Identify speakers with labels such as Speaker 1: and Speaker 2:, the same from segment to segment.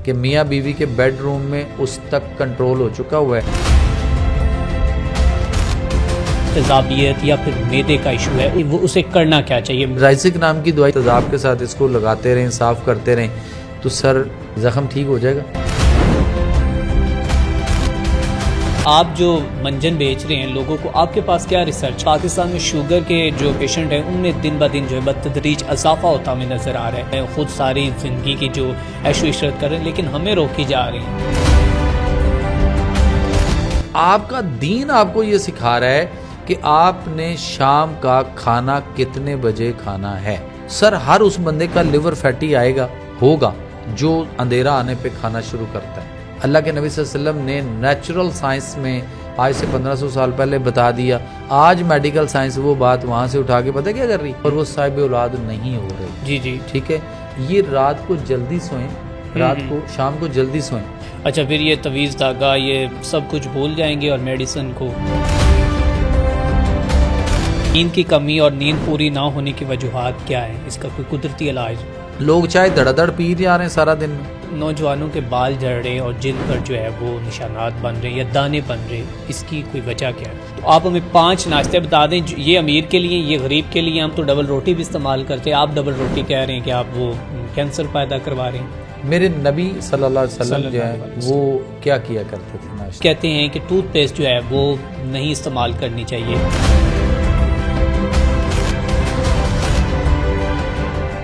Speaker 1: कि मियाँ बीवी के बेडरूम में उस तक कंट्रोल हो चुका हुआ है।
Speaker 2: तेजाबियत या फिर मैदे का इशू है, वो उसे करना क्या चाहिए?
Speaker 1: राइसिक नाम की दवाई तेजाब के साथ इसको लगाते रहें, साफ करते रहें तो सर जख्म ठीक हो जाएगा।
Speaker 2: आप जो मंजन बेच रहे हैं लोगों को, आपके पास क्या रिसर्च? पाकिस्तान में शुगर के जो पेशेंट हैं उनमें दिन ब दिन जो है बतदरीज इजाफा होता हमें नजर आ रहा है। खुद सारी जिंदगी की जो ऐशो इशरत कर रहे हैं लेकिन हमें रोकी जा रही है।
Speaker 1: आपका दीन आपको ये सिखा रहा है कि आपने शाम का खाना कितने बजे खाना है। सर हर उस बंदे का लिवर फैटी होगा जो अंधेरा आने पे खाना शुरू करता है। अल्लाह के नबी सल्लल्लाहु अलैहि वसल्लम ने नेचुरल साइंस में आज से 1500 साल पहले बता दिया। आज मेडिकल साइंस वो बात वहाँ से उठा के पता क्या कर रही, और वो साहिब औलाद नहीं हो रही।
Speaker 2: जी जी
Speaker 1: ठीक है, ये रात को जल्दी सोएं, रात को शाम को जल्दी सोएं।
Speaker 2: अच्छा, फिर ये तवीज़ धागा ये सब कुछ भूल जाएंगे और मेडिसिन को। नींद की कमी और नींद पूरी ना होने की वजूहात क्या है? इसका कोई कुदरती इलाज?
Speaker 1: लोग चाय धड़ाधड़ पी जा रहे हैं सारा दिन।
Speaker 2: नौजवानों के बाल झड़ रहे हैं और जिल्द पर जो है वो निशानात बन रहे हैं या दाने बन रहे हैं, इसकी कोई वजह क्या है? तो आप हमें 5 नाश्ते बता दें, ये अमीर के लिए, ये गरीब के लिए। हम तो डबल रोटी भी इस्तेमाल करते हैं, आप डबल रोटी कह रहे हैं कि आप वो कैंसर पैदा करवा रहे हैं।
Speaker 1: मेरे नबी सल्लल्लाहु अलैहि वसल्लम जो है वो क्या किया करते थे नाश्ते?
Speaker 2: कहते हैं कि टूथपेस्ट जो है वो नहीं इस्तेमाल करनी चाहिए।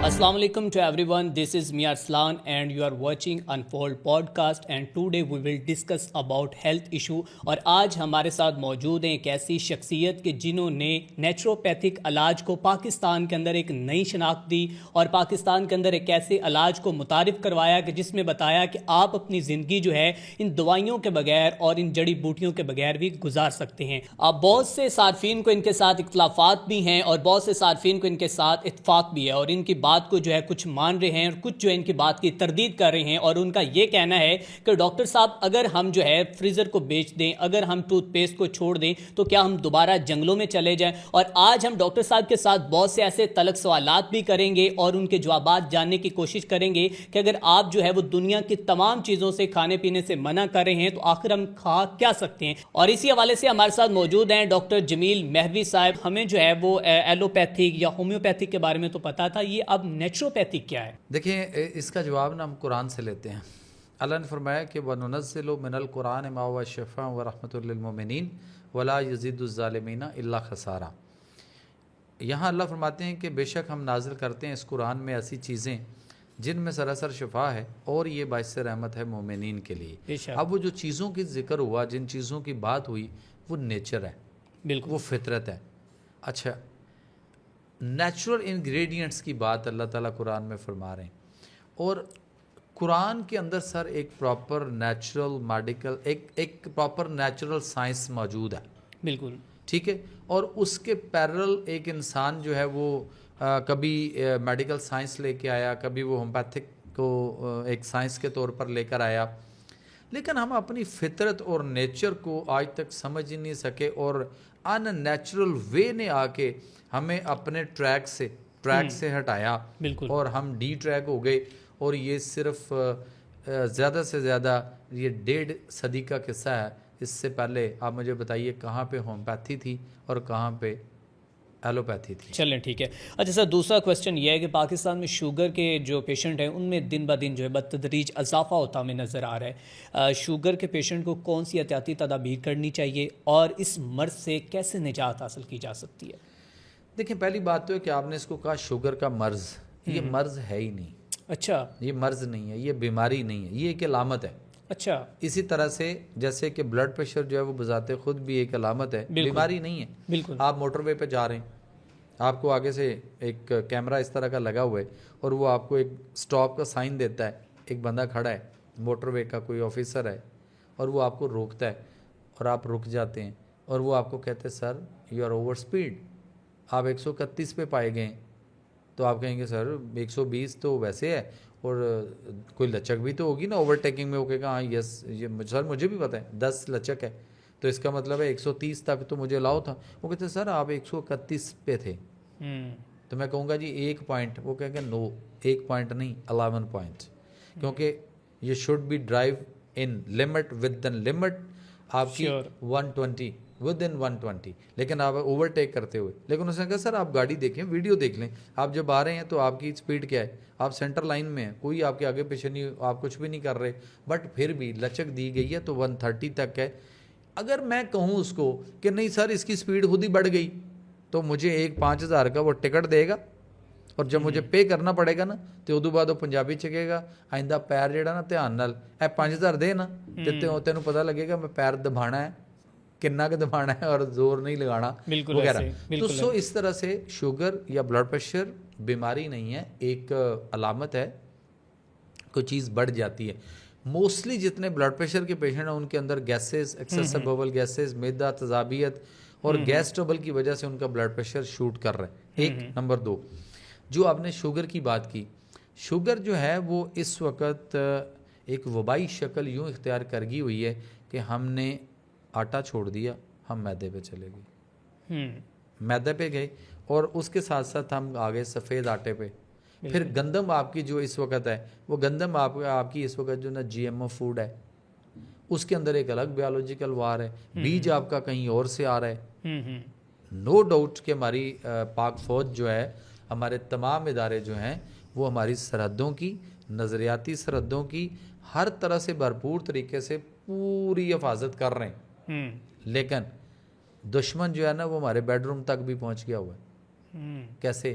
Speaker 2: Assalamu alaikum to everyone. This is Mia Arslan and you are watching Unfold podcast and today we will discuss about health issue। और आज हमारे साथ मौजूद हैं एक ऐसी शख्सियत के जिन्होंने नेचुरोपैथिक इलाज को पाकिस्तान के अंदर एक नई शनाख्त दी और पाकिस्तान के अंदर एक ऐसे इलाज को मुतारिफ करवाया कि जिसमें बताया कि आप अपनी ज़िंदगी जो है इन दवाइयों के बगैर और इन जड़ी बूटियों के बगैर भी गुजार सकते हैं। अब बहुत से सार्फिन को इनके साथ इख्तलाफात भी हैं और बहुत से सार्फिन को इनके साथ इत्तफाक भी है और इनकी बात को जो है कुछ मान रहे हैं और कुछ जो है इनकी बात की तरदीद कर रहे हैं। और उनका ये कहना है कि डॉक्टर साहब अगर हम जो है फ्रीज़र को बेच दें, अगर हम टूथपेस्ट को छोड़ दें तो क्या हम दोबारा जंगलों में चले जाएं? और आज हम डॉक्टर साहब के साथ बहुत से ऐसे तलक सवालात भी करेंगे और उनके जवाबात जानने की कोशिश करेंगे कि अगर आप जो है वो दुनिया की तमाम चीज़ों से, खाने पीने से मना कर रहे हैं तो आखिर हम खा क्या सकते हैं। और इसी हवाले से हमारे साथ मौजूद हैं डॉक्टर जमील महवी साहब। हमें जो है वो एलोपैथिक या होम्योपैथिक के बारे में तो पता था, ये अब नेचुरोपैथिक क्या है?
Speaker 1: देखिए, इसका जवाब ना हम कुरान से लेते हैं। अल्लाह ने फरमाया कि वनुनज़्ज़िलु मिनल कुरान मा हुवा शिफ़ा व रहमतुल लिल मोमिनीन वला यज़ीदुज़ ज़ालिमीना इल्ला खसारा। यहाँ अल्लाह फरमाते हैं कि बेशक हम नाजिल करते हैं इस कुरान में ऐसी चीज़ें जिनमें सरासर शिफा है और ये बाइस रहमत है मोमिनीन के लिए। अब वो जो चीज़ों की जिक्र हुआ, जिन चीज़ों की बात हुई, वो नेचर है, बिल्कुल वो फितरत है। अच्छा, नेचुरल इंग्रेडिएंट्स की बात अल्लाह ताला कुरान में फरमा रहे हैं और कुरान के अंदर सर एक प्रॉपर नेचुरल मेडिकल एक प्रॉपर नेचुरल साइंस मौजूद है, बिल्कुल ठीक है। और उसके पैरेलल एक इंसान जो है वो कभी मेडिकल साइंस लेके आया, कभी वो होम्योपैथिक को एक साइंस के तौर पर लेकर आया, लेकिन हम अपनी फितरत और नेचर को आज तक समझ ही नहीं सके और अननेचुरल वे ने आके हमें अपने ट्रैक से हटाया, बिल्कुल, और हम डी ट्रैक हो गए। और ये सिर्फ ज़्यादा से ज़्यादा ये 1.5 सदी का किस्सा है। इससे पहले आप मुझे बताइए कहाँ पे होम्योपैथी थी और कहाँ पे एलोपैथी थी।
Speaker 2: चलें ठीक है। अच्छा सर, दूसरा क्वेश्चन ये है कि पाकिस्तान में शुगर के जो पेशेंट हैं उनमें दिन ब दिन जो है बतदरीज इजाफा होता हमें नज़र आ रहा है। शुगर के पेशेंट को कौन सी एहतियाती तदाबीर करनी चाहिए और इस मर्ज़ से कैसे निजात हासिल की जा सकती है?
Speaker 1: देखिए, पहली बात तो है कि आपने इसको कहा शुगर का मर्ज़, ये मर्ज़ है ही नहीं। अच्छा, ये मर्ज़ नहीं है, ये बीमारी नहीं है, ये एक अलामत है। अच्छा, इसी तरह से जैसे कि ब्लड प्रेशर जो है वो बजाते खुद भी एक अलामत है, बीमारी नहीं है। बिल्कुल, आप मोटरवे पे जा रहे हैं, आपको आगे से एक कैमरा इस तरह का लगा हुआ है और वो आपको एक स्टॉप का साइन देता है, एक बंदा खड़ा है, मोटरवे का कोई ऑफिसर है, और वो आपको रोकता है और आप रुक जाते हैं और वो आपको कहते हैं sir you are over speed, आप 131 पे पाए गए। तो आप कहेंगे सर 120 तो वैसे है और कोई लचक भी तो होगी ना ओवरटेकिंग में। होके हाँ यस, ये सर मुझे भी पता है 10 लचक है, तो इसका मतलब है 130 तक तो मुझे लाओ था। वो कहते सर आप 131 पे थे। तो मैं कहूँगा जी 1 पॉइंट, वो कहेंगे नो 1 पॉइंट नहीं 11 पॉइंट, क्योंकि you should be drive in limit with in limit आपकी 120 विद इन 120, लेकिन आप ओवरटेक करते हुए। लेकिन उसने कहा सर आप गाड़ी देखें, वीडियो देख लें, आप जब आ रहे हैं तो आपकी स्पीड क्या है, आप सेंटर लाइन में हैं, कोई आपके आगे पीछे नहीं, आप कुछ भी नहीं कर रहे, बट फिर भी लचक दी गई है तो 130 तक है। अगर मैं कहूँ उसको कि नहीं सर इसकी स्पीड खुद ही बढ़ गई, तो मुझे एक 5000 का वो टिकट देगा, और जब मुझे पे करना पड़ेगा ना तो उदू बाद वो पंजाबी च कहेगा आइंदा पैर जेड़ा ना ध्यान नाल 5000 दे ना, तो तेन पता लगेगा मैं पैर दबाना है, किन्ना के दबाना है और जोर नहीं लगाना वगैरह। तो सो इस तरह से शुगर या ब्लड प्रेशर बीमारी नहीं है, एक अलामत है, कोई चीज़ बढ़ जाती है। मोस्टली जितने ब्लड प्रेशर के पेशेंट हैं उनके अंदर गैसेस, एक्सेसिव बबल गैसेस, मैदा, तजाबियत और गैस ट्रबल की वजह से उनका ब्लड प्रेशर शूट कर रहा है। एक नंबर 2, जो आपने शुगर की बात की, शुगर जो है वो इस वक्त एक वबाई शक्ल यूँ इख्तियार कर गई हुई है कि हमने आटा छोड़ दिया, हम मैदे पे चले गए, मैदे पे गए, और उसके साथ साथ हम आ गए सफ़ेद आटे पे। फिर गंदम आपकी जो इस वक्त है वो गंदम आपकी इस वक्त जो ना GMO फूड है, उसके अंदर एक अलग बायोलॉजिकल वार है, बीज आपका कहीं और से आ रहा है। नो डाउट कि हमारी पाक फौज जो है, हमारे तमाम इदारे जो हैं वो हमारी सरहदों की, नज़रियाती सरहदों की हर तरह से भरपूर तरीके से पूरी हिफाजत कर रहे हैं, लेकिन दुश्मन जो है ना वो हमारे बेडरूम तक भी पहुंच गया हुआ है। कैसे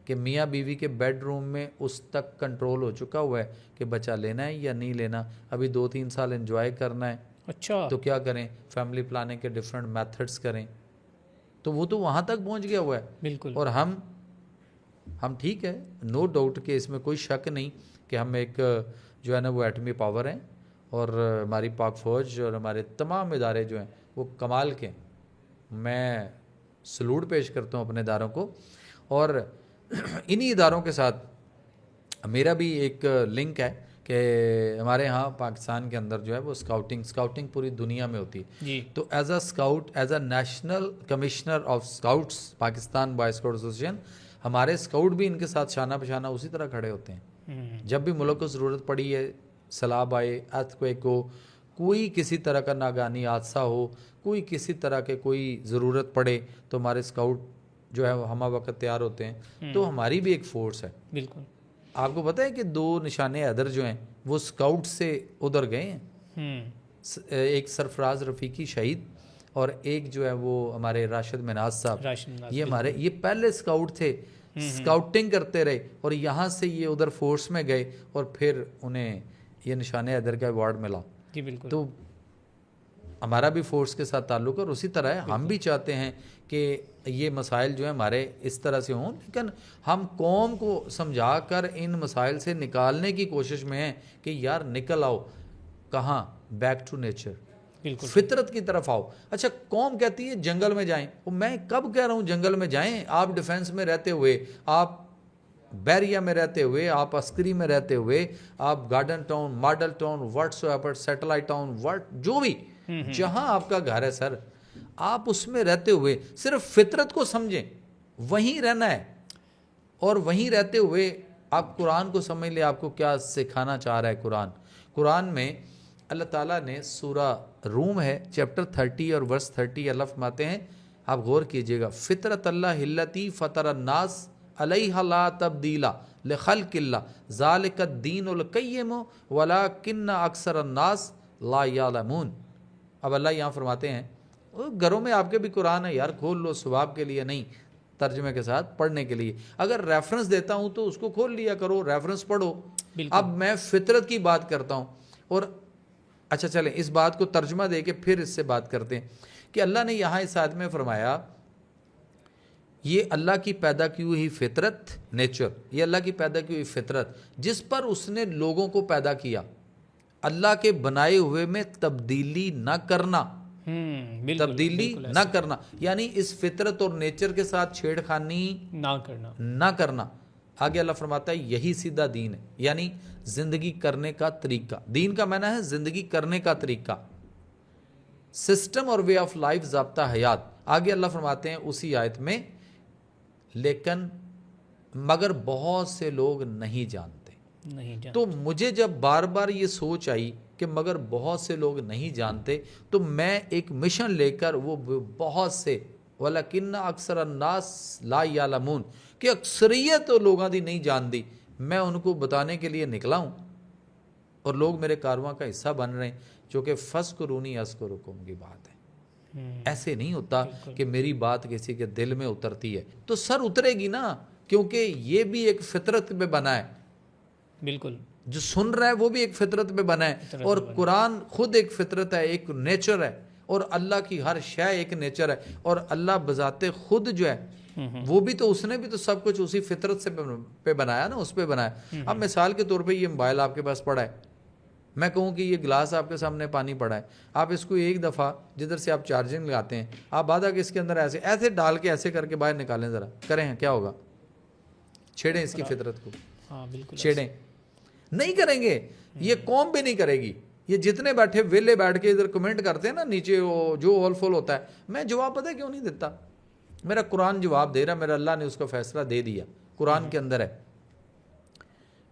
Speaker 1: कि मियाँ बीवी के बेडरूम में उस तक कंट्रोल हो चुका हुआ है कि बच्चा लेना है या नहीं लेना, अभी 2-3 साल एंजॉय करना है।
Speaker 2: अच्छा,
Speaker 1: तो क्या करें, फैमिली प्लानिंग के डिफरेंट मेथड्स करें, तो वो तो वहाँ तक पहुँच गया हुआ है।
Speaker 2: बिल्कुल।
Speaker 1: और हम ठीक है, नो डाउट कि इसमें कोई शक नहीं कि हम एक जो है ना वो एटमी पावर हैं, और हमारी पाक फौज और हमारे तमाम इदारे जो हैं वो कमाल के, मैं सलूट पेश करता हूँ अपने इदारों को। और इन्हीं इदारों के साथ मेरा भी एक लिंक है कि हमारे यहाँ पाकिस्तान के अंदर जो है वो स्काउटिंग पूरी दुनिया में होती है
Speaker 2: जी।
Speaker 1: तो as a scout, as a national commissioner of scouts Pakistan boy scout association, हमारे स्काउट भी इनके साथ शाना बशाना उसी तरह खड़े होते हैं। जब भी मुल्क को ज़रूरत पड़ी है, सैलाब आए, अर्थक्वेक हो, कोई किसी तरह का नागानी हादसा हो, कोई किसी तरह के कोई ज़रूरत पड़े, तो हमारे स्काउट जो है हम वक्त तैयार होते हैं। तो हमारी भी एक फोर्स है।
Speaker 2: बिल्कुल।
Speaker 1: आपको पता है कि 2 निशाने हैदर जो हैं वो स्काउट से उधर गए हैं। एक सरफराज रफ़ीकी शहीद और एक जो है वो हमारे राशिद मिनाज साहब, ये हमारे ये पहले स्काउट थे, स्काउटिंग करते रहे और यहाँ से ये उधर फोर्स में गए और फिर उन्हें ये निशाने हैदर का अवार्ड मिला।
Speaker 2: जी बिल्कुल।
Speaker 1: तो हमारा भी फोर्स के साथ ताल्लुक है और उसी तरह है, हम भी चाहते हैं कि ये मसाइल जो है हमारे इस तरह से हों, लेकिन हम कौम को समझा कर इन मसाइल से निकालने की कोशिश में हैं कि यार निकल आओ, कहाँ, बैक टू नेचर, फितरत की तरफ आओ। अच्छा, कौम कहती है जंगल में जाएं, और मैं कब कह रहा हूँ जंगल में जाएं? आप डिफेंस में रहते हुए, आप बैरिया में रहते हुए, आप अस्करी में रहते हुए, आप garden town, model town, whatsoever, satellite town, जो भी जहां आपका घर है सर, आप उसमें रहते हुए सिर्फ फितरत को समझें, वहीं रहना है। और वहीं रहते हुए आप कुरान को समझ ले, आपको क्या सिखाना चाह रहा है कुरान में अल्लाह ताला ने सूरा रूम है चैप्टर 30 और वर्स 30 अल्लाह फरमाते हैं, आप गौर कीजिएगा, फितरत अल्लाह हिल्लती फतर अन्नास अलैहा ला तब्दीला लिखल्किल्लाह ज़ालिका दीनुल क़य्यिम वलाकिन्न अक्सर अन्नास ला यअलमून। अब अल्लाह यहाँ फरमाते हैं घरों में आपके भी कुरान है यार, खोल लो, सवाब के लिए नहीं, तर्जमे के साथ पढ़ने के लिए। अगर रेफरेंस देता हूँ तो उसको खोल लिया करो, रेफरेंस पढ़ो। अब मैं फितरत की बात करता हूँ। और अच्छा चलें इस बात को तर्जमा दे के फिर इससे बात करते हैं कि अल्लाह ने यहाँ इस आयत में फरमाया, ये अल्लाह की पैदा की हुई फितरत, नेचर, ये अल्लाह की पैदा की हुई फितरत जिस पर उसने लोगों को पैदा किया, अल्लाह के बनाए हुए में तब्दीली न करना, तब्दीली न करना, यानी इस फितरत और नेचर के साथ छेड़खानी ना करना। आगे अल्लाह फरमाता है यही सीधा दीन है, यानी जिंदगी करने का तरीका। दीन का माना है जिंदगी करने का तरीका, सिस्टम और वे ऑफ लाइफ, ज़ाब्ता हयात। आगे अल्लाह फरमाते हैं उसी आयत में, लेकिन मगर बहुत से लोग नहीं जानते।
Speaker 2: नहीं जान।
Speaker 1: तो मुझे जब बार बार ये सोच आई कि मगर बहुत से लोग नहीं जानते, तो मैं एक मिशन लेकर वो बहुत से वलकिन्ना अक्सर अन्नास ला यालमून कि अक्सरियत तो लोगों की नहीं जानती, मैं उनको बताने के लिए निकला हूँ और लोग मेरे कारवां का हिस्सा बन रहे हैं, जो कि फस्कुरूनी अस्कुरुकुम की बात है। ऐसे नहीं होता कि मेरी बात किसी के दिल में उतरती है तो सर उतरेगी ना, क्योंकि ये भी एक फितरत पे बना है,
Speaker 2: बिल्कुल
Speaker 1: जो सुन रहा है वो भी एक फितरत पे बना है, और कुरान खुद एक फितरत है, एक नेचर है, और अल्लाह की हर शय एक नेचर है, और अल्लाह बजाते खुद जो है वो भी तो उसने भी तो सब कुछ उसी फितरत से पे बनाया ना, उस पे बनाया। अब मिसाल के तौर पे ये मोबाइल आपके पास पड़ा है, मैं कहूँ कि ये गिलास आपके सामने पानी पड़ा है, आप इसको एक दफ़ा जिधर से आप चार्जिंग लगाते हैं, आप बाधा के इसके अंदर ऐसे ऐसे डाल के ऐसे करके बाहर निकालें, ज़रा करें, क्या होगा? छेड़ें इसकी फितरत को,
Speaker 2: हाँ बिल्कुल
Speaker 1: छेड़ें, नहीं करेंगे, ये कौम भी नहीं करेगी। ये जितने बैठे वेले बैठ के इधर कमेंट करते हैं ना नीचे, वो जो ऑल फॉल होता है, मैं जवाब पता है क्यों नहीं देता? मेरा कुरान जवाब दे रहा, मेरा अल्लाह ने उसका फैसला दे दिया। कुरान के अंदर है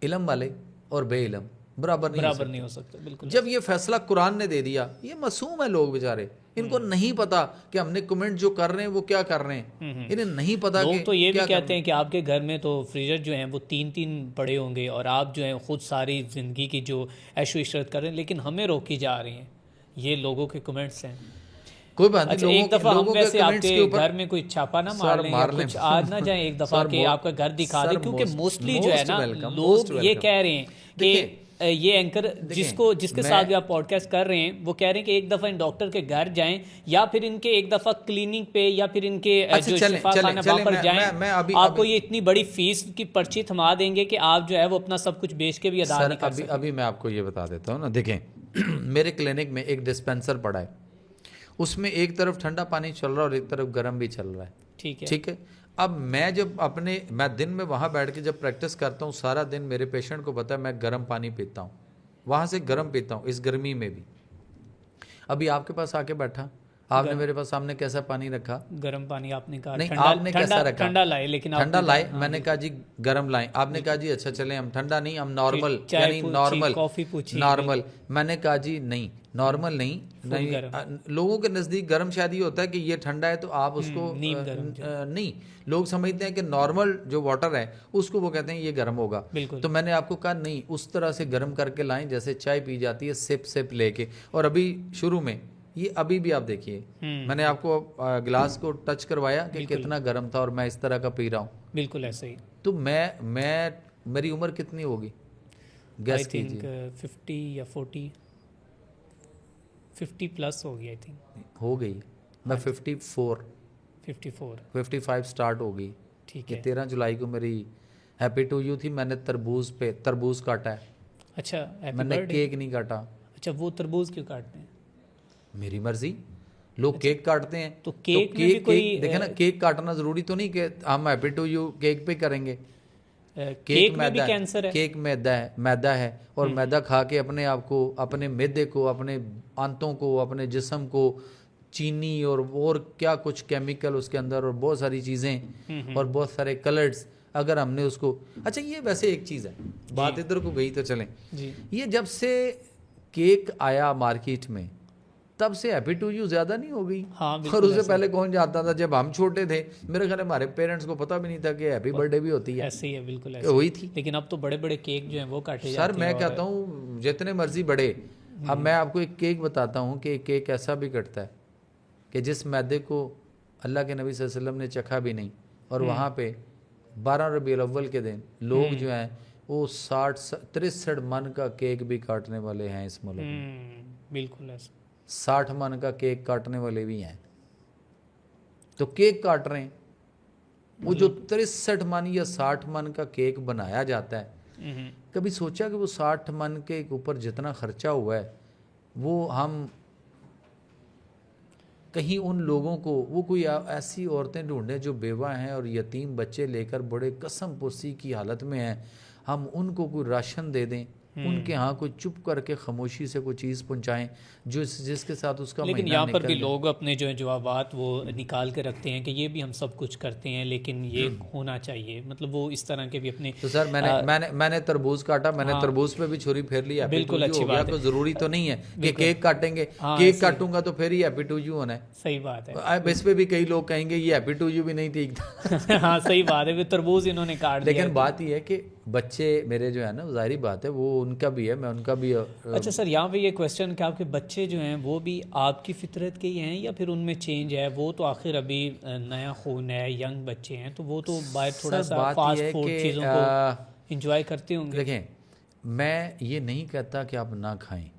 Speaker 1: इल्म वाले और बे इल्म बराबर नहीं
Speaker 2: हो सकते। बिल्कुल
Speaker 1: जब ये फैसला कुरान ने दे दिया, ये मासूम है लोग बेचारे, इनको नहीं पता कि हमने कमेंट जो कर रहे हैं वो क्या कर रहे हैं, इन्हें नहीं पता।
Speaker 2: लोग तो ये भी कहते हैं कि आपके घर में तो फ्रीजर जो है वो 3-3 बड़े होंगे और आप जो है खुद सारी जिंदगी की जो ऐशो इशरत कर रहे हैं, लेकिन हमें रोकी जा रही हैं। ये लोगों के कमेंट्स हैं।
Speaker 1: कोई बात नहीं।
Speaker 2: अच्छा, एक दफा हम वैसे आपके घर में कोई छापा ना मार लें या कुछ आज ना जाए, एक दफा के आपका घर दिखा दें, क्योंकि मोस्टली जो है ना लोग ये कह रहे हैं कि ये एंकर जिसके साथ भी आप पॉडकास्ट कर रहे हैं वो कह रहे हैं कि एक दफा इन डॉक्टर के घर जाएं या फिर इनके एक दफा क्लिनिक पे या फिर इनके जो शिफाखाना वहां पर जाएं। आपको ये इतनी बड़ी फीस की पर्ची थमा देंगे कि आप जो है वो अपना सब कुछ बेच के भी अदा नहीं कर सकते।
Speaker 1: अभी मैं आपको ये बता देता हूँ ना, देखें मेरे क्लिनिक में एक डिस्पेंसर पड़ा है, उसमें एक तरफ ठंडा पानी चल रहा है और एक तरफ गर्म भी चल रहा है। ठीक है। अब मैं जब मैं दिन में वहाँ बैठ के जब प्रैक्टिस करता हूँ, सारा दिन मेरे पेशेंट को पता है मैं गर्म पानी पीता हूँ, वहाँ से गर्म पीता हूँ, इस गर्मी में भी। अभी आपके पास आके बैठा, आपने मेरे पास सामने कैसा पानी रखा?
Speaker 2: गर्म पानी आपने कहा
Speaker 1: नहीं, आपने कैसा रखा?
Speaker 2: ठंडा लाए, लेकिन
Speaker 1: ठंडा लाए, मैंने कहा जी गर्म लाए, आपने कहा जी अच्छा चले हम ठंडा नहीं, हम नॉर्मल, यानी नॉर्मल
Speaker 2: कॉफी पूछी,
Speaker 1: नॉर्मल। मैंने कहा जी नहीं, नॉर्मल नहीं, लोगों के नज़दीक गर्म शायद ये होता है कि ये ठंडा है तो आप उसको नहीं, लोग समझते हैं कि नॉर्मल जो वाटर है उसको वो कहते हैं ये गर्म होगा। तो मैंने आपको कहा नहीं, उस तरह से गर्म करके लाएं जैसे चाय पी जाती है, सिप सिप लेके। और अभी शुरू में ये अभी भी आप देखिए, मैंने आपको गिलास को टच करवाया कि कितना गर्म था और मैं इस तरह का पी रहा हूँ,
Speaker 2: बिल्कुल ऐसे ही।
Speaker 1: तो मैं मेरी उम्र कितनी होगी गैस कीजिए?
Speaker 2: 50 या 50 प्लस होगी, आई थिंक
Speaker 1: हो गई। मैं 55 स्टार्ट होगी।
Speaker 2: ठीक है।
Speaker 1: 13 जुलाई को मेरी हैप्पी टू यू थी, मैंने तरबूज काटा है।
Speaker 2: अच्छा,
Speaker 1: मैंने केक नहीं काटा।
Speaker 2: अच्छा, वो तरबूज क्यों काटते हैं?
Speaker 1: मेरी मर्जी, लोग केक काटते हैं
Speaker 2: तो केक में भी कोई
Speaker 1: देखे ना, केक काटना जरूरी तो नहीं कि हम हैप्पी टू यू केक पे करेंगे।
Speaker 2: केक में भी कैंसर है,
Speaker 1: केक मैदा है और मैदा खा के अपने आप को, अपने मैदे को, अपने आंतों को, अपने जिस्म को चीनी और क्या कुछ केमिकल उसके अंदर और बहुत सारी चीज़ें और बहुत सारे कलर्स, अगर हमने उसको, अच्छा ये वैसे एक चीज़ है, बात इधर को गई तो चलें, ये जब से केक आया मार्केट में तब से हैप्पी टू यू ज़्यादा नहीं हो गई।
Speaker 2: हाँ,
Speaker 1: और उससे पहले कौन जाता था? जब हम छोटे थे मेरे ख्याल हमारे पेरेंट्स को पता भी नहीं था कि हैप्पी बर्थडे भी होती है।
Speaker 2: ऐसे ही है, बिल्कुल
Speaker 1: ऐसे हुई थी।
Speaker 2: लेकिन अब तो बड़े बड़े केक जो हैं वो काटे जाते हैं।
Speaker 1: सर मैं कहता हूँ जितने मर्जी बड़े, अब मैं आपको एक केक बताता हूँ कि एक केक ऐसा भी कटता है कि जिस मैदे को अल्लाह के नबी सल्लल्लाहु अलैहि वसल्लम ने चखा भी नहीं, और वहाँ पे 12 रबीउल अव्वल के दिन लोग जो हैं वो 63 मन का केक भी काटने वाले हैं इस मुल्क में।
Speaker 2: बिल्कुल ऐसा
Speaker 1: 60 मन का केक काटने वाले भी हैं। तो केक काट रहे हैं, वो जो 63 मन या 60 मन का केक बनाया जाता है, कभी सोचा कि वो 60 मन के ऊपर जितना खर्चा हुआ है वो हम कहीं उन लोगों को, वो कोई ऐसी औरतें ढूंढें जो बेवा हैं और यतीम बच्चे लेकर बड़े कसम पुसी की हालत में हैं, हम उनको कोई राशन दे दें उनके यहाँ कोई चुप करके खामोशी से कोई चीज़ पहुँचाएं जिसके साथ उसका
Speaker 2: लेकिन
Speaker 1: महीना
Speaker 2: यहाँ पर
Speaker 1: निकल
Speaker 2: भी
Speaker 1: जाए।
Speaker 2: लोग अपने जो है जवाबात वो निकाल के रखते हैं कि ये भी हम सब कुछ करते हैं लेकिन ये होना चाहिए, मतलब वो इस तरह के भी अपने
Speaker 1: तो सर मैंने तरबूज काटा, मैंने
Speaker 2: हाँ,
Speaker 1: तरबूज पे भी छुरी फेर ली, हैप्पी
Speaker 2: बिल्कुल
Speaker 1: टू यू
Speaker 2: अच्छी
Speaker 1: हो गया।
Speaker 2: बात है।
Speaker 1: कोई ज़रूरी तो नहीं है कि
Speaker 2: बिल्कुल।
Speaker 1: केक काटेंगे,
Speaker 2: हाँ,
Speaker 1: केक
Speaker 2: सही-
Speaker 1: काटूंगा तो फिर ही हैप्पी टू यू होना है।
Speaker 2: सही बात है।
Speaker 1: अब इस पे भी कई लोग कहेंगे ये हैप्पी टू यू भी नहीं ठीक था।
Speaker 2: हाँ सही बात है, फिर तरबूज इन्होंने काट दिया।
Speaker 1: लेकिन बात ये है कि बच्चे मेरे जो है ना, जाहिर बात है वो उनका भी है, मैं उनका भी
Speaker 2: अच्छा सर, यहाँ पे ये क्वेश्चन कि आपके बच्चे जो हैं वो भी आपकी फितरत के ही हैं या फिर उनमें चेंज है? वो तो आखिर अभी नया खून है, यंग बच्चे हैं, तो वो तो बाहर थोड़ा
Speaker 1: सर
Speaker 2: सा
Speaker 1: बात
Speaker 2: फास्ट
Speaker 1: ये है
Speaker 2: फूड
Speaker 1: कि
Speaker 2: चीज़ों को इंजॉय करते होंगे।
Speaker 1: देखें, मैं ये नहीं कहता कि आप ना खाएं,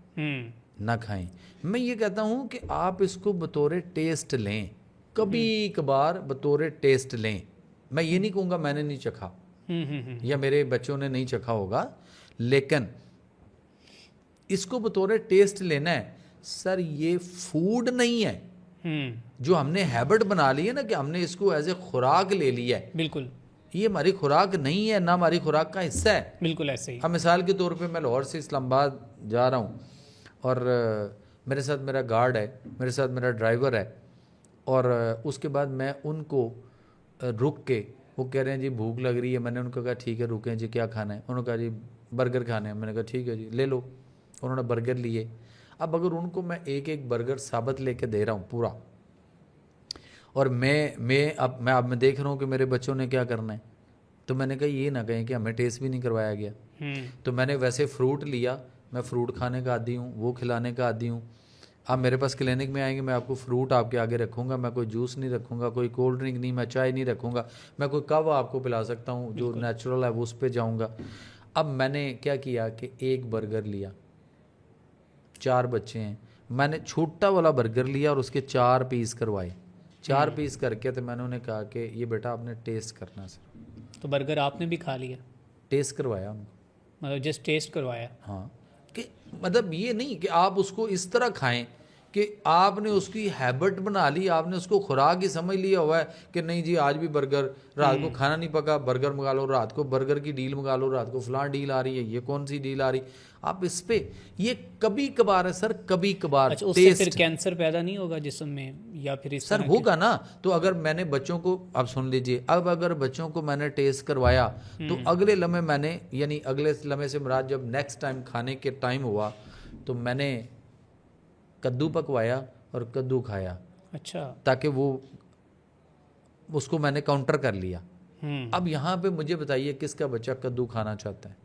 Speaker 1: ना खाएं। मैं ये कहता हूँ कि आप इसको बतौर टेस्ट लें, कभी कभार बतौर टेस्ट लें। मैं ये नहीं कहूँगा मैंने नहीं चखा या मेरे बच्चों ने नहीं चखा होगा, लेकिन इसको बतौर टेस्ट लेना है। सर ये फूड नहीं है जो हमने हैबिट बना ली है ना, कि हमने इसको एज ए खुराक ले लिया है।
Speaker 2: बिल्कुल,
Speaker 1: ये हमारी खुराक नहीं है, ना हमारी खुराक का हिस्सा है।
Speaker 2: बिल्कुल ऐसे ही।
Speaker 1: अब मिसाल के तौर पे मैं लाहौर से इस्लामाबाद जा रहा हूँ और मेरे साथ मेरा गार्ड है, मेरे साथ मेरा ड्राइवर है, और उसके बाद मैं उनको रुक के, वो कह रहे हैं जी भूख लग रही है, मैंने उनको कहा ठीक है रुकें जी, क्या खाना है? उन्होंने कहा जी बर्गर खाने हैं। मैंने कहा ठीक है जी ले लो। उन्होंने बर्गर लिए। अब अगर उनको मैं एक एक बर्गर साबित लेके दे रहा हूँ पूरा, और मैं देख रहा हूँ कि मेरे बच्चों ने क्या करना है, तो मैंने कहा ये ना कहें कि हमें टेस्ट भी नहीं करवाया गया। तो मैंने वैसे फ्रूट लिया, मैं फ्रूट खाने का आदी हूँ, वो खिलाने का आदी हूँ। आप मेरे पास क्लिनिक में आएंगे, मैं आपको फ्रूट आपके आगे रखूँगा, मैं कोई जूस नहीं रखूँगा, कोई कोल्ड ड्रिंक नहीं, मैं चाय नहीं रखूँगा, मैं कोई कहवा आपको पिला सकता हूँ जो नेचुरल है वो उस पर जाऊँगा। अब मैंने क्या किया कि एक बर्गर लिया, 4 बच्चे हैं, मैंने छोटा वाला बर्गर लिया और उसके 4 पीस करवाए। 4 पीस करके तो मैंने उन्हें कहा कि ये बेटा आपने टेस्ट करना सर।
Speaker 2: तो बर्गर आपने भी खा लिया?
Speaker 1: टेस्ट करवाया उनको,
Speaker 2: मतलब जस्ट टेस्ट करवाया?
Speaker 1: हाँ। कि मतलब ये नहीं कि आप उसको इस तरह खाएं कि आपने उसकी हैबिट बना ली, आपने उसको खुराक ही समझ लिया हुआ है कि नहीं जी आज भी बर्गर, रात को खाना नहीं पका बर्गर मंगा लो, रात को बर्गर की डील मंगा लो, रात को फलां डील आ रही है, ये कौन सी डील आ रही। आप इस पे, ये कभी कभार है सर, कभी कभार।
Speaker 2: अच्छा, उससे फिर कैंसर पैदा नहीं होगा जिस्म में या फिर इस
Speaker 1: सर
Speaker 2: तरह
Speaker 1: होगा ना। तो अगर मैंने बच्चों को, अब सुन लीजिए, अब अगर बच्चों को मैंने टेस्ट करवाया तो अगले लम्हे मैंने, यानी अगले लम्हे से मुराद जब नेक्स्ट टाइम खाने के टाइम हुआ तो मैंने कद्दू पकवाया और कद्दू खाया।
Speaker 2: अच्छा,
Speaker 1: ताकि वो उसको मैंने काउंटर कर लिया। अब यहाँ पे मुझे बताइए किसका बच्चा कद्दू खाना चाहता है?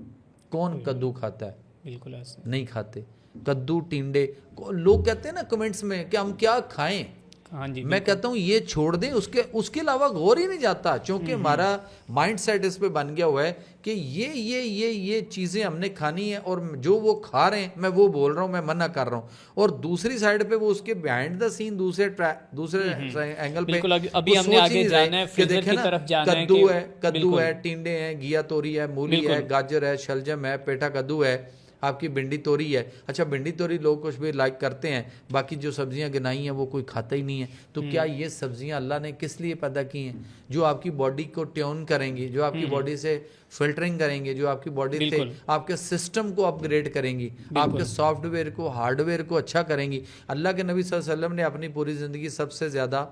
Speaker 1: कौन कद्दू खाता है?
Speaker 2: बिल्कुल ऐसे
Speaker 1: नहीं खाते। कद्दू टिंडे लोग कहते हैं ना कमेंट्स में कि हम क्या खाएं।
Speaker 2: हाँ जी,
Speaker 1: मैं कहता हूँ ये छोड़ दें, उसके अलावा गौर ही नहीं जाता, क्योंकि हमारा माइंड सेट इस पे बन गया हुआ है कि ये चीज़ें हमने खानी है, और जो वो खा रहे हैं मैं वो बोल रहा हूँ, मैं मना कर रहा हूँ, और दूसरी साइड पे वो उसके बिहाइंड द सीन दूसरे एंगल पे
Speaker 2: अभी हमने आगे जाना है, फ्रीजर की तरफ जाना है।
Speaker 1: कद्दू है, टिंडे हैं, घिया तोरी है, मूली है, गाजर है, शलजम है, पेठा कद्दू है, आपकी भिंडी तोरी है। अच्छा भिंडी तोरी लोग कुछ भी लाइक करते हैं, बाकी जो सब्जियां गिनाई हैं वो कोई खाता ही नहीं है। तो क्या ये सब्जियां अल्लाह ने किस लिए पैदा की हैं? जो आपकी बॉडी को ट्यून करेंगी, जो आपकी बॉडी से फिल्टरिंग करेंगे, जो आपकी बॉडी से आपके सिस्टम को अपग्रेड करेंगी, आपके सॉफ्टवेयर को, हार्डवेयर को अच्छा करेंगी। अल्लाह के नबी सल्लल्लाहु अलैहि वसल्लम ने अपनी पूरी ज़िंदगी सबसे ज़्यादा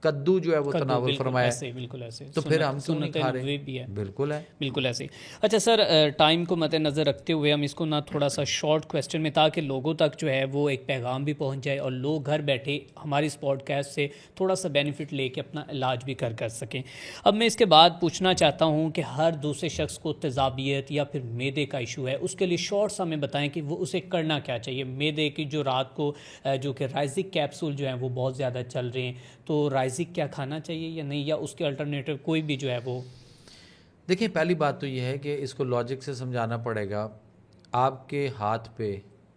Speaker 1: कद्दू जो है वो तनावुल फरमाया है।
Speaker 2: बिल्कुल ऐसे।
Speaker 1: तो फिर हम क्यों नहीं खा रहे?
Speaker 2: भी है।
Speaker 1: बिल्कुल है,
Speaker 2: बिल्कुल ऐसे। अच्छा सर, टाइम को मद्देनज़र रखते हुए हम इसको ना थोड़ा सा शॉर्ट क्वेश्चन में, ताकि लोगों तक जो है वो एक पैगाम भी पहुंच जाए और लोग घर बैठे हमारी इस पॉडकास्ट से थोड़ा सा बेनिफिट लेके अपना इलाज भी कर सकें। अब मैं इसके बाद पूछना चाहता हूँ कि हर दूसरे शख्स को तेज़ाबियत या फिर मैदे का इशू है, उसके लिए शॉर्ट सा में बताएं कि वो उसे करना क्या चाहिए। मैदे की जो रात को जो कि राइजिक कैप्सूल जो हैं वो बहुत ज़्यादा चल रहे हैं, तो राइजिक क्या खाना चाहिए या नहीं, या उसके अल्टरनेटिव कोई भी जो है वो?
Speaker 1: देखिए पहली बात तो ये है कि इसको लॉजिक से समझाना पड़ेगा। आपके हाथ पे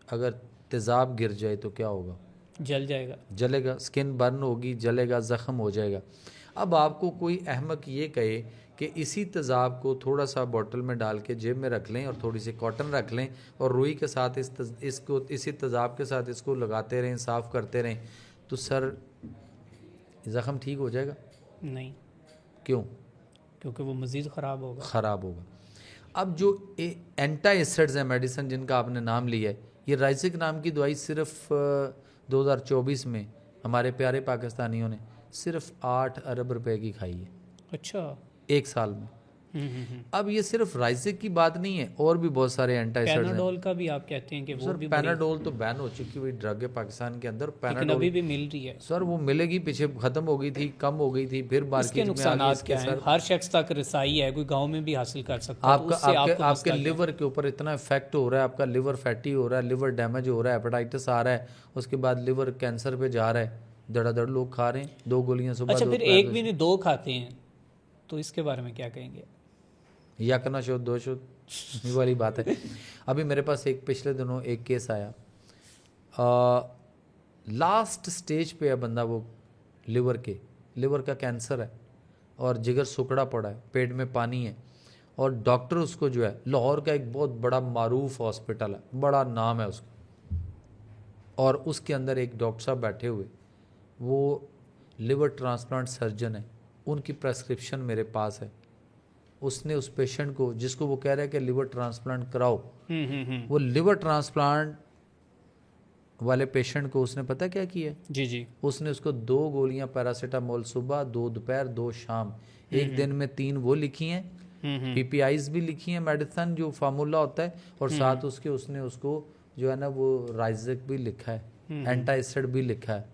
Speaker 1: अगर तेज़ाब गिर जाए तो क्या होगा?
Speaker 2: जल जाएगा,
Speaker 1: जलेगा, स्किन बर्न होगी, जलेगा, ज़ख़म हो जाएगा। अब आपको कोई अहमक ये कहे कि इसी तेज़ाब को थोड़ा सा बोतल में डाल के जेब में रख लें और थोड़ी सी कॉटन रख लें और रुई के साथ इसी तेज़ाब के साथ इसको लगाते रहें, साफ़ करते रहें, तो सर ज़ख़म ठीक हो जाएगा?
Speaker 2: नहीं।
Speaker 1: क्यों?
Speaker 2: क्योंकि वो मज़ीद ख़राब होगा।
Speaker 1: ख़राब होगा। अब जो एंटी एसिड्स हैं मेडिसिन जिनका आपने नाम लिया है, ये राइजिक नाम की दवाई सिर्फ 2024 में हमारे प्यारे पाकिस्तानियों ने सिर्फ 8 अरब रुपए की खाई है
Speaker 2: अच्छा।
Speaker 1: एक साल में। अब ये सिर्फ राइजिक की बात नहीं है, और भी बहुत सारे एंटी एसिड्स हैं।
Speaker 2: पैनाडोल का भी आप कहते हैं कि वो
Speaker 1: सर
Speaker 2: भी
Speaker 1: पैनाडोल तो बैन हो चुकी हुई ड्रग है पाकिस्तान के अंदर।
Speaker 2: लेकिन
Speaker 1: पैनाडोल
Speaker 2: अभी भी मिल रही है।
Speaker 1: सर वो मिलेगी, पीछे खत्म हो गई थी, कम हो गई थी, फिर
Speaker 2: इसके
Speaker 1: मार्केट में आ
Speaker 2: नुकसान
Speaker 1: गई।
Speaker 2: क्या हैं? हर शख्स तक रसाई है, कोई गांव में भी हासिल कर सकता है, तो
Speaker 1: आपका
Speaker 2: उससे
Speaker 1: आपके
Speaker 2: आपको
Speaker 1: आपके
Speaker 2: मसला क्या है?
Speaker 1: लिवर के ऊपर इतना इफेक्ट हो रहा है, आपका लिवर फैटी हो रहा है, लिवर डैमेज हो रहा है, हेपेटाइटिस आ रहा है, उसके बाद लिवर कैंसर पे जा रहा है, धड़ाधड़ लोग खा रहे हैं 2 गोलियां सुबह।
Speaker 2: अच्छा,
Speaker 1: 2
Speaker 2: फिर एक भी नहीं 2 खाते हैं, तो इसके बारे में क्या कहेंगे?
Speaker 1: या करना शुद्ध 2 शुद्ध, ये वाली बात है। अभी मेरे पास एक पिछले दिनों एक केस आया, लास्ट स्टेज पे है बंदा, वो लिवर का कैंसर है और जिगर सुकड़ा पड़ा है, पेट में पानी है, और डॉक्टर उसको जो है, लाहौर का एक बहुत बड़ा मारूफ हॉस्पिटल है, बड़ा नाम है उसका, और उसके अंदर एक डॉक्टर साहब बैठे हुए, वो लिवर ट्रांसप्लांट सर्जन है, उनकी प्रेस्क्रिप्शन मेरे पास है। उसने उस पेशेंट को, जिसको वो कह रहा है कि लिवर ट्रांसप्लांट कराओ, वो लिवर ट्रांसप्लांट वाले पेशेंट को उसने पता क्या किया?
Speaker 2: जी।
Speaker 1: उसने उसको 2 गोलियां पैरासीटामोल सुबह, 2 दोपहर, 2 शाम, एक दिन में 3 वो लिखी हैं, पीपीआईज भी लिखी हैं, मेडिसिन जो फार्मूला होता है, और साथ उसके उसने उसको जो है ना वो राइजिक भी लिखा है, एंटी एसिड भी लिखा है।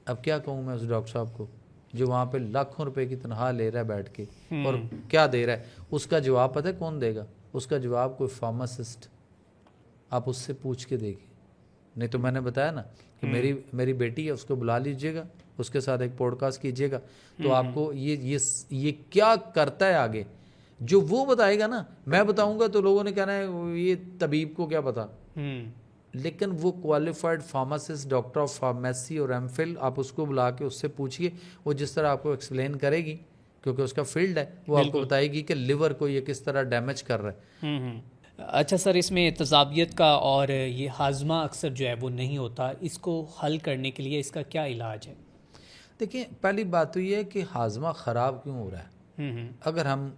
Speaker 1: अब क्या कहूँ मैं उस डॉक्टर साहब को जो वहाँ पे लाखों रुपए की तनख्वाह ले रहा है बैठ के, और क्या दे रहा है? उसका जवाब पता है कौन देगा? उसका जवाब कोई फार्मासिस्ट, आप उससे पूछ के देखिए। नहीं तो मैंने बताया ना कि मेरी बेटी है, उसको बुला लीजिएगा, उसके साथ एक पॉडकास्ट कीजिएगा, तो आपको ये क्या करता है आगे, जो वो बताएगा ना, मैं बताऊंगा तो लोगों ने कहना है ये तबीब को क्या पता, लेकिन वो qualified pharmacist, doctor of pharmacy और एमफिल, आप उसको बुला के उससे पूछिए, वो जिस तरह आपको एक्सप्लेन करेगी, क्योंकि उसका फील्ड है, वो आपको बताएगी कि लिवर को ये किस तरह डैमेज कर रहा है।
Speaker 2: अच्छा सर, इसमें तजाबियत का और ये हाजमा अक्सर जो है वो नहीं होता, इसको हल करने के लिए इसका क्या इलाज है?
Speaker 1: देखिए, पहली बात तो ये है कि हाजमा ख़राब क्यों हो रहा है। अगर हम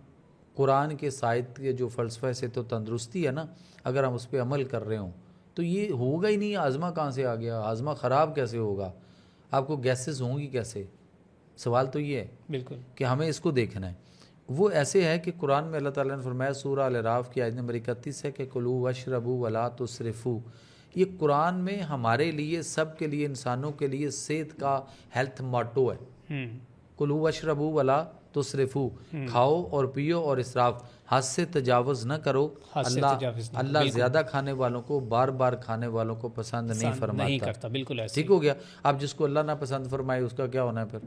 Speaker 1: कुरान के साहित्य के जो फ़लसफ़े से तो तंदुरुस्ती है ना, अगर हम उस पर अमल कर रहे हों तो ये होगा ही नहीं। हाजमा कहाँ से आ गया? हाजमा ख़राब कैसे होगा? आपको गैसेस होंगी कैसे? सवाल तो ये है
Speaker 2: बिल्कुल
Speaker 1: कि हमें इसको देखना है। वो ऐसे है कि कुरान में अल्लाह ताला ने फरमाया, सूरह अल-अराफ की आयत नंबर 31 है कि कुलू वशरबू वला तुसरिफू। ये कुरान में हमारे लिए, सब के लिए, इंसानों के लिए सेहत का हेल्थ मोटो है। कुलू वशरबू वला तुसरिफू, खाओ और पियो और इसराफ, हद से तजावुज़ न करो। अल्लाह ज़्यादा खाने वालों को, बार बार खाने वालों को पसंद नहीं फरमाता,
Speaker 2: नहीं करता। बिल्कुल ऐसे।
Speaker 1: ठीक हो गया। अब जिसको अल्लाह ना पसंद फरमाए उसका क्या होना है फिर?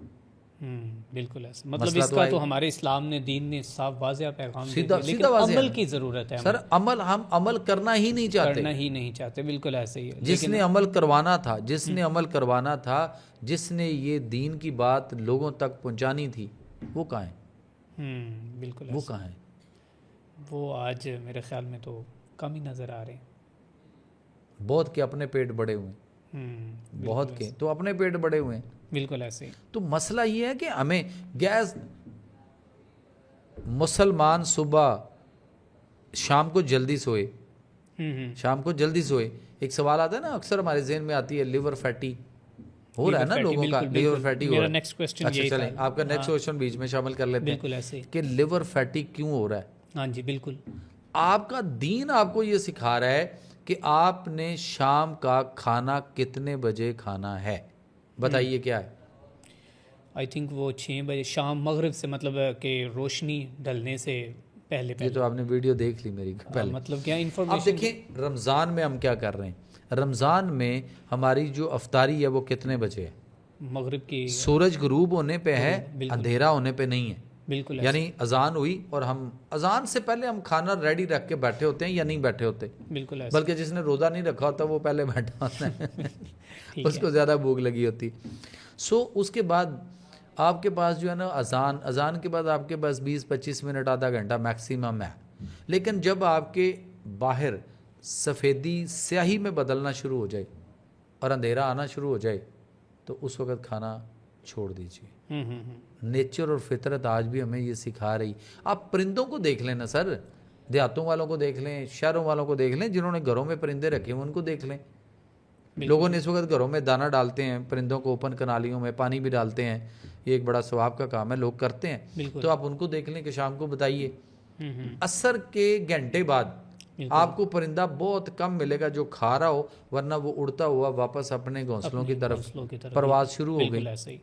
Speaker 2: बिल्कुल ऐसे। मतलब इसका तो हमारे इस्लाम ने, दीन ने साफ वाज़ेह पैगाम दिया, लेकिन अमल की ज़रूरत है।
Speaker 1: सर अमल, हम अमल करना ही नहीं चाहते,
Speaker 2: बिल्कुल ऐसे ही है।
Speaker 1: जिसने अमल करवाना था, जिसने ये दीन की बात लोगों तक पहुंचानी थी, वो कहाँ है?
Speaker 2: बिल्कुल
Speaker 1: वो कहाँ है?
Speaker 2: वो आज मेरे ख्याल में तो कम ही नज़र आ रहे हैं।
Speaker 1: बहुत के अपने पेट बड़े हुए, बहुत के तो अपने पेट बड़े हुए हैं।
Speaker 2: बिल्कुल ऐसे ही।
Speaker 1: तो मसला ये है कि हमें गैस, मुसलमान सुबह शाम को जल्दी सोए, शाम को जल्दी सोए। एक सवाल आता है ना, अक्सर हमारे जहन में आती है, लिवर फैटी हो रहा है ना लोगों का, लिवर फैटी हो रहा है।
Speaker 2: नेक्स्ट क्वेश्चन
Speaker 1: अच्छा चलें, आपका नेक्स्ट क्वेश्चन बीच में शामिल कर लेते हैं।
Speaker 2: बिल्कुल ऐसे
Speaker 1: कि लिवर फैटी क्यों हो रहा है?
Speaker 2: हाँ जी बिल्कुल।
Speaker 1: आपका दीन आपको ये सिखा रहा है कि आपने शाम का खाना कितने बजे खाना है, बताइए क्या है?
Speaker 2: आई थिंक वो 6 बजे शाम, मगरिब से, मतलब कि रोशनी ढलने से पहले।
Speaker 1: ये तो आपने वीडियो देख ली मेरी पहले।
Speaker 2: मतलब क्या इन्फॉर्मेशन।
Speaker 1: अब देखिए रमज़ान में हम क्या कर रहे हैं। रमज़ान में हमारी जो अफ्तारी है वो कितने बजे है?
Speaker 2: मगरिब की,
Speaker 1: सूरज गुरूब होने पे है, अंधेरा होने पे नहीं है।
Speaker 2: बिल्कुल
Speaker 1: यानी अजान हुई और हम अजान से पहले हम खाना रेडी रख के बैठे होते हैं या नहीं बैठे होते?
Speaker 2: बिल्कुल ऐसे।
Speaker 1: बल्कि जिसने रोज़ा नहीं रखा होता वो पहले बैठा होता है उसको ज़्यादा भूख लगी होती। सो उसके बाद आपके पास जो है ना अजान के बाद आपके पास 20-25 मिनट, आधा घंटा मैक्सिमम है। लेकिन जब आपके बाहर सफ़ेदी स्याही में बदलना शुरू हो जाए और अंधेरा आना शुरू हो जाए तो उस वक्त खाना छोड़ दीजिए। नेचर और फितरत आज भी हमें ये सिखा रही। आप परिंदों को देख लें ना सर, देहातों वालों को देख लें, शहरों वालों को देख लें, जिन्होंने घरों में परिंदे रखे हैं उनको देख लें। लोगों ने इस वक्त घरों में दाना डालते हैं, परिंदों को ओपन कनालियों में पानी भी डालते हैं, ये एक बड़ा सवाब का काम है, लोग करते हैं। तो आप उनको देख लें कि शाम को बताइए असर के घंटे बाद आपको परिंदा बहुत कम मिलेगा जो खा रहा हो, वरना वो उड़ता हुआ वापस अपने घोंसलों की तरफ परवाज शुरू हो गई।
Speaker 2: ऐसे ही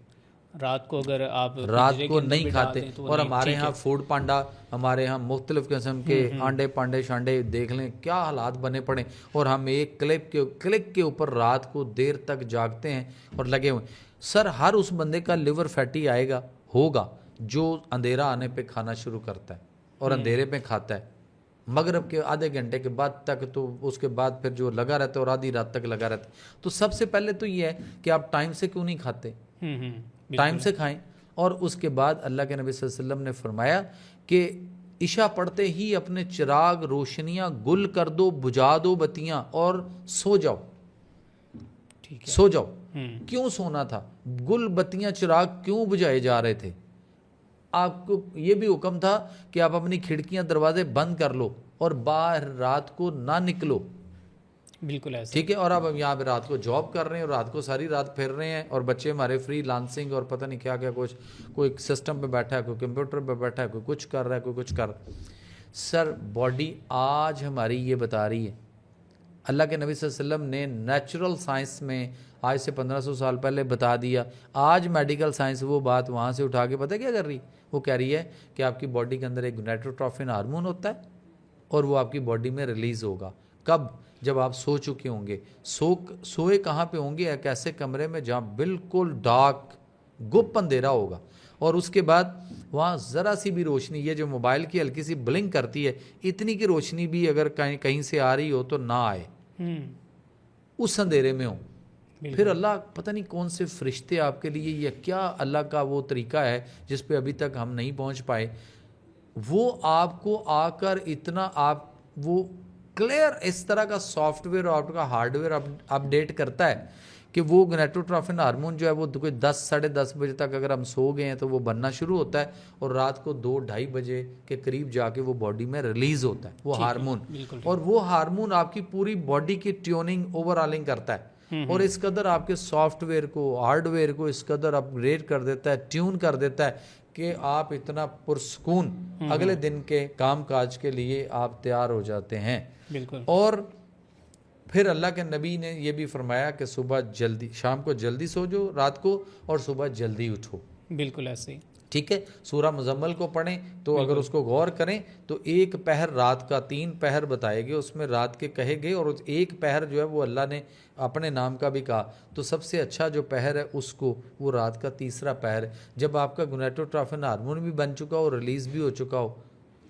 Speaker 2: रात को अगर आप
Speaker 1: रात को नहीं खाते। और हमारे यहाँ फूड पांडा, हमारे यहाँ मुख्तलिफ किस्म के आंडे पांडे शांडे देख लें क्या हालात बने पड़े, और हम एक क्लिक के ऊपर रात को देर तक जागते हैं और लगे हुए। सर हर उस बंदे का लिवर फैटी होगा जो अंधेरा आने पे खाना शुरू करता है और अंधेरे पे खाता है, मगरिब के आधे घंटे के बाद तक, तो उसके बाद फिर जो लगा रहता है और आधी रात तक लगा रहता है। तो सबसे पहले तो ये है कि आप टाइम से क्यों नहीं खाते, टाइम से खाएं। और उसके बाद अल्लाह के नबी सल्लल्लाहु अलैहि वसल्लम ने फरमाया कि इशा पढ़ते ही अपने चिराग रोशनियां गुल कर दो, बुझा दो बत्तियां और सो जाओ।
Speaker 2: ठीक है,
Speaker 1: सो जाओ। क्यों सोना था? गुल बत्तियां चिराग क्यों बुझाए जा रहे थे? आपको ये भी हुक्म था कि आप अपनी खिड़कियां दरवाजे बंद कर लो और बाहर रात को ना निकलो।
Speaker 2: बिल्कुल ऐसा।
Speaker 1: ठीक है। और अब हम यहाँ पे रात को जॉब कर रहे हैं और रात को सारी रात फिर रहे हैं, और बच्चे हमारे फ्री लांसिंग और पता नहीं क्या क्या कुछ, कोई सिस्टम पे बैठा है, कोई कंप्यूटर पे बैठा है, कोई कुछ कर रहा है, कोई कुछ कर। सर बॉडी आज हमारी ये बता रही है, अल्लाह के नबी सल्लल्लाहु अलैहि वसल्लम ने नेचुरल साइंस में आज से 1500 साल पहले बता दिया। आज मेडिकल साइंस वो बात वहाँ से उठा के पता क्या कर रही, वो कह रही है कि आपकी बॉडी के अंदर एक गोनाडोट्रोफिन हार्मोन होता है और वो आपकी बॉडी में रिलीज़ होगा। कब? जब आप सो चुके होंगे। सोए कहाँ पे होंगे? एक ऐसे कमरे में जहाँ बिल्कुल डार्क गुप्त अंधेरा होगा, और उसके बाद वहाँ ज़रा सी भी रोशनी, ये जो मोबाइल की हल्की सी ब्लिंक करती है, इतनी की रोशनी भी अगर कहीं से आ रही हो तो ना आए, उस अंधेरे में हो। फिर अल्लाह पता नहीं कौन से फरिश्ते आपके लिए, या क्या अल्लाह का वो तरीका है जिस पे अभी तक हम नहीं पहुंच पाए, वो आपको आकर इतना आप वो क्लियर इस तरह का सॉफ्टवेयर और आपका हार्डवेयर अपडेट करता है कि वो गोनाडोट्रोफिन हार्मोन जो है वो कोई 10 साढ़े 10 बजे तक अगर हम सो गए हैं तो वो बनना शुरू होता है, और रात को 2-2:30 बजे के करीब जाके वो बॉडी में रिलीज होता है वो हार्मोन। और वो हार्मोन आपकी पूरी बॉडी की ट्यूनिंग ओवरऑलिंग करता है, और इस कदर आपके सॉफ्टवेयर को हार्डवेयर को इस कदर अपग्रेड कर देता है, ट्यून कर देता है कि आप इतना पुरसकून अगले दिन के काम काज के लिए आप तैयार हो जाते हैं।
Speaker 2: बिल्कुल।
Speaker 1: और फिर अल्लाह के नबी ने ये भी फरमाया कि सुबह जल्दी, शाम को जल्दी सो जाओ रात को, और सुबह जल्दी उठो।
Speaker 2: बिल्कुल ऐसे ही।
Speaker 1: ठीक है। सूरह मुजम्मल को पढ़ें तो अगर उसको गौर करें तो एक पहर रात का, 3 पहर बताए गए उसमें रात के कहे गए, और एक पहर जो है वो अल्लाह ने अपने नाम का भी कहा। तो सबसे अच्छा जो पहर है उसको वो रात का तीसरा पहर, जब आपका गोनाडोट्रोफिन हार्मोन भी बन चुका हो, रिलीज भी हो चुका हो।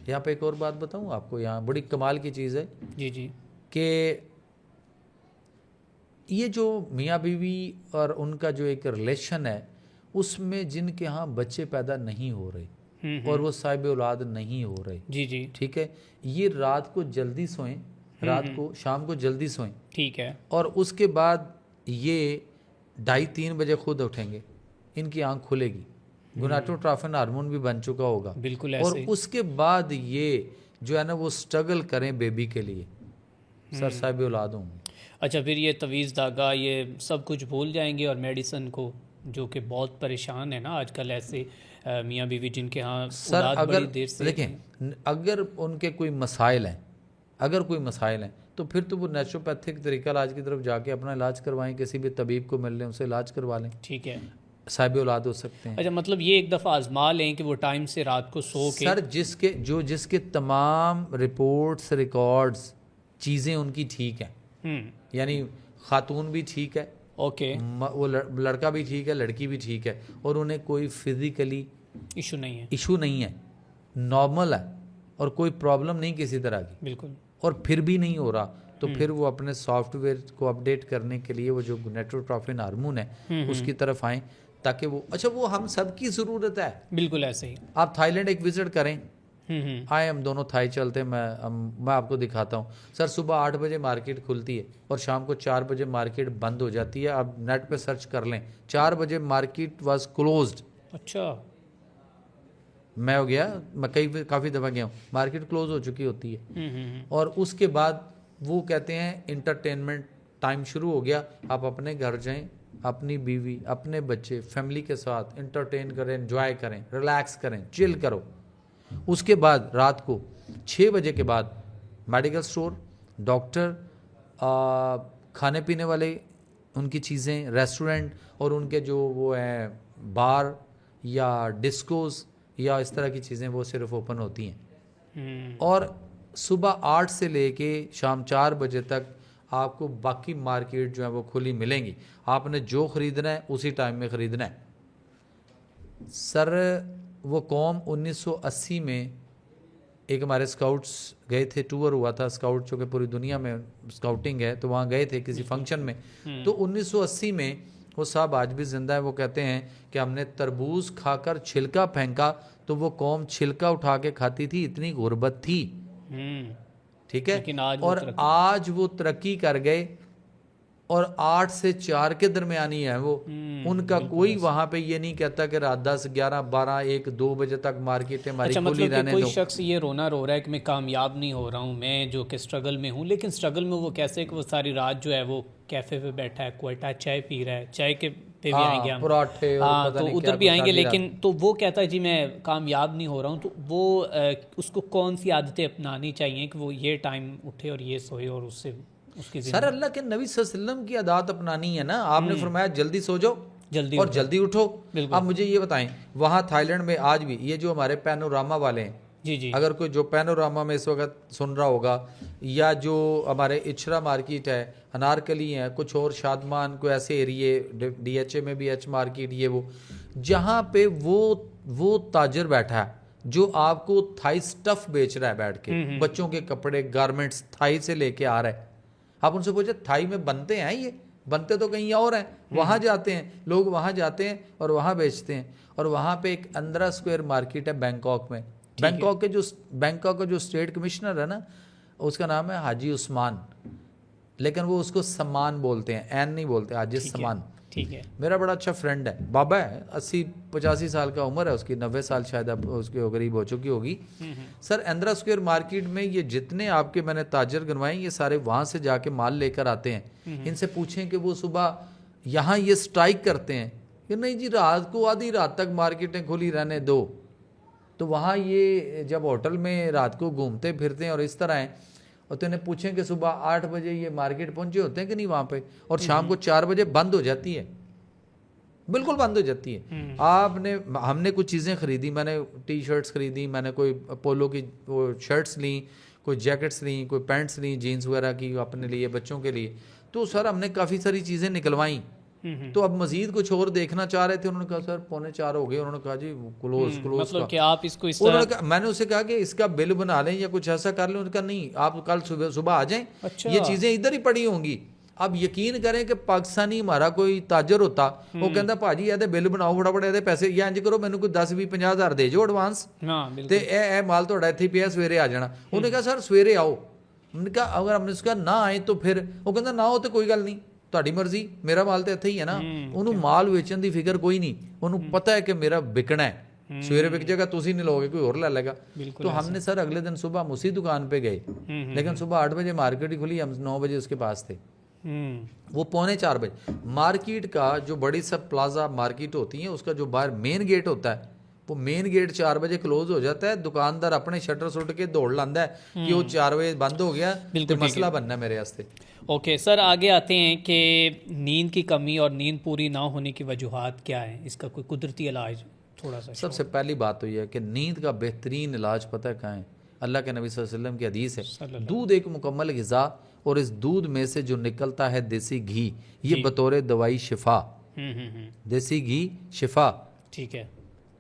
Speaker 1: यहाँ पे एक और बात बताऊँ आपको, यहाँ बड़ी कमाल की चीज़ है
Speaker 2: जी जी,
Speaker 1: कि ये जो मियाँ बीवी और उनका जो एक रिलेशन है, उसमें जिनके यहाँ बच्चे पैदा नहीं हो रहे और वो साहिब औलाद नहीं हो रहे,
Speaker 2: जी जी,
Speaker 1: ठीक है, ये रात को जल्दी सोएं, रात को शाम को जल्दी सोएं,
Speaker 2: ठीक है,
Speaker 1: और उसके बाद ये 2:30-3 बजे खुद उठेंगे, इनकी आंख खुलेगी, गोनाडोट्रोफिन हार्मोन भी बन चुका होगा।
Speaker 2: बिल्कुल
Speaker 1: और
Speaker 2: ऐसे।
Speaker 1: उसके बाद ये जो है ना वो स्ट्रगल करें बेबी के लिए, सर साहिब औलाद होंगे।
Speaker 2: अच्छा, फिर ये तवीज़ धागा ये सब कुछ भूल जाएंगे और मेडिसिन को, जो कि बहुत परेशान है ना आजकल ऐसे मियाँ बीवी जिनके यहाँ
Speaker 1: सर
Speaker 2: औलाद
Speaker 1: अगर
Speaker 2: बड़ी देर से।
Speaker 1: देखें, अगर उनके कोई मसाइल हैं तो फिर तो वो नेचुरोपैथिक तरीका इलाज की तरफ जाके अपना इलाज करवाएं, किसी भी तबीब को मिल लें, उनसे इलाज करवा लें,
Speaker 2: ठीक है,
Speaker 1: साहिब औलाद हो सकते हैं।
Speaker 2: अच्छा, मतलब ये एक दफ़ा आजमा लें कि वो टाइम से रात को सो के।
Speaker 1: सर जिसके तमाम रिपोर्ट्स रिकॉर्ड्स चीज़ें उनकी ठीक हैं, यानी खातून भी ठीक है,
Speaker 2: ओके,
Speaker 1: वो लड़का भी ठीक है, लड़की भी ठीक है, और उन्हें कोई फिजिकली
Speaker 2: इशू नहीं है,
Speaker 1: नॉर्मल है और कोई प्रॉब्लम नहीं किसी तरह की,
Speaker 2: बिल्कुल,
Speaker 1: और फिर भी नहीं हो रहा, तो फिर वो अपने सॉफ्टवेयर को अपडेट करने के लिए वो जो गोनाडोट्रोफिन हार्मोन है उसकी तरफ आएँ, ताकि वो, अच्छा वो हम सब की ज़रूरत है।
Speaker 2: बिल्कुल ऐसे ही।
Speaker 1: आप थाईलैंड एक विजिट करें, आए हम दोनों थाई चलते हैं, मैं आपको दिखाता हूँ। सर सुबह 8 बजे मार्केट खुलती है और शाम को 4 बजे मार्केट बंद हो जाती है। आप नेट पे सर्च कर लें, 4 बजे मार्केट वाज क्लोज्ड।
Speaker 2: अच्छा,
Speaker 1: मैं हो गया, मैं काफ़ी दफ़ा गया हूँ, मार्केट क्लोज हो चुकी होती है। और उसके बाद वो कहते हैं इंटरटेनमेंट टाइम शुरू हो गया, आप अपने घर जाएं, अपनी बीवी, अपने बच्चे, फैमिली के साथ इंटरटेन करें, एंजॉय करें, रिलैक्स करें, चिल करो। उसके बाद रात को 6 बजे के बाद मेडिकल स्टोर, डॉक्टर, खाने पीने वाले उनकी चीज़ें, रेस्टोरेंट और उनके जो वो हैं बार या डिस्कोज या इस तरह की चीज़ें वो सिर्फ ओपन होती हैं। और सुबह 8 से लेके शाम 4 बजे तक आपको बाकी मार्केट जो है वो खुली मिलेंगी। आपने जो ख़रीदना है उसी टाइम में ख़रीदना है। सर वो कौम 1980 में एक हमारे स्काउट्स गए थे, टूर हुआ था स्काउट जो कि पूरी दुनिया में स्काउटिंग है, तो वहाँ गए थे किसी फंक्शन में। तो 1980 में वो साहब आज भी जिंदा है, वो कहते हैं कि हमने तरबूज खाकर छिलका फेंका तो वो कौम छिलका उठा के खाती थी, इतनी गुर्बत थी। ठीक है। और आज वो तरक्की कर गए और 8 से 4 के दरमियानी है वो। उनका कोई वहां पे ये नहीं कहता कि रात 10, 11, 12, 1, 2 बजे तक मार्केट हमारी खुली रहने दो।
Speaker 2: कोई शख्स ये रोना रो रहा है कि मैं कामयाब नहीं हो रहा हूँ, मैं जो कि स्ट्रगल में हूँ, लेकिन स्ट्रगल में वो कैसे कि वो सारी रात जो है वो कैफे पे बैठा है, क्वाटा चाय पी रहा है, चाय के पे भी आएंगे हम,
Speaker 1: पराठे,
Speaker 2: हाँ तो उधर भी आएंगे, लेकिन तो वो कहता है जी मैं कामयाब नहीं हो रहा हूँ। तो वो उसको कौन सी आदतें अपनानी चाहिए कि वो ये टाइम उठे और ये सोए और उससे उसकी
Speaker 1: सर अल्लाह के नबी सल्लल्लाहु अलैहि वसल्लम की आदत अपनानी है ना। आपने फरमाया जल्दी सो जाओ और जल्दी उठो। अब मुझे ये बताएं, वहाँ थाईलैंड में आज भी ये जो हमारे पैनोरामा वाले हैं, जी, अगर कोई जो पैनोरामा में इस वक्त सुन रहा होगा, या जो हमारे इचरा मार्केट है, अनारकली है, कुछ और शादमान, कोई ऐसे एरिए, DHA में भी एच मार्केट, ये वो जहाँ पे वो ताजर बैठा है जो आपको थाई स्टफ बेच रहा है बैठ के, बच्चों के कपड़े, गारमेंट्स थाई से लेके आ रहा है। आप उनसे पूछे थाई में बनते हैं, ये बनते तो कहीं और हैं, वहाँ जाते हैं लोग, वहाँ जाते हैं और वहाँ बेचते हैं। और वहाँ पे एक 15 स्क्वायर मार्केट है बैंकॉक में। बैंकॉक का जो स्टेट कमिश्नर है ना, उसका नाम है हाजी उस्मान, लेकिन वो उसको सम्मान बोलते हैं, एन नहीं बोलते, हाजी सम्मान।
Speaker 2: ठीक है।
Speaker 1: मेरा बड़ा अच्छा फ्रेंड है, बाबा है, 80-85 साल का उम्र है उसकी, 90 साल शायद अब उसकी करीब हो चुकी होगी। सर 15 स्क्वायर मार्केट में ये जितने आपके मैंने ताजर गिनवाए, ये सारे वहाँ से जाके माल लेकर आते हैं। इनसे पूछें कि वो सुबह यहाँ ये स्ट्राइक करते हैं कि नहीं जी रात को आधी रात तक मार्केटें खुली रहने दो। तो वहाँ ये जब होटल में रात को घूमते फिरते हैं और इस तरह हैं, और तो इन्हें पूछें कि सुबह 8 बजे ये मार्केट पहुंचे होते हैं कि नहीं वहाँ पे, और शाम को 4 बजे बंद हो जाती है, बिल्कुल बंद हो जाती है। हमने कुछ चीज़ें खरीदी, मैंने T-शर्ट्स खरीदी, मैंने कोई पोलो की वो शर्ट्स ली, कोई जैकेट्स ली, कोई पैंट्स ली, जीन्स वगैरह की अपने लिए, बच्चों के लिए। तो सर हमने काफ़ी सारी चीज़ें निकलवाई। तो अब मजीद कुछ और देखना चाह रहे थे, उन्होंने कहा सर 3:45 हो गए, उन्होंने कहा जी क्लोज
Speaker 2: मतलब कि आप इसको इस
Speaker 1: तरह, मैंने उससे कहा कि इसका बिल बना लें या कुछ ऐसा कर लें। उन्होंने कहा नहीं, आप कल सुबह आ जाएं। अच्छा। ये चीज़ें इधर ही पड़ी होंगी। अब यकीन करें कि पाकिस्तानी हमारा कोई ताजर होता, वो कहता भाजी ये बिल बनाओ फटाफट, ये पैसे या इंज करो, मैंने कोई 10-20-50 हज़ार दे जो एडवांस, तो ये माल थोड़ा इतने पिया, सवेरे आ जाना। उन्होंने कहा सर सवेरे आओ। हमने कहा अगर हमने उसका ना आए तो फिर, वो कहता ना हो तो कोई गल नहीं, ਤੁਹਾਡੀ ਮਰਜ਼ੀ, मेरा माल तो ਇੱਥੇ ही है ना। ਉਹਨੂੰ माल ਵੇਚਣ ਦੀ ਫਿਕਰ ਕੋਈ नहीं, ਉਹਨੂੰ पता है कि मेरा बिकना है, सवेरे बिक जाएगा, तुसी नहीं लोगे, कोई और ले लेगा। तो हमने सर अगले दिन सुबह हम उसी दुकान पे गए, लेकिन सुबह 8 बजे मार्केट ही खुली, हम 9 बजे उसके पास थे, वो 3:45 बजे। मार्केट का जो बड़ी सब प्लाजा मार्केट होती है, उसका जो बाहर मेन गेट होता है, वो मेन गेट 4 बजे क्लोज हो जाता है। दुकानदार अपने शटर सुट के दौड़ लाता है कि वो 4 बजे बंद हो गया, तो मसला बनना मेरे वास्ते।
Speaker 2: ओके सर, आगे आते हैं कि नींद की कमी और नींद पूरी ना होने की वजूहात क्या है, इसका कोई कुदरती इलाज थोड़ा सा?
Speaker 1: सबसे पहली बात तो यह है कि नींद का बेहतरीन इलाज पता है कहाँ है? अल्लाह के नबी सल्लल्लाहु अलैहि वसल्लम की हदीस है, दूध एक मुकम्मल ग़िज़ा, और इस दूध में से जो निकलता है देसी घी, ये बतौर दवाई शिफा, देसी घी शिफा। ठीक है।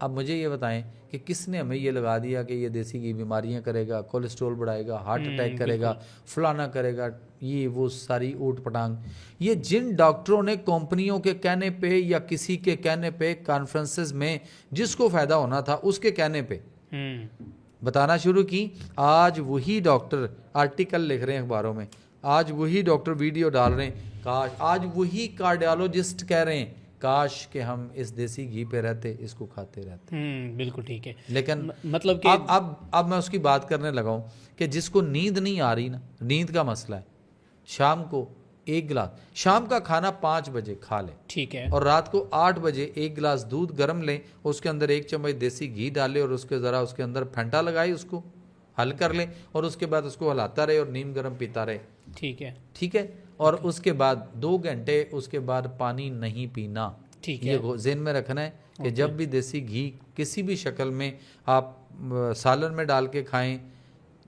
Speaker 1: अब मुझे ये बताएं कि किसने हमें ये लगा दिया कि ये देसी घी बीमारियां करेगा, कोलेस्ट्रॉल बढ़ाएगा, हार्ट अटैक करेगा, फलाना करेगा, ये वो सारी ऊट पटांग। ये जिन डॉक्टरों ने कंपनियों के कहने पे या किसी के कहने पे कॉन्फ्रेंसेस में जिसको फ़ायदा होना था उसके कहने पे बताना शुरू की, आज वही डॉक्टर आर्टिकल लिख रहे हैं अखबारों में, आज वही डॉक्टर वीडियो डाल रहे हैं, आज वही कार्डियोलॉजिस्ट कह रहे हैं काश कि हम इस देसी घी पे रहते, इसको खाते रहते।
Speaker 2: बिल्कुल ठीक है।
Speaker 1: लेकिन
Speaker 2: मतलब कि
Speaker 1: अब मैं उसकी बात करने लगा हूँ कि जिसको नींद नहीं आ रही ना, नींद का मसला है, शाम को 1 गिलास, शाम का खाना 5 बजे खा लें,
Speaker 2: ठीक है,
Speaker 1: और रात को 8 बजे 1 गिलास दूध गर्म लें, उसके अंदर 1 चम्मच देसी घी डालें और उसके ज़रा उसके अंदर फेंटा लगाए, उसको हल कर लें और उसके बाद उसको हलाता रहे और नीम गर्म पीता रहे।
Speaker 2: ठीक है,
Speaker 1: ठीक है। और उसके बाद 2 घंटे उसके बाद पानी नहीं पीना।
Speaker 2: ठीक
Speaker 1: ये
Speaker 2: है,
Speaker 1: ज़हन में रखना है कि जब भी देसी घी किसी भी शक्ल में आप सालन में डाल के खाएं,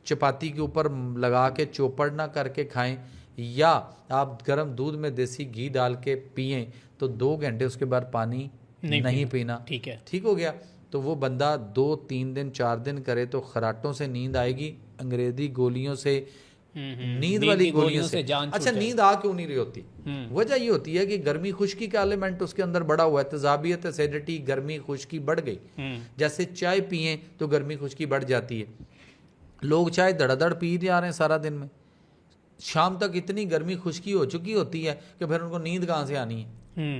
Speaker 1: चपाती के ऊपर लगा के चौपड़ ना करके खाएं, या आप गर्म दूध में देसी घी डाल के पिएं, तो 2 घंटे उसके बाद पानी नहीं पीना।
Speaker 2: ठीक है,
Speaker 1: ठीक हो गया। तो वो बंदा 2-3 दिन 4 दिन करे तो खराटों से नींद आएगी, अंग्रेजी गोलियों से, नींद वाली गोलियों से
Speaker 2: जान
Speaker 1: अच्छा नींद आ क्यों नहीं रही होती? वजह ये होती है कि गर्मी खुश्की का एलिमेंट उसके अंदर बढ़ा हुआ है, तेजाबियत, एसिडिटी, गर्मी खुश्की बढ़ गई। जैसे चाय पिए तो गर्मी खुश्की बढ़ जाती है, लोग चाय धड़ाधड़ पी जा रहे हैं सारा दिन में, शाम तक इतनी गर्मी खुश्की हो चुकी होती है कि फिर उनको नींद कहाँ से आनी है,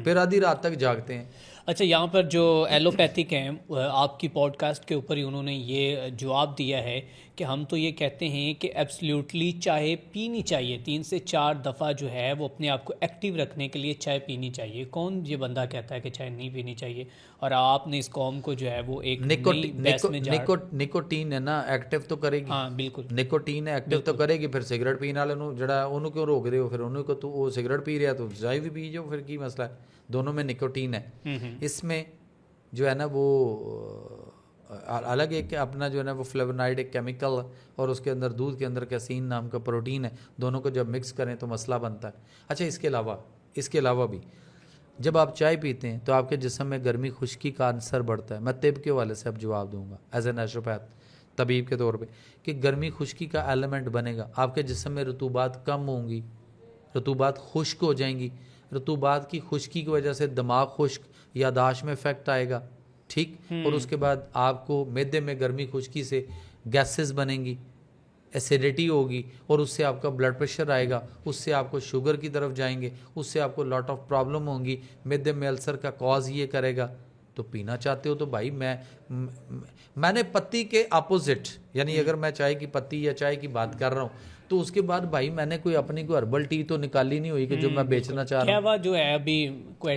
Speaker 1: फिर आधी रात तक जागते हैं।
Speaker 2: अच्छा, यहाँ पर जो एलोपैथिक हैं, आपकी पॉडकास्ट के ऊपर ही उन्होंने ये जवाब दिया है कि हम तो ये कहते हैं कि एब्सोल्युटली चाय पीनी चाहिए, 3 से 4 दफ़ा जो है वो अपने आप को एक्टिव रखने के लिए चाय पीनी चाहिए। कौन ये बंदा कहता है कि चाय नहीं पीनी चाहिए? और आपने इस कौम को जो है वो एक
Speaker 1: निकोटीन है ना, एक्टिव तो करेगी।
Speaker 2: हाँ बिल्कुल,
Speaker 1: निकोटीन है, एक्टिव तो करेगी। फिर सिगरेट पीने वाले जड़ा उन्होंने क्यों रोक रहे हो? फिर उन्होंने को तो वो सिगरेट पी रहा तो चाय भी पी जाओ, फिर की मसला है? दोनों में निकोटीन है। इसमें जो है ना वो अलग एक अपना जो है ना वो फ्लेवोनाइड एक केमिकल, और उसके अंदर दूध के अंदर कैसीन नाम का प्रोटीन है, दोनों को जब मिक्स करें तो मसला बनता है। अच्छा, इसके अलावा भी जब आप चाय पीते हैं तो आपके जिस्म में गर्मी खुश्की का अंसर बढ़ता है। मैं तिब के वाले से अब जवाब दूंगा एज ए नेचुरोपैथ, तबीब के तौर पे, कि गर्मी खुश्की का एलिमेंट बनेगा, आपके जिस्म में रतूबात कम होंगी, रतूबात खुश्क हो जाएंगी, रतूबात की खुश्की की वजह से दिमाग खुश्क, यादाश्त में इफेक्ट आएगा। ठीक। और उसके बाद आपको मैदे में गर्मी खुश्की से गैसेस बनेंगी, एसिडिटी होगी, और उससे आपका ब्लड प्रेशर आएगा, उससे आपको शुगर की तरफ जाएंगे, उससे आपको लॉट ऑफ प्रॉब्लम होंगी, मैदे में अल्सर का कॉज ये करेगा। तो पीना चाहते हो तो भाई मैंने पत्ती के अपोजिट, यानी अगर मैं चाय की पत्ती या चाय की बात कर रहा हूँ तो उसके बाद भाई मैंने कोई अपनी कोई हर्बल टी तो निकाली नहीं हुई कि जो मैं बेचना चाह रहा हूँ।
Speaker 2: कहवा जो है अभी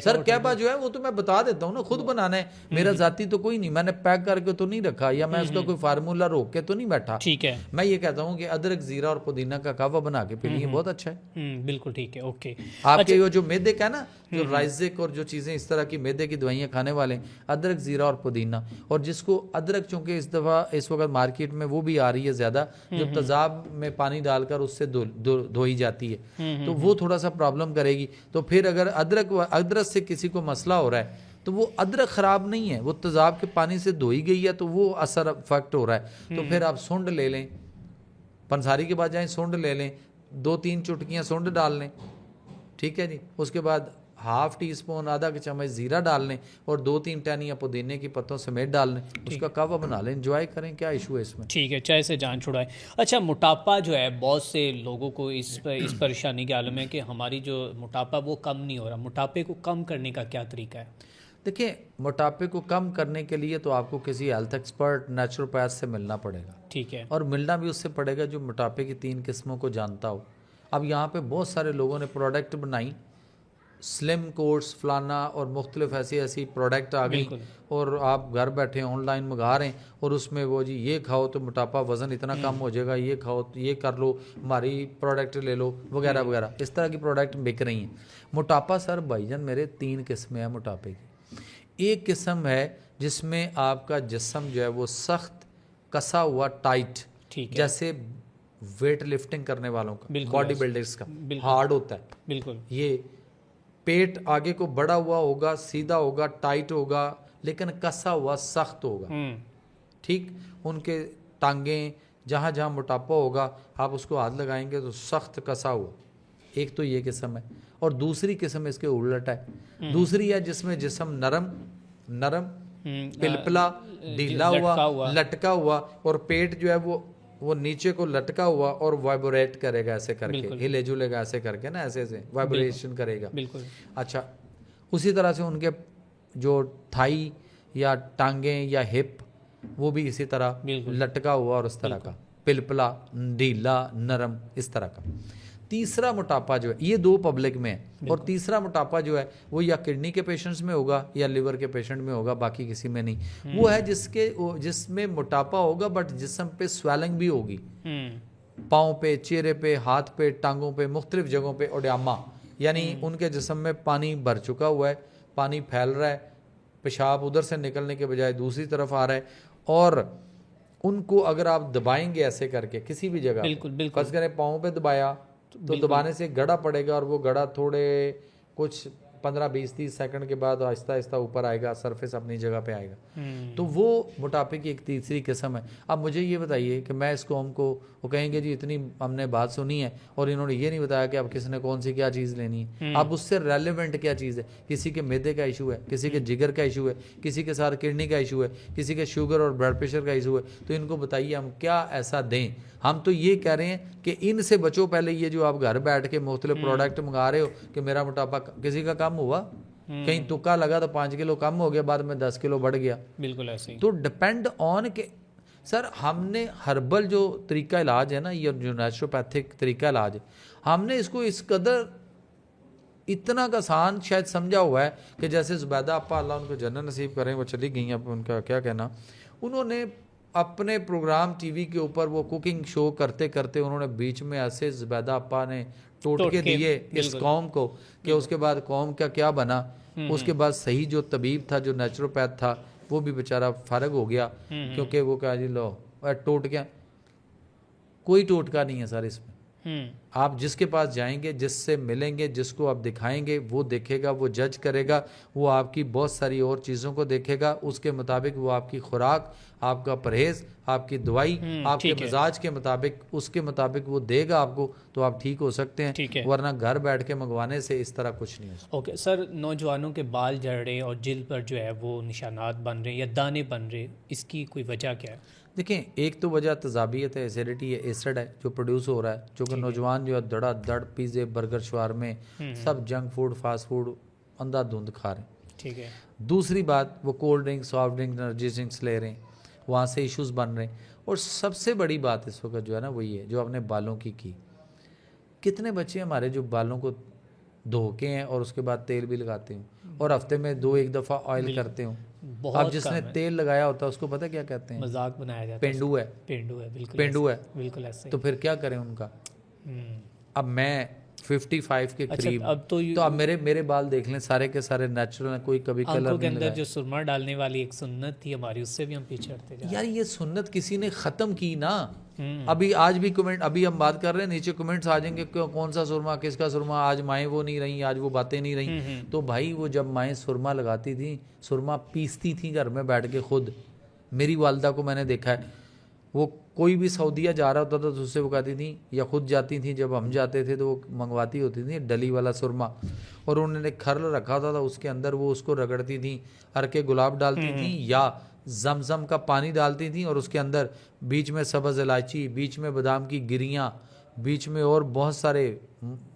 Speaker 1: सर कहवा जो है वो तो मैं बता देता हूँ ना, खुद बनाना है, मेरा जाती तो कोई नहीं, मैंने पैक करके तो नहीं रखा, या मैं उसका कोई फार्मूला रोक के तो नहीं बैठा।
Speaker 2: ठीक है,
Speaker 1: मैं ये कहता हूँ कि अदरक, जीरा और पुदीना का कहवा बना के पी लिए, बहुत अच्छा है।
Speaker 2: बिल्कुल ठीक है, ओके।
Speaker 1: आपके वो जो मैदे का ना, जो राइजिक और जो चीज़ें इस तरह की मैदे की दवाइयाँ खाने वाले, अदरक, जीरा और पुदीना, और जिसको अदरक चूँकि इस दफ़ा इस वक्त मार्केट में वो भी आ रही है ज़्यादा, जो तेज़ाब में पानी डालकर उससे धोई जाती है, तो वो थोड़ा सा प्रॉब्लम करेगी। तो फिर अगर अदरक से किसी को मसला हो रहा है तो वो अदरक ख़राब नहीं है, वो तेज़ाब के पानी से धोई गई है, तो वो असर इफेक्ट हो रहा है। तो फिर आप सुंड ले लें, पंसारी के बाद जाएँ सुंड ले लें, 2-3 चुटकियाँ सुंड डाल लें, ठीक है जी। उसके बाद ½ टीस्पून, आधा चम्मच जीरा डाल लें, और 2-3 टहनियाँ पुदीने की पत्तों समेत डाल लें, उसका कहवा बना लें, एंजॉय करें, क्या इशू है इसमें?
Speaker 2: ठीक है, चाय से जान छुड़ाए। अच्छा, मोटापा जो है, बहुत से लोगों को इस परेशानी के आलम है कि हमारी जो मोटापा वो कम नहीं हो रहा, मोटापे को कम करने का क्या तरीका है?
Speaker 1: देखिए, मोटापे को कम करने के लिए तो आपको किसी हेल्थ एक्सपर्ट, नेचुरोपैथ से मिलना पड़ेगा।
Speaker 2: ठीक है,
Speaker 1: और मिलना भी उससे पड़ेगा जो मोटापे की 3 किस्मों को जानता हो। अब यहाँ पे बहुत सारे लोगों ने प्रोडक्ट बनाई, स्लिम कोर्स फलाना और मुख्तलिफ ऐसी प्रोडक्ट आ गई, और आप घर बैठे ऑनलाइन मंगा रहे हैं, और उसमें वो जी ये खाओ तो मोटापा वज़न इतना कम हो जाएगा, ये खाओ तो ये कर लो, हमारी प्रोडक्ट ले लो, वगैरह वगैरह, इस तरह की प्रोडक्ट बिक रही हैं। मोटापा सर भाईजान मेरे 3 किस्में हैं मोटापे की। एक किस्म है जिसमें आपका जिस्म जो है वो सख्त कसा हुआ, टाइट, जैसे वेट लिफ्टिंग करने वालों का, बॉडी बिल्डर्स का हार्ड होता है, बिल्कुल। ये पेट आगे को बढ़ा हुआ होगा, सीधा होगा, टाइट होगा, लेकिन कसा हुआ, सख्त होगा, ठीक। उनके टांगें जहाँ जहाँ मोटापा होगा आप उसको हाथ लगाएंगे तो सख्त कसा हुआ। एक तो ये किस्म है। और दूसरी किस्म इसके उलट है, दूसरी है जिसमें जिस्म नरम पिलपिला, ढीला हुआ, लटका हुआ, और पेट जो है वो नीचे को लटका हुआ और वाइब्रेट करेगा ऐसे करके, हिले जुलेगा ऐसे करके ना, ऐसे वाइब्रेशन करेगा।
Speaker 2: बिल्कुल।
Speaker 1: अच्छा, उसी तरह से उनके जो थाई या टांगें या हिप वो भी इसी तरह
Speaker 2: बिल्कुल।
Speaker 1: लटका हुआ और उस तरह का, पिलपला, ढीला, नरम, इस तरह का। तीसरा मोटापा जो है, ये दो पब्लिक में है, और तीसरा मोटापा जो है वो या किडनी के पेशेंट्स में होगा या लिवर के पेशेंट में होगा, बाकी किसी में नहीं। वो है जिसमें मोटापा होगा बट जिस्म पे स्वेलिंग भी होगी, पाँव पे, चेहरे पे, हाथ पे, टांगों पे, मुख्तलिफ जगहों पे ओडियामा, यानी उनके जिस्म में पानी भर चुका हुआ है, पानी फैल रहा है, पेशाब उधर से निकलने के बजाय दूसरी तरफ आ रहा है, और उनको अगर आप दबाएंगे ऐसे करके किसी भी जगह,
Speaker 2: बिल्कुल बिल्कुल,
Speaker 1: फर्ज करें पाँव पे दबाया तो दबाने से गड़ा पड़ेगा, और वो गड़ा थोड़े कुछ 15-20-30 सेकंड के बाद आहिस्ता आहिस्ता ऊपर आएगा, सरफेस अपनी जगह पे आएगा। तो वो मोटापे की एक तीसरी किस्म है। अब मुझे ये बताइए कि मैं इस कौम को, वो कहेंगे जी इतनी हमने बात सुनी है और इन्होंने ये नहीं बताया कि अब किसने कौन सी क्या चीज़ लेनी है। अब उससे रेलिवेंट क्या चीज़ है, किसी के मैदे का इशू है, किसी के जिगर का इशू है, किसी के साथ किडनी का इशू है, किसी के शुगर और ब्लड प्रेशर का इशू है, तो इनको बताइए हम क्या ऐसा दें। हम तो ये कह रहे हैं कि इनसे बचो पहले। ये जो आप घर बैठ के मुख्तलिफ प्रोडक्ट मंगा रहे हो कि मेरा मोटापा किसी का कम हुआ, कहीं तुक्का लगा तो 5 किलो कम हो गया, बाद में 10 किलो बढ़ गया,
Speaker 2: बिल्कुल ऐसे ही।
Speaker 1: तो डिपेंड ऑन के सर हमने हर्बल जो तरीका इलाज है ना, ये जो नेचुरोपैथिक तरीका इलाज है, हमने इसको इस कदर इतना आसान शायद समझा हुआ है कि जैसे जुबैदा आपा अल्लाह उनको जन्नत नसीब करें, वो चली गई, अब उनका क्या कहना, उन्होंने अपने प्रोग्राम टीवी के ऊपर वो कुकिंग शो करते करते उन्होंने बीच में ऐसे जुबैदा आपा ने टोटके दिए इस कौम को कि उसके बाद कौम का क्या बना। उसके बाद सही जो तबीब था, जो नेचुरोपैथ था, वो भी बेचारा फारग हो गया, क्योंकि वो कहा जी लो टोटके, कोई टोटका नहीं है सर इसमें। आप जिसके पास जाएंगे, जिससे मिलेंगे, जिसको आप दिखाएंगे, वो देखेगा, वो जज करेगा, वो आपकी बहुत सारी और चीज़ों को देखेगा, उसके मुताबिक वो आपकी खुराक, आपका परहेज, आपकी दवाई, आपके मिजाज के मुताबिक, उसके मुताबिक वो देगा आपको, तो आप ठीक हो सकते हैं। वरना घर बैठ के मंगवाने से इस तरह कुछ नहीं हो।
Speaker 2: ओके सर, नौजवानों के बाल झड़ रहे हैं और जिल्द पर जो है वो निशानात बन रहे हैं या दाने बन रहे हैं, इसकी कोई वजह क्या है?
Speaker 1: देखें, एक तो वजह तजाबियत है, एसिडिटी है, एसिड है जो प्रोड्यूस हो रहा है, जो कि नौजवान जो है धड़ाधड़ पिज़्ज़े, बर्गर, शवारमे, सब जंक फूड, फास्ट फूड अंधाधुंध खा रहे हैं।
Speaker 2: ठीक है।
Speaker 1: दूसरी बात, वो cold drink, soft drink, energy drinks ले रहे हैं, वहाँ से इश्यूज़ बन रहे हैं। और सबसे बड़ी बात इस वक्त जो है ना, वही है जो अपने बालों की कितने बच्चे हमारे जो बालों को धोके हैं और उसके बाद तेल भी लगाते हैं, और हफ्ते में 2-1 दफ़ा ऑयल करते हो। अब जिसने तेल लगाया होता है उसको पता क्या कहते हैं?
Speaker 2: मजाक बनाया जाता है,
Speaker 1: पेंडू है।
Speaker 2: पेंडू है, बिल्कुल
Speaker 1: पेंडू है,
Speaker 2: बिल्कुल ऐसे।
Speaker 1: तो फिर क्या करें उनका? अब मैं 55 के करीब,
Speaker 2: अब तो
Speaker 1: अब मेरे बाल देख लें, सारे के सारे नेचुरल हैं, कोई कभी कलर
Speaker 2: के अंदर जो सुरमा डालने वाली एक सुन्नत थी हमारी, उससे भी हम पीछे हटते जा रहे हैं।
Speaker 1: यार ये सुन्नत किसी ने ख़त्म की ना। अभी आज भी कमेंट, अभी हम बात कर रहे हैं, नीचे कमेंट्स आ जाएंगे कौन सा सुरमा, किसका सुरमा, आज माएँ वो नहीं रही, आज वो बातें नहीं रही। तो भाई वो जब माएँ सुरमा लगाती थी, सुरमा पीसती थी घर में बैठ के खुद। मेरी वालदा को मैंने देखा है, वो कोई भी सऊदीया जा रहा होता था तो उससे वो कहती थी, या खुद जाती थी, जब हम जाते थे तो वो मंगवाती होती थी डली वाला सुरमा, और उन्होंने खरल रखा होता था, उसके अंदर वो उसको रगड़ती थी, अरके गुलाब डालती थी या जमजम का पानी डालती थी, और उसके अंदर बीच में सब्ज़ इलायची, बीच में बादाम की गिरियाँ, बीच में और बहुत सारे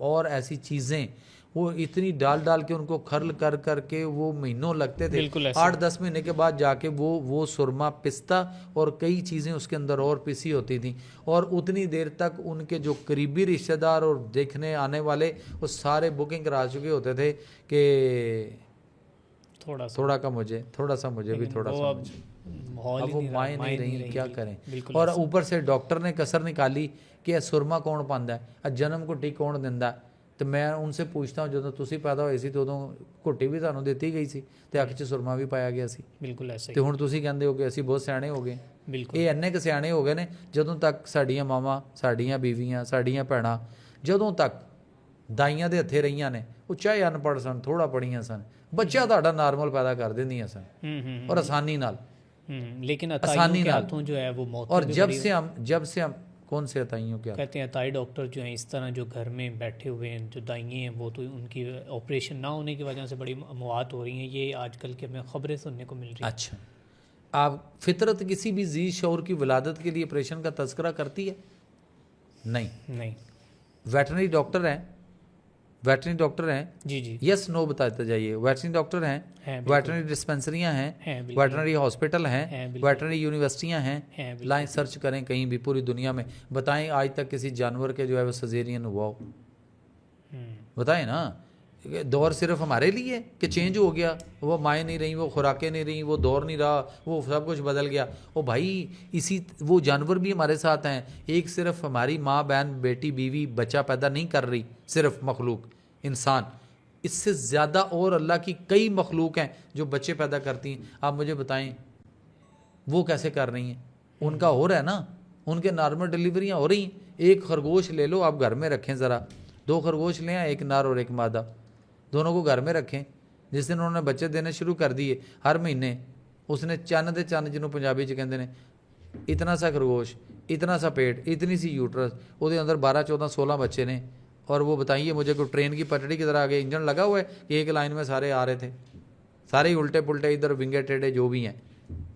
Speaker 1: और ऐसी चीज़ें, वो इतनी डाल के उनको खरल कर करके वो महीनों लगते थे। 8-10 महीने के बाद जाके वो सुरमा पिसता, और कई चीज़ें उसके अंदर और पिसी होती थी, और उतनी देर तक उनके जो करीबी रिश्तेदार और देखने आने वाले वो सारे बुकिंग करा चुके होते थे कि थोड़ा सा मुझे भी थोड़ा सा मुझे। अब वो माएँ नहीं रही, क्या करें। और ऊपर से डॉक्टर ने कसर निकाली कि सुरमा कौन पांदा है, जन्म घुट्टी कौन दिंदा है। तो मैं उनसे पूछता हूँ, जो तुसी पैदा होए सी तो उदों घुट्टी भी ਤੁਹਾਨੂੰ ਦਿੱਤੀ ਗਈ ਸੀ ਤੇ ਅੱਖ 'ਚ ਸੁਰਮਾ ਵੀ ਪਾਇਆ ਗਿਆ ਸੀ।
Speaker 2: ਬਿਲਕੁਲ ਐਸੇ
Speaker 1: ਤੇ ਹੁਣ ਤੁਸੀਂ ਕਹਿੰਦੇ ਹੋ ਕਿ ਅਸੀਂ ਬਹੁਤ ਸਿਆਣੇ ਹੋ ਗਏ। ਬਿਲਕੁਲ ਇਹ ਇੰਨੇ ਕੁ ਸਿਆਣੇ ਹੋ ਗਏ ਨੇ, ਜਦੋਂ ਤੱਕ ਸਾਡੀਆਂ ਮਾਵਾਂ, ਸਾਡੀਆਂ ਬੀਵੀਆਂ, ਸਾਡੀਆਂ ਭੈਣਾਂ ਜਦੋਂ ਤੱਕ ਦਾਈਆਂ ਦੇ ਹੱਥੇ ਰਹੀਆਂ ਨੇ, ਉਹ ਚਾਹੇ ਅਨਪੜ੍ਹ ਸਨ, ਥੋੜਾ ਪੜ੍ਹੀਆਂ ਸਨ, ਬੱਚਾ ਤੁਹਾਡਾ ਨਾਰਮਲ ਪੈਦਾ ਕਰ ਦਿੰਦੀਆਂ ਸਨ, और आसानी नाल,
Speaker 2: लेकिन
Speaker 1: आसानी नाल
Speaker 2: जो है वो मौत।
Speaker 1: और जब से हम कौन से अताइयों क्या
Speaker 2: कहते हैं, अताई डॉक्टर जो हैं इस तरह जो घर में बैठे हुए हैं, जो दाइयाँ हैं, वो तो उनकी ऑपरेशन ना होने की वजह से बड़ी मौत हो रही हैं, ये आजकल के हमें खबरें सुनने को मिल रही हैं।
Speaker 1: अच्छा, आप फितरत किसी भी जी शौर की विलादत के लिए ऑपरेशन का तस्करा करती है? नहीं।
Speaker 2: वेटरनरी
Speaker 1: डॉक्टर हैं, वेटरनरी डॉक्टर हैं,
Speaker 2: जी जी
Speaker 1: यस नो बताते जाइए। वेटरनरी डॉक्टर
Speaker 2: हैं,
Speaker 1: हैं,
Speaker 2: बिल्कुल।
Speaker 1: वेटरनरी डिस्पेंसरियां हैं,
Speaker 2: हैं, बिल्कुल।
Speaker 1: वेटरनरी हॉस्पिटल
Speaker 2: हैं,
Speaker 1: हैं,
Speaker 2: बिल्कुल।
Speaker 1: वेटरनरी यूनिवर्सिटियां
Speaker 2: हैं,
Speaker 1: हैं।
Speaker 2: बिल्कुल।
Speaker 1: लाइन सर्च करें कहीं भी पूरी दुनिया में, बताएं आज तक किसी जानवर के जो है वो सजेरियन हुआ हो, बताएं ना। दौर सिर्फ हमारे लिए कि चेंज हो गया, वो माएँ नहीं रही, वो खुराकें नहीं रही, वो दौर नहीं रहा, वो सब कुछ बदल गया। ओ भाई, इसी वो जानवर भी हमारे साथ हैं। एक सिर्फ हमारी माँ बहन बेटी बीवी बच्चा पैदा नहीं कर रही सिर्फ मखलूक इंसान, इससे ज़्यादा और अल्लाह की कई मखलूक हैं जो बच्चे पैदा करती हैं। आप मुझे बताएं वो कैसे कर रही हैं? उनका हो रहा है ना, उनके नॉर्मल डिलीवरियाँ हो रही हैं। एक खरगोश ले लो आप, घर में रखें ज़रा, 2 खरगोश ले आए, एक नर और एक मादा, दोनों को घर में रखें। जिस दिन उन्होंने बच्चे देने शुरू कर दिए, हर महीने उसने चन्न दे चन्न, जिन्हों पंजाबी च कहते हैं, इतना सा खरगोश, इतना सा पेट, इतनी सी यूट्रस, उसके अंदर 12 14 16 बच्चे ने। और वो बताइए मुझे, कोई ट्रेन की पटड़ी की तरह आगे इंजन लगा हुआ है कि एक लाइन में सारे आ रहे थे, सारे ही उल्टे पुल्टे, इधर विंगे टेढ़े जो भी हैं।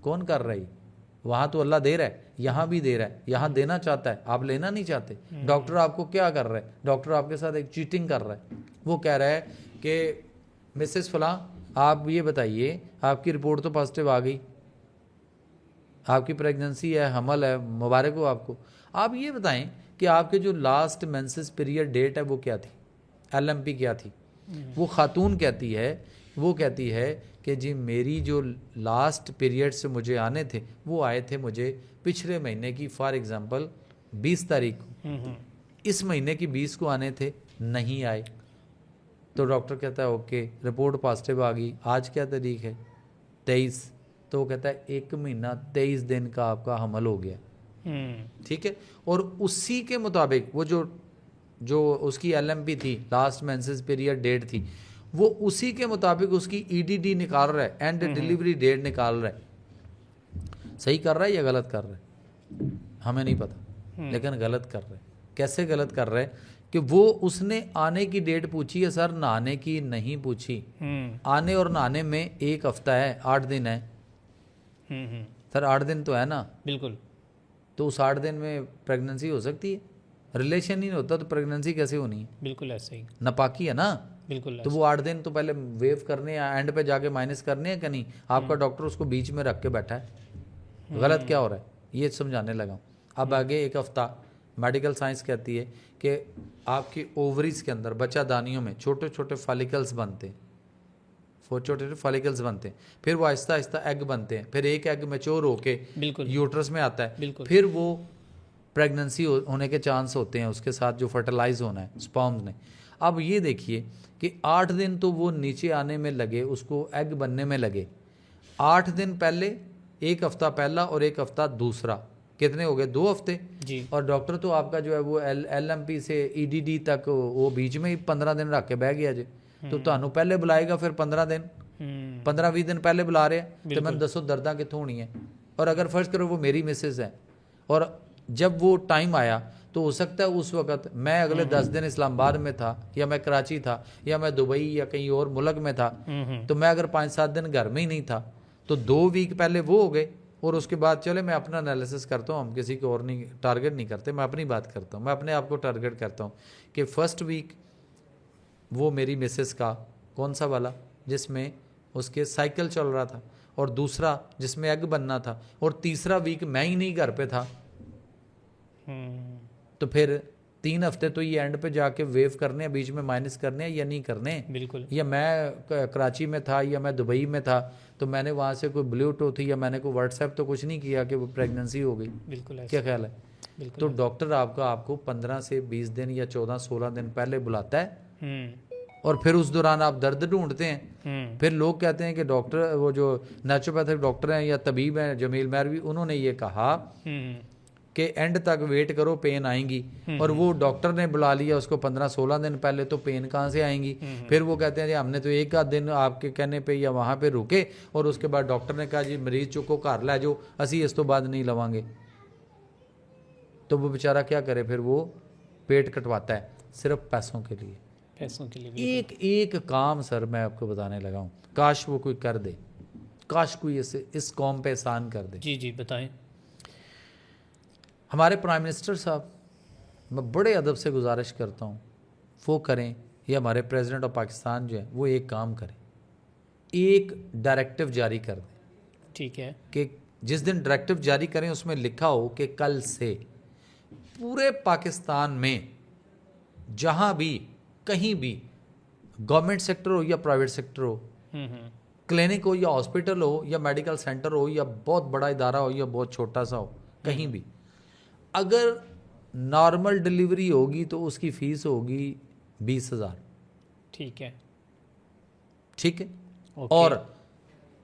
Speaker 1: कौन कर रहा है? वहाँ तो अल्लाह दे रहा है, यहाँ भी दे रहा है, यहाँ देना चाहता है, आप लेना नहीं चाहते। डॉक्टर आपको क्या कर रहा है? डॉक्टर आपके साथ एक चीटिंग कर रहा है। वो कह रहा है कि मिसेस फलां, आप ये बताइए, आपकी रिपोर्ट तो पॉजिटिव आ गई, आपकी प्रेगनेंसी है, हमल है, मुबारक हो आपको। आप ये बताएं कि आपके जो लास्ट मेंसेस पीरियड डेट है वो क्या थी, LMP क्या थी? वो खातून कहती है, वो कहती है कि जी मेरी जो लास्ट पीरियड से मुझे आने थे वो आए थे मुझे पिछले महीने की फॉर एग्जांपल 20 तारीख को, इस महीने की 20 को आने थे, नहीं आए। तो डॉक्टर कहता है ओके, रिपोर्ट पॉजिटिव आ गई, आज क्या तारीख है? 23। तो वो कहता है 1 महीना 23 दिन का आपका हमल हो गया, ठीक है। और उसी के मुताबिक वो जो उसकी LMP थी, लास्ट मेंसेस पीरियड डेट थी, वो उसी के मुताबिक उसकी EDD निकाल रहा है, एंड डिलीवरी डेट निकाल रहा है। सही कर रहा है या गलत कर रहा है हमें नहीं पता, लेकिन गलत कर रहा है। कैसे गलत कर रहा है? कि वो उसने आने की डेट पूछी है सर, नहाने की नहीं पूछी। आने और नहाने में 1 हफ्ता है, 8 दिन है सर, 8 दिन तो है ना,
Speaker 2: बिल्कुल।
Speaker 1: तो उस 8 दिन में प्रेगनेंसी हो सकती है? रिलेशन ही नहीं होता तो प्रेगनेंसी कैसे होनी है?
Speaker 2: बिल्कुल ऐसे ही,
Speaker 1: नापाकी है ना।
Speaker 2: बिल्कुल।
Speaker 1: तो वो 8 दिन तो पहले वेव करने या एंड पे जाके माइनस करने हैं कि नहीं? आपका डॉक्टर उसको बीच में रख के बैठा है। गलत क्या हो रहा है ये समझाने लगा। अब आगे 1 हफ्ता मेडिकल साइंस कहती है कि आपकी ओवरीज के अंदर, बच्चादानियों में छोटे छोटे फॉलिकल्स बनते हैं, छोटे छोटे फॉलिकल्स बनते हैं, फिर वो आहिस्ता आहिस्ता एग बनते हैं, फिर एक एग मैच्योर होके यूट्रस में आता है, फिर वो प्रेगनेंसी होने के चांस होते हैं उसके साथ, जो फर्टिलाइज होना है स्पर्म्स ने। अब ये देखिए कि 8 दिन तो वो नीचे आने में लगे, उसको एग बनने में लगे, 8 दिन पहले, 1 हफ्ता पहला और 1 हफ्ता दूसरा, कितने हो गए? 2 हफ्ते
Speaker 2: जी।
Speaker 1: और डॉक्टर तो आपका जो है वो LMP से EDD तक वो बीच में ही 15 दिन रख के बह गया जी। तो ਤੁਹਾਨੂੰ पहले बुलाएगा फिर 15 दिन, 15-20 दिन पहले बुला रहे हैं, तो मैंने दसो दर्दा कितों होनी है। और अगर फर्ज करो वो मेरी मिसेज है और जब वो टाइम आया तो हो सकता है उस वक्त मैं अगले 10 दिन इस्लामाबाद में था, या मैं कराची था, या मैं दुबई या कहीं और मुल्क में था, तो मैं अगर 5-7 दिन घर में ही नहीं था, तो 2 वीक पहले वो हो गए। और उसके बाद चले मैं अपना एनालिसिस करता हूँ, हम किसी को और नहीं टारगेट नहीं करते, मैं अपनी बात करता हूँ, मैं अपने आप को टारगेट करता हूँ कि फर्स्ट वीक वो मेरी मिसेस का कौन सा वाला जिसमें उसके साइकिल चल रहा था, और दूसरा जिसमें एग बनना था, और तीसरा वीक मैं ही नहीं घर पे था। तो फिर 3 हफ्ते तो ये एंड पे जाके वेव करने हैं, बीच में माइनस करने हैं या नहीं करने?
Speaker 2: बिल्कुल।
Speaker 1: या मैं कराची में था या मैं दुबई में था, तो मैंने वहाँ से कोई ब्लूटूथ या मैंने कोई व्हाट्सएप तो कुछ नहीं किया कि वो प्रेगनेंसी हो गई।
Speaker 2: बिल्कुल।
Speaker 1: क्या ख्याल है? तो डॉक्टर आपको 15 से 20 दिन या 14-16 दिन पहले बुलाता है, और फिर उस दौरान आप दर्द ढूंढते हैं। फिर लोग कहते हैं कि डॉक्टर, वो जो नेचुरोपैथिक डॉक्टर हैं या तबीब हैं जमील मैरवी, उन्होंने ये कहा कि एंड तक वेट करो, पेन आएंगी। और वो डॉक्टर ने बुला लिया उसको 15-16 दिन पहले, तो पेन कहाँ से आएंगी? फिर वो कहते हैं जी हमने तो 1 आध दिन आपके कहने पे या वहाँ पे रुके, और उसके बाद डॉक्टर ने कहा जी मरीज चुको घर लै जाओ, असी इस तो बाद नहीं लवांगे। तो वो बेचारा क्या करे? फिर वो पेट कटवाता है सिर्फ पैसों के लिए। एक काम सर मैं आपको बताने लगा हूँ, काश वो कोई कर दे, काश कोई इस कौम पे एहसान कर दे।
Speaker 2: जी जी बताएं।
Speaker 1: हमारे प्राइम मिनिस्टर साहब, मैं बड़े अदब से गुजारिश करता हूँ वो करें, ये हमारे प्रेसिडेंट ऑफ पाकिस्तान जो है वो एक काम करें, एक डायरेक्टिव जारी कर दें।
Speaker 2: ठीक है।
Speaker 1: कि जिस दिन डायरेक्टिव जारी करें उसमें लिखा हो कि कल से पूरे पाकिस्तान में जहां भी कहीं भी गवर्नमेंट सेक्टर हो या प्राइवेट सेक्टर हो, क्लिनिक हो या हॉस्पिटल हो या मेडिकल सेंटर हो या बहुत बड़ा इदारा हो या बहुत छोटा सा हो, कहीं भी अगर नॉर्मल डिलीवरी होगी तो उसकी फीस होगी 20,000।
Speaker 2: ठीक है।
Speaker 1: ठीक है।
Speaker 2: ओके।
Speaker 1: और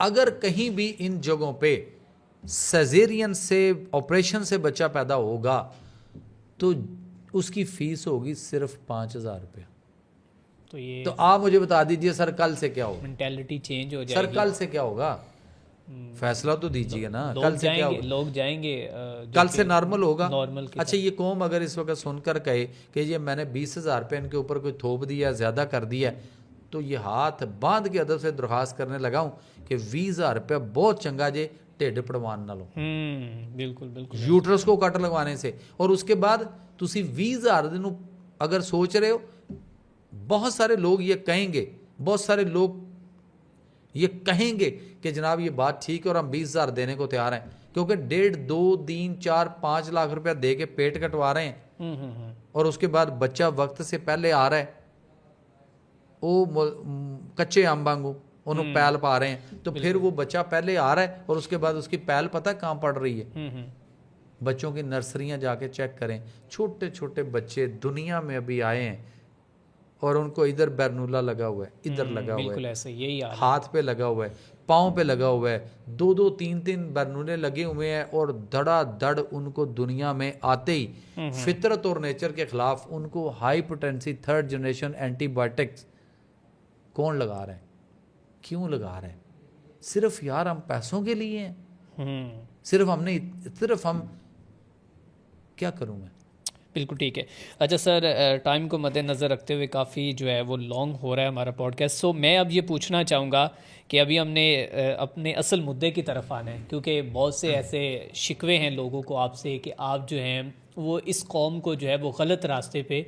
Speaker 1: अगर कहीं भी इन जगहों पे सजेरियन से ऑपरेशन से बच्चा पैदा होगा तो उसकी फीस होगी सिर्फ 5,000 रुपया।
Speaker 2: तो ये
Speaker 1: तो आप मुझे बता दीजिए सर कल से क्या होगा?
Speaker 2: मेंटेलिटी चेंज हो
Speaker 1: सर
Speaker 2: जाएगी।
Speaker 1: कल से क्या होगा? फैसला तो दीजिए ना,
Speaker 2: लोग
Speaker 1: कल से क्या
Speaker 2: जाएंगे,
Speaker 1: होगा?
Speaker 2: लोग जाएंगे
Speaker 1: कल से नॉर्मल होगा।
Speaker 2: नॉर्मल की
Speaker 1: अच्छा, ये कौम अगर इस वक्त सुनकर कहे कि ये मैंने 20,000 रुपये इनके ऊपर कोई थोप दिया, ज़्यादा कर दिया, तो ये हाथ बांध के अदब से दरख्वास्त करने लगाऊं कि 20,000 रुपया बहुत चंगा जे ढिड पड़वान ना लो,
Speaker 2: बिल्कुल बिल्कुल।
Speaker 1: यूट्रस को कट लगवाने से। और उसके बाद तुसी 20,000 दिन अगर सोच रहे हो, बहुत सारे लोग ये कहेंगे, बहुत सारे लोग ये कहेंगे कि जनाब ये बात ठीक है और हम 20,000 देने को तैयार हैं, क्योंकि 1.5, 2, 3, 4, 5 लाख रुपया दे के पेट कटवा रहे हैं और उसके बाद बच्चा वक्त से पहले आ रहा है, वो कच्चे आम वांगू उन्होंने पैल पा रहे हैं, तो फिर वो बच्चा पहले आ रहा है और उसके बाद उसकी पैल पता कहाँ पड़ रही है? बच्चों की नर्सरियां जाके चेक करें, छोटे छोटे बच्चे दुनिया में अभी आए हैं और उनको इधर बैरनूला लगा हुआ है, इधर लगा हुआ
Speaker 2: बिल्कुल
Speaker 1: है,
Speaker 2: ऐसे यही
Speaker 1: हाथ पे लगा हुआ है, पाँव पे लगा हुआ है, 2-2, 3-3 बैरनूले लगे हुए हैं और धड़ाधड़ उनको दुनिया में आते ही फितरत और नेचर के खिलाफ उनको high potency 3rd generation antibiotics कौन लगा रहा है? क्यों लगा रहा है? सिर्फ यार हम पैसों के लिए हैं। सिर्फ हम क्या करूं मैं?
Speaker 2: बिल्कुल ठीक है। अच्छा सर, टाइम को मद्देनज़र रखते हुए काफ़ी जो है वो लॉन्ग हो रहा है हमारा पॉडकास्ट, सो मैं अब ये पूछना चाहूँगा कि अभी हमने अपने असल मुद्दे की तरफ आना है, क्योंकि बहुत से ऐसे शिकवे हैं लोगों को आपसे कि आप जो हैं वो इस कौम को जो है वो गलत रास्ते पे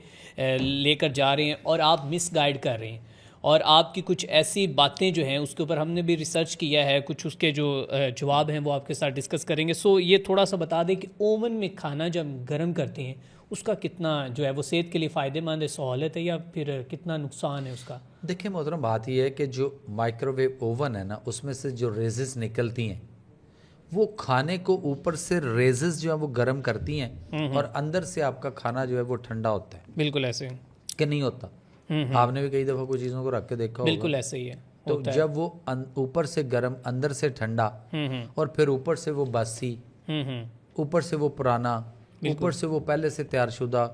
Speaker 2: लेकर जा रहे हैं और आप मिसगाइड कर रहे हैं, और आपकी कुछ ऐसी बातें जो हैं उसके ऊपर हमने भी रिसर्च किया है, कुछ उसके जो जवाब हैं वो आपके साथ डिस्कस करेंगे। सो ये थोड़ा सा बता दें कि ओवन में खाना जब हम गर्म करते हैं उसका कितना जो है वो सेहत के लिए फ़ायदेमंद है, सहूलत है, या फिर कितना नुकसान है उसका?
Speaker 1: देखिए मोहतरम, बात यह है कि जो माइक्रोवेव ओवन है ना, उसमें से जो रेजेस निकलती हैं वो खाने को ऊपर से रेजेस जो है वो गर्म करती हैं और अंदर से आपका खाना जो है वो ठंडा होता है।
Speaker 2: बिल्कुल ऐसे
Speaker 1: कि नहीं होता? आपने भी कई दफ़ा कुछ चीज़ों को रख के देखा होगा।
Speaker 2: बिल्कुल ऐसे ही है।
Speaker 1: तो जब वो ऊपर से गर्म अंदर से ठंडा और फिर ऊपर से वो बासी, ऊपर से वो पुराना, ऊपर से वो पहले से तैयारशुदा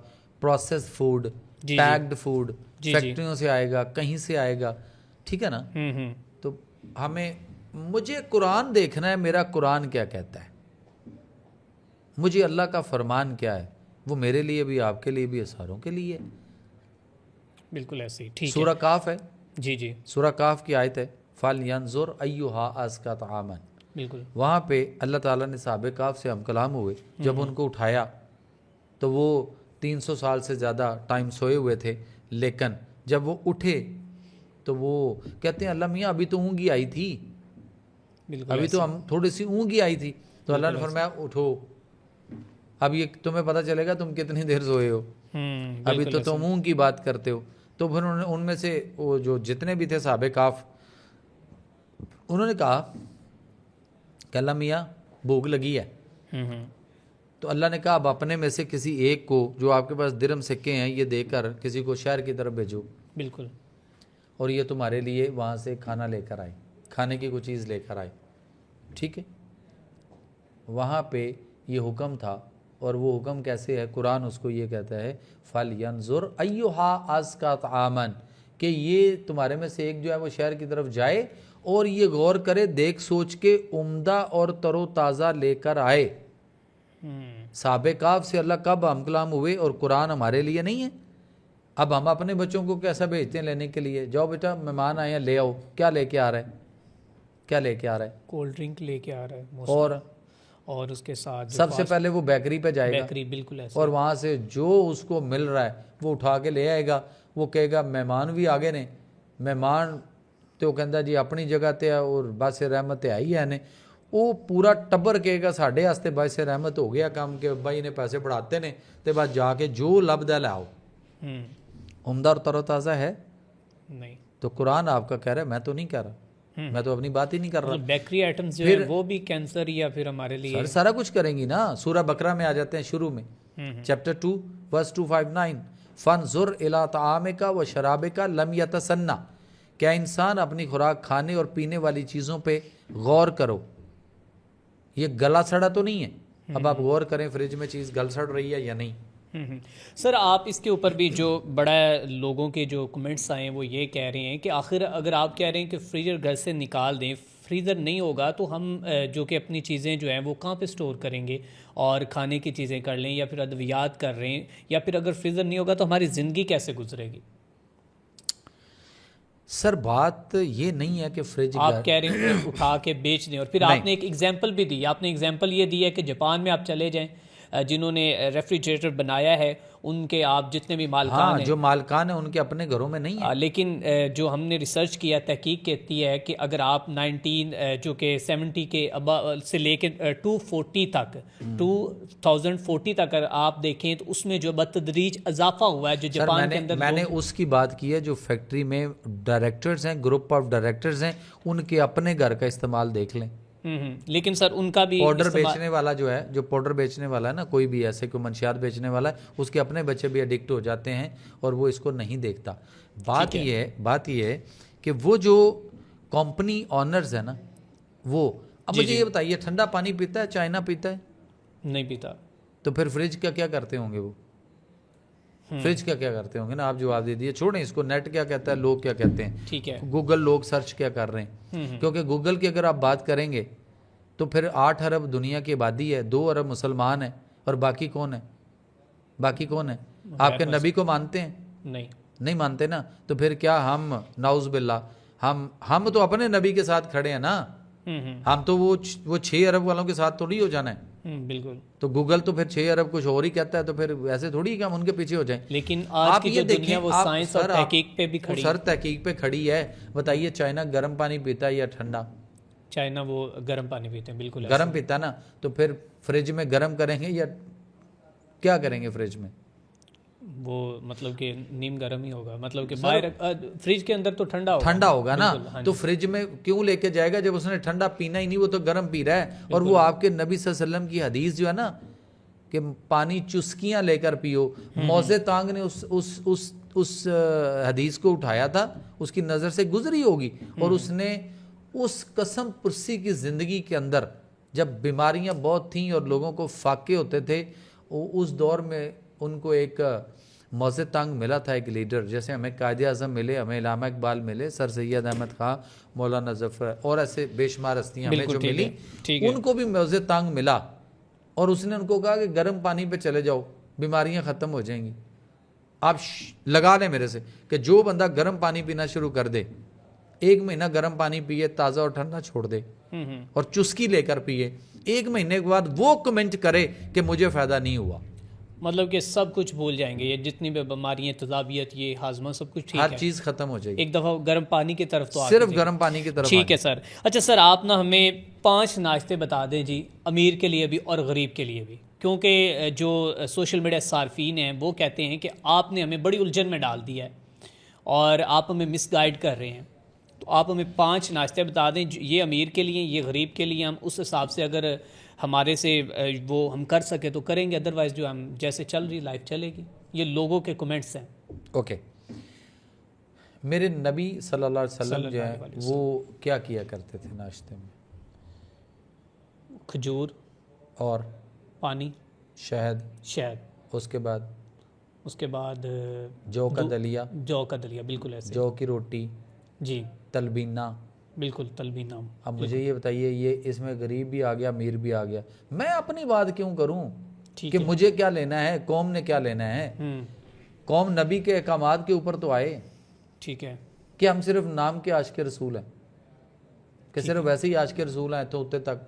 Speaker 1: प्रोसेस फूड, पैक्ड फूड, फैक्ट्रियों से आएगा, कहीं से आएगा, ठीक है ना? तो मुझे कुरान देखना है, मेरा कुरान क्या कहता है, मुझे अल्लाह का फरमान क्या है, वो मेरे लिए भी आपके लिए भी सारों के लिए है।
Speaker 2: बिल्कुल ऐसे ही। ठीक है।
Speaker 1: सूरह काफ है।
Speaker 2: जी। सूरह
Speaker 1: सूरह काफ की आयत है, फल यंजुर अय्युहा अज़का तामन।
Speaker 2: बिल्कुल।
Speaker 1: वहाँ पे अल्लाह ताला ने साहबे काफ से हम कलाम हुए, जब उनको उठाया तो वो 300 साल से ज़्यादा टाइम सोए हुए थे, लेकिन जब वो उठे तो वो कहते हैं अल्लाह मियाँ अभी तो ऊँगी आई थी, अभी तो हम थोड़ी सी ऊँगी आई थी, तो अल्लाह ने फरमाया उठो, अब ये तुम्हें पता चलेगा तुम कितनी देर सोए हो, अभी तो तुम ऊँग की बात करते हो। तो फिर उनमें से वो जो जितने भी थे साहबे काफ, उन्होंने कहा कि अल्लाह मियाँ भूख लगी है। तो अल्लाह ने कहा अब अपने में से किसी एक को जो आपके पास दिरहम सिक्के हैं ये देकर किसी को शहर की तरफ भेजो।
Speaker 2: बिल्कुल।
Speaker 1: और ये तुम्हारे लिए वहाँ से खाना लेकर आए, खाने की कोई चीज़ लेकर आए, ठीक है? वहाँ पे ये हुक्म था, और वो हुक्म कैसे है? कुरान उसको ये कहता है फल यंजुर अय्युहा अज़का तामन, कि ये तुम्हारे में से एक जो है वो शहर की तरफ जाए और ये गौर करे, देख सोच के उम्दा और तरोताज़ा लेकर आए। साहबे काफ से अल्लाह कब हम कलाम हुए और कुरान हमारे लिए नहीं है? अब हम अपने बच्चों को कैसा भेजते हैं लेने के लिए, जाओ बेटा मेहमान आए हैं ले आओ, क्या लेके आ रहा है, क्या लेके आ रहा है?
Speaker 2: कोल्ड ड्रिंक लेके आ रहा है, और उसके साथ
Speaker 1: सबसे पहले वो बेकरी पे जाएगा,
Speaker 2: बेकरी, बिल्कुल ऐसे,
Speaker 1: और वहाँ से जो उसको मिल रहा है वो उठा के ले आएगा वो कहेगा मेहमान भी आ गए ने, मेहमान तो कहता जी अपनी जगह ते है और बासे रहमत है ही है ने, वो पूरा टब्बर कहेगा साढ़े वास्ते बासे रहमत हो गया काम के बाई ने पैसे बढ़ाते ने तो बस जाके जो लभदा लाओ। उम्दा और तरोताज़ा है
Speaker 2: नहीं,
Speaker 1: तो कुरान आपका कह रहा है, मैं तो नहीं कह रहा, मैं तो अपनी बात ही नहीं कर रहा।
Speaker 2: बेकरी आइटम्स जो है वो भी कैंसर या फिर हमारे लिए
Speaker 1: सर सारा कुछ करेंगी ना। सूरह बकरा में आ जाते हैं शुरू में, चैप्टर 2 वर्स 259, फनजुर इला तामिका व शराबिका लम यतसन्ना, क्या इंसान अपनी खुराक खाने और पीने वाली चीज़ों पे गौर करो, ये गला सड़ा तो नहीं है। अब आप गौर करें फ्रिज में चीज़ गल सड़ रही है या नहीं।
Speaker 2: सर आप इसके ऊपर भी जो बड़ा लोगों के जो कमेंट्स आए हैं वो ये कह रहे हैं कि आखिर अगर आप कह रहे हैं कि फ्रीज़र घर से निकाल दें, फ्रीज़र नहीं होगा तो हम जो कि अपनी चीज़ें जो हैं वो कहाँ पे स्टोर करेंगे और खाने की चीज़ें कर लें या फिर अद्वियात कर रहे हैं, या फिर अगर फ्रीज़र नहीं होगा तो हमारी ज़िंदगी कैसे गुजरेगी?
Speaker 1: सर बात ये नहीं है कि फ्रिज
Speaker 2: आप कह रहे हैं उठा के बेच दें, और फिर आपने एक एग्जांपल भी दी, आपने एग्जांपल ये दी है कि जापान में आप चले जाएं, जिन्होंने रेफ्रिजरेटर बनाया है उनके आप जितने भी मालकान हैं,
Speaker 1: जो मालकान है उनके अपने घरों में नहीं है।
Speaker 2: लेकिन जो हमने रिसर्च किया, तहकीक कहती है कि अगर आप 19 जो कि 70 के से लेके 240 तक 2040 तक अगर आप देखें तो उसमें जो बतदरीज इजाफा हुआ है जो जापान के अंदर।
Speaker 1: मैंने उसकी बात की है जो फैक्ट्री में डायरेक्टर्स हैं, ग्रुप ऑफ डायरेक्टर्स हैं, उनके अपने घर का इस्तेमाल देख लें।
Speaker 2: लेकिन सर उनका भी
Speaker 1: पाउडर बेचने वाला जो है, जो पाउडर बेचने वाला है ना, कोई भी ऐसे कोई मंशियात बेचने वाला है, उसके अपने बच्चे भी एडिक्ट हो जाते हैं और वो इसको नहीं देखता। बात ये है कि वो जो कंपनी ऑनर्स है ना, वो अब मुझे ये बताइए ठंडा पानी पीता है, चाइना पीता है?
Speaker 2: नहीं पीता।
Speaker 1: तो फिर फ्रिज का क्या करते होंगे वो? फ्रिज का क्या करते होंगे ना, आप जवाब दे दिए। छोड़ें इसको, नेट क्या कहता है, लोग क्या कहते हैं,
Speaker 2: ठीक है,
Speaker 1: गूगल लोग सर्च क्या कर रहे हैं। क्योंकि गूगल की अगर आप बात करेंगे तो फिर 8 अरब दुनिया की आबादी है, 2 अरब मुसलमान है और बाकी कौन है? बाकी कौन है? आपके नबी को मानते हैं? नहीं मानते ना। तो फिर क्या हम नाउज बिल्ला हम तो अपने नबी के साथ खड़े हैं ना, हम तो वो 6 अरब वालों के साथ थोड़ी हो जाना है।
Speaker 2: बिल्कुल।
Speaker 1: तो गूगल तो फिर 6 अरब कुछ और ही कहता है, तो फिर ऐसे थोड़ी कि हम उनके पीछे हो जाएं।
Speaker 2: लेकिन आज की जो दुनिया वो साइंस और तहकीक पे भी खड़ी है।
Speaker 1: सर तहकीक पे खड़ी है। बताइए चाइना गर्म पानी पीता है या ठंडा?
Speaker 2: चाइना वो गर्म पानी पीते हैं, बिल्कुल
Speaker 1: गर्म पीता ना। तो फिर फ्रिज में गर्म करेंगे या क्या करेंगे फ्रिज में?
Speaker 2: वो मतलब कि नीम गर्म ही होगा, मतलब कि बाहर फ्रिज के अंदर तो ठंडा
Speaker 1: होगा ना। तो फ्रिज में क्यों लेके जाएगा जब उसने ठंडा पीना ही नहीं, वो तो गर्म पी रहा है। और वो आपके नबी सल्लल्लाहु अलैहि वसल्लम की हदीस जो है ना कि पानी चुस्कियां लेकर पियो, मौजे तांग ने उस हदीस को उठाया था, उसकी नज़र से गुजरी होगी और उसने उस कसम पुरसी की ज़िंदगी के अंदर जब बीमारियां बहुत थीं और लोगों को फाके होते थे, उस दौर में उनको एक मौज़े तांग मिला था, एक लीडर। जैसे हमें कायदे आज़म मिले, हमें इलामा इकबाल मिले, सर सैयद अहमद खां, मौलाना जफ़र और ऐसे बेशुमार हस्तियाँ हमें जो मिली, उनको भी मौज़े तांग मिला और उसने उनको कहा कि गर्म पानी पे चले जाओ, बीमारियां ख़त्म हो जाएंगी। आप लगा लें मेरे से कि जो बंदा गर्म पानी पीना शुरू कर दे, 1 महीना गर्म पानी पिए, ताज़ा और ठंडा छोड़ दे और चुस्की लेकर पिए, 1 महीने के बाद वो कमेंट करे कि मुझे फ़ायदा नहीं हुआ,
Speaker 2: मतलब कि सब कुछ भूल जाएंगे, ये जितनी भी बीमारियां, तजाबियत, ये हाजमा, सब कुछ ठीक है,
Speaker 1: हर चीज़ खत्म हो जाएगी।
Speaker 2: एक दफ़ा गर्म पानी की तरफ तो
Speaker 1: सिर्फ गर्म पानी की तरफ।
Speaker 2: ठीक है सर। अच्छा सर, आप ना हमें 5 नाश्ते बता दें जी, अमीर के लिए भी और गरीब के लिए भी, क्योंकि जो सोशल मीडिया सार्फिन हैं वो कहते हैं कि आपने हमें बड़ी उलझन में डाल दिया है और आप हमें मिसगाइड कर रहे हैं। तो आप हमें 5 नाश्ते बता दें, ये अमीर के लिए, ये गरीब के लिए, हम उस हिसाब से अगर हमारे से वो हम कर सके तो करेंगे, अदरवाइज जो हम जैसे चल रही लाइफ चलेगी। ये लोगों के कमेंट्स हैं।
Speaker 1: ओके, मेरे नबी सल्लल्लाहु अलैहि वसल्लम जो है वो क्या किया करते थे नाश्ते में?
Speaker 2: खजूर
Speaker 1: और
Speaker 2: पानी, शहद, उसके बाद
Speaker 1: जौ का दलिया,
Speaker 2: बिल्कुल ऐसे,
Speaker 1: जौ की रोटी
Speaker 2: जी,
Speaker 1: तलबीना,
Speaker 2: बिल्कुल तलबीना।
Speaker 1: अब मुझे ये बताइए, ये इसमें गरीब भी आ गया, अमीर भी आ गया, मैं अपनी बात क्यों करूं कि मुझे क्या लेना है, कौम ने क्या लेना है? कौम नबी के अहकामात के ऊपर तो आए, ठीक है, कि हम सिर्फ नाम के आशिक रसूल हैं, कि सिर्फ वैसे ही आशिक रसूल हैं तो होते तक,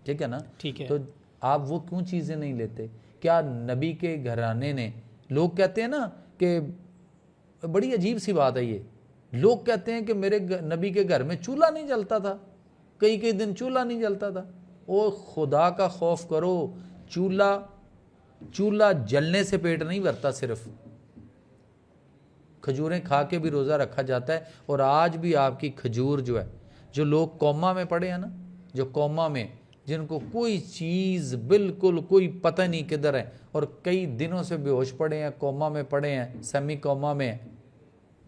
Speaker 1: ठीक है ना? ठीक है। तो आप वो क्यों चीज़ें नहीं लेते? क्या नबी के घराने ने, लोग कहते हैं ना कि बड़ी अजीब सी बात है ये। लोग कहते हैं कि मेरे नबी के घर में चूल्हा नहीं जलता था, कई कई दिन चूल्हा नहीं जलता था। ओ खुदा का खौफ करो, चूल्हा जलने से पेट नहीं भरता, सिर्फ खजूरें खा के भी रोज़ा रखा जाता है। और आज भी आपकी खजूर जो है, जो लोग कोमा में पड़े हैं ना, जो कोमा में, जिनको कोई चीज़ बिल्कुल कोई पता नहीं किधर है और कई दिनों से बेहोश पड़े हैं, कोमा में पड़े हैं, सेमी कोमा में,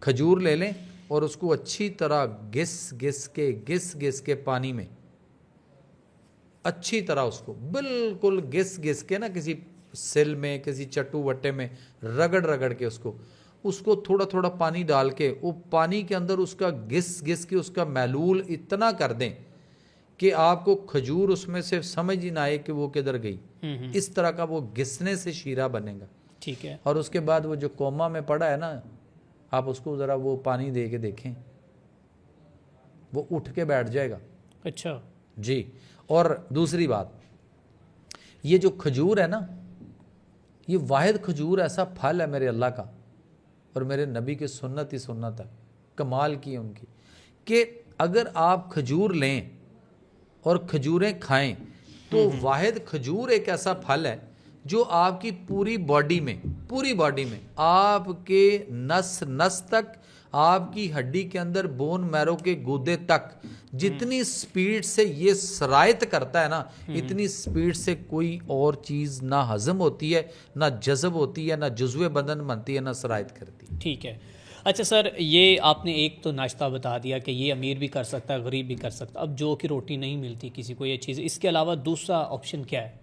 Speaker 1: खजूर ले लें और उसको अच्छी तरह घिस घिस के पानी में अच्छी तरह उसको बिल्कुल घिस के ना, किसी सिल में, किसी चट्टू वट्टे में रगड़ के उसको थोड़ा थोड़ा पानी डाल के, वो पानी के अंदर उसका घिस के उसका महलूल इतना कर दें कि आपको खजूर उसमें से समझ ही ना आए कि वो किधर गई। इस तरह का वो घिसने से शीरा बनेगा।
Speaker 2: ठीक है।
Speaker 1: और उसके बाद वो जो कोमा में पड़ा है ना, आप उसको ज़रा वो पानी दे के देखें, वो उठ के बैठ जाएगा।
Speaker 2: अच्छा
Speaker 1: जी। और दूसरी बात, ये जो खजूर है ना, ये वाहिद खजूर ऐसा फल है मेरे अल्लाह का और मेरे नबी की सुन्नत ही सुन्नत है, कमाल की है उनकी, कि अगर आप खजूर लें और खजूरें खाएं तो वाहिद खजूर एक ऐसा फल है जो आपकी पूरी बॉडी में आपके नस तक, आपकी हड्डी के अंदर बोन मैरो के गुर्दे तक जितनी स्पीड से ये सरायत करता है ना, इतनी स्पीड से कोई और चीज़ ना हजम होती है, ना जज़ब होती है, ना जुज़्वे बदन बनती है, ना सरायत करती है।
Speaker 2: ठीक है। अच्छा सर, ये आपने एक तो नाश्ता बता दिया कि ये अमीर भी कर सकता है, गरीब भी कर सकता है। अब जो कि रोटी नहीं मिलती किसी को ये चीज़, इसके अलावा दूसरा ऑप्शन क्या है?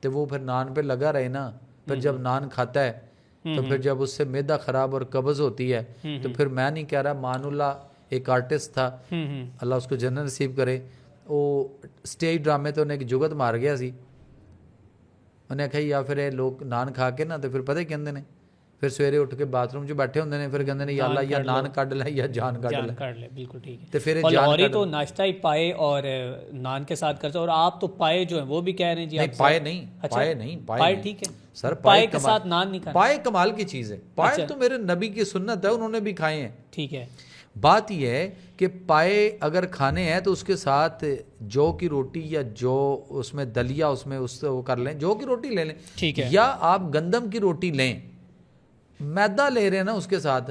Speaker 1: तो वो फिर नान पे लगा रहे ना, फिर जब नान खाता है तो फिर जब उससे मैदा खराब और कब्ज़ होती है तो फिर मैं नहीं कह रहा, मानुल्ला एक आर्टिस्ट था, अल्लाह उसको जन्नत नसीब करे, वो स्टेज ड्रामे तो उन्हें एक जुगत मार गया सी, उन्हें कही या फिर लोग नान खा के ना तो फिर पता कहते ने, फिर सवेरे उठ के बाथरूम 'ਚ बैठे होंगे ने, फिर कहते ने या अल्लाह या नान कढ़ ले या जान कढ़ ले।
Speaker 2: बिल्कुल ठीक है।
Speaker 1: तो फिर
Speaker 2: लाहौरी तो नाश्ता ही पाए और नान के साथ करते, और आप तो पाए जो है वो भी कह रहे हैं जी।
Speaker 1: नहीं पाए नहीं,
Speaker 2: अच्छा,
Speaker 1: पाए नहीं,
Speaker 2: पाए ठीक है
Speaker 1: सर,
Speaker 2: पाए के साथ नान नहीं खाना।
Speaker 1: पाए कमाल की चीज़ है, पाए तो मेरे नबी की सुन्नत है, उन्होंने भी खाए हैं।
Speaker 2: ठीक है।
Speaker 1: बात यह है कि पाए अगर खाने हैं तो उसके साथ जौ की रोटी या जौ उसमें दलिया उसमें उससे वो कर लें, जौ की रोटी ले लें,
Speaker 2: ठीक है,
Speaker 1: या आप गंदम की रोटी लें, मैदा ले रहे हैं ना उसके साथ,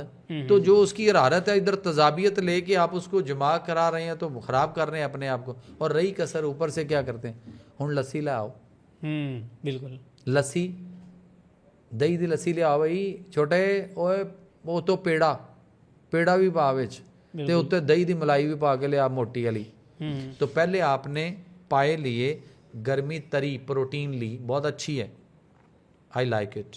Speaker 1: तो जो उसकी हरारत है, इधर तजाबियत लेके आप उसको जमा करा रहे हैं तो खराब कर रहे हैं अपने आप को। और रही कसर, ऊपर से क्या करते हैं, हुण लस्सी ले आओ,
Speaker 2: बिल्कुल
Speaker 1: लस्सी, दही दी लस्सी ले आओ भाई छोटे, ओए वो तो पेड़ा भी पा विच ते उत्ते दही दी मलाई भी पा के लिया मोटी वाली। तो पहले आपने पाए लिए, गर्मी तरी प्रोटीन ली, बहुत अच्छी है, आई लाइक इट,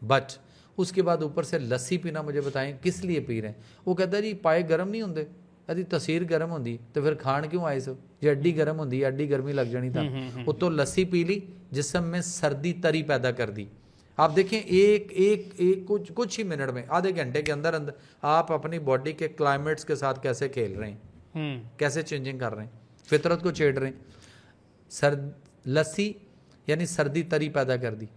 Speaker 1: बट उसके बाद ऊपर से लस्सी पीना, मुझे बताएं किस लिए पी रहे हैं? वो कहता है जी पाए गर्म नहीं होंगे, यदि तसीर गर्म होंगी तो फिर खान क्यों आए सब, जो अड्डी गर्म होंगी अड्डी गर्मी लग जानी था। तो लस्सी पी ली, जिसम में सर्दी तरी पैदा कर दी। आप देखें एक कुछ ही मिनट में, आधे घंटे के अंदर अंदर आप अपनी बॉडी के क्लाइमेट्स के साथ कैसे खेल रहे हैं, कैसे चेंजिंग कर रहे हैं, फितरत को छेड़ रहे हैं। लस्सी यानी सर्दी तरी पैदा कर दी।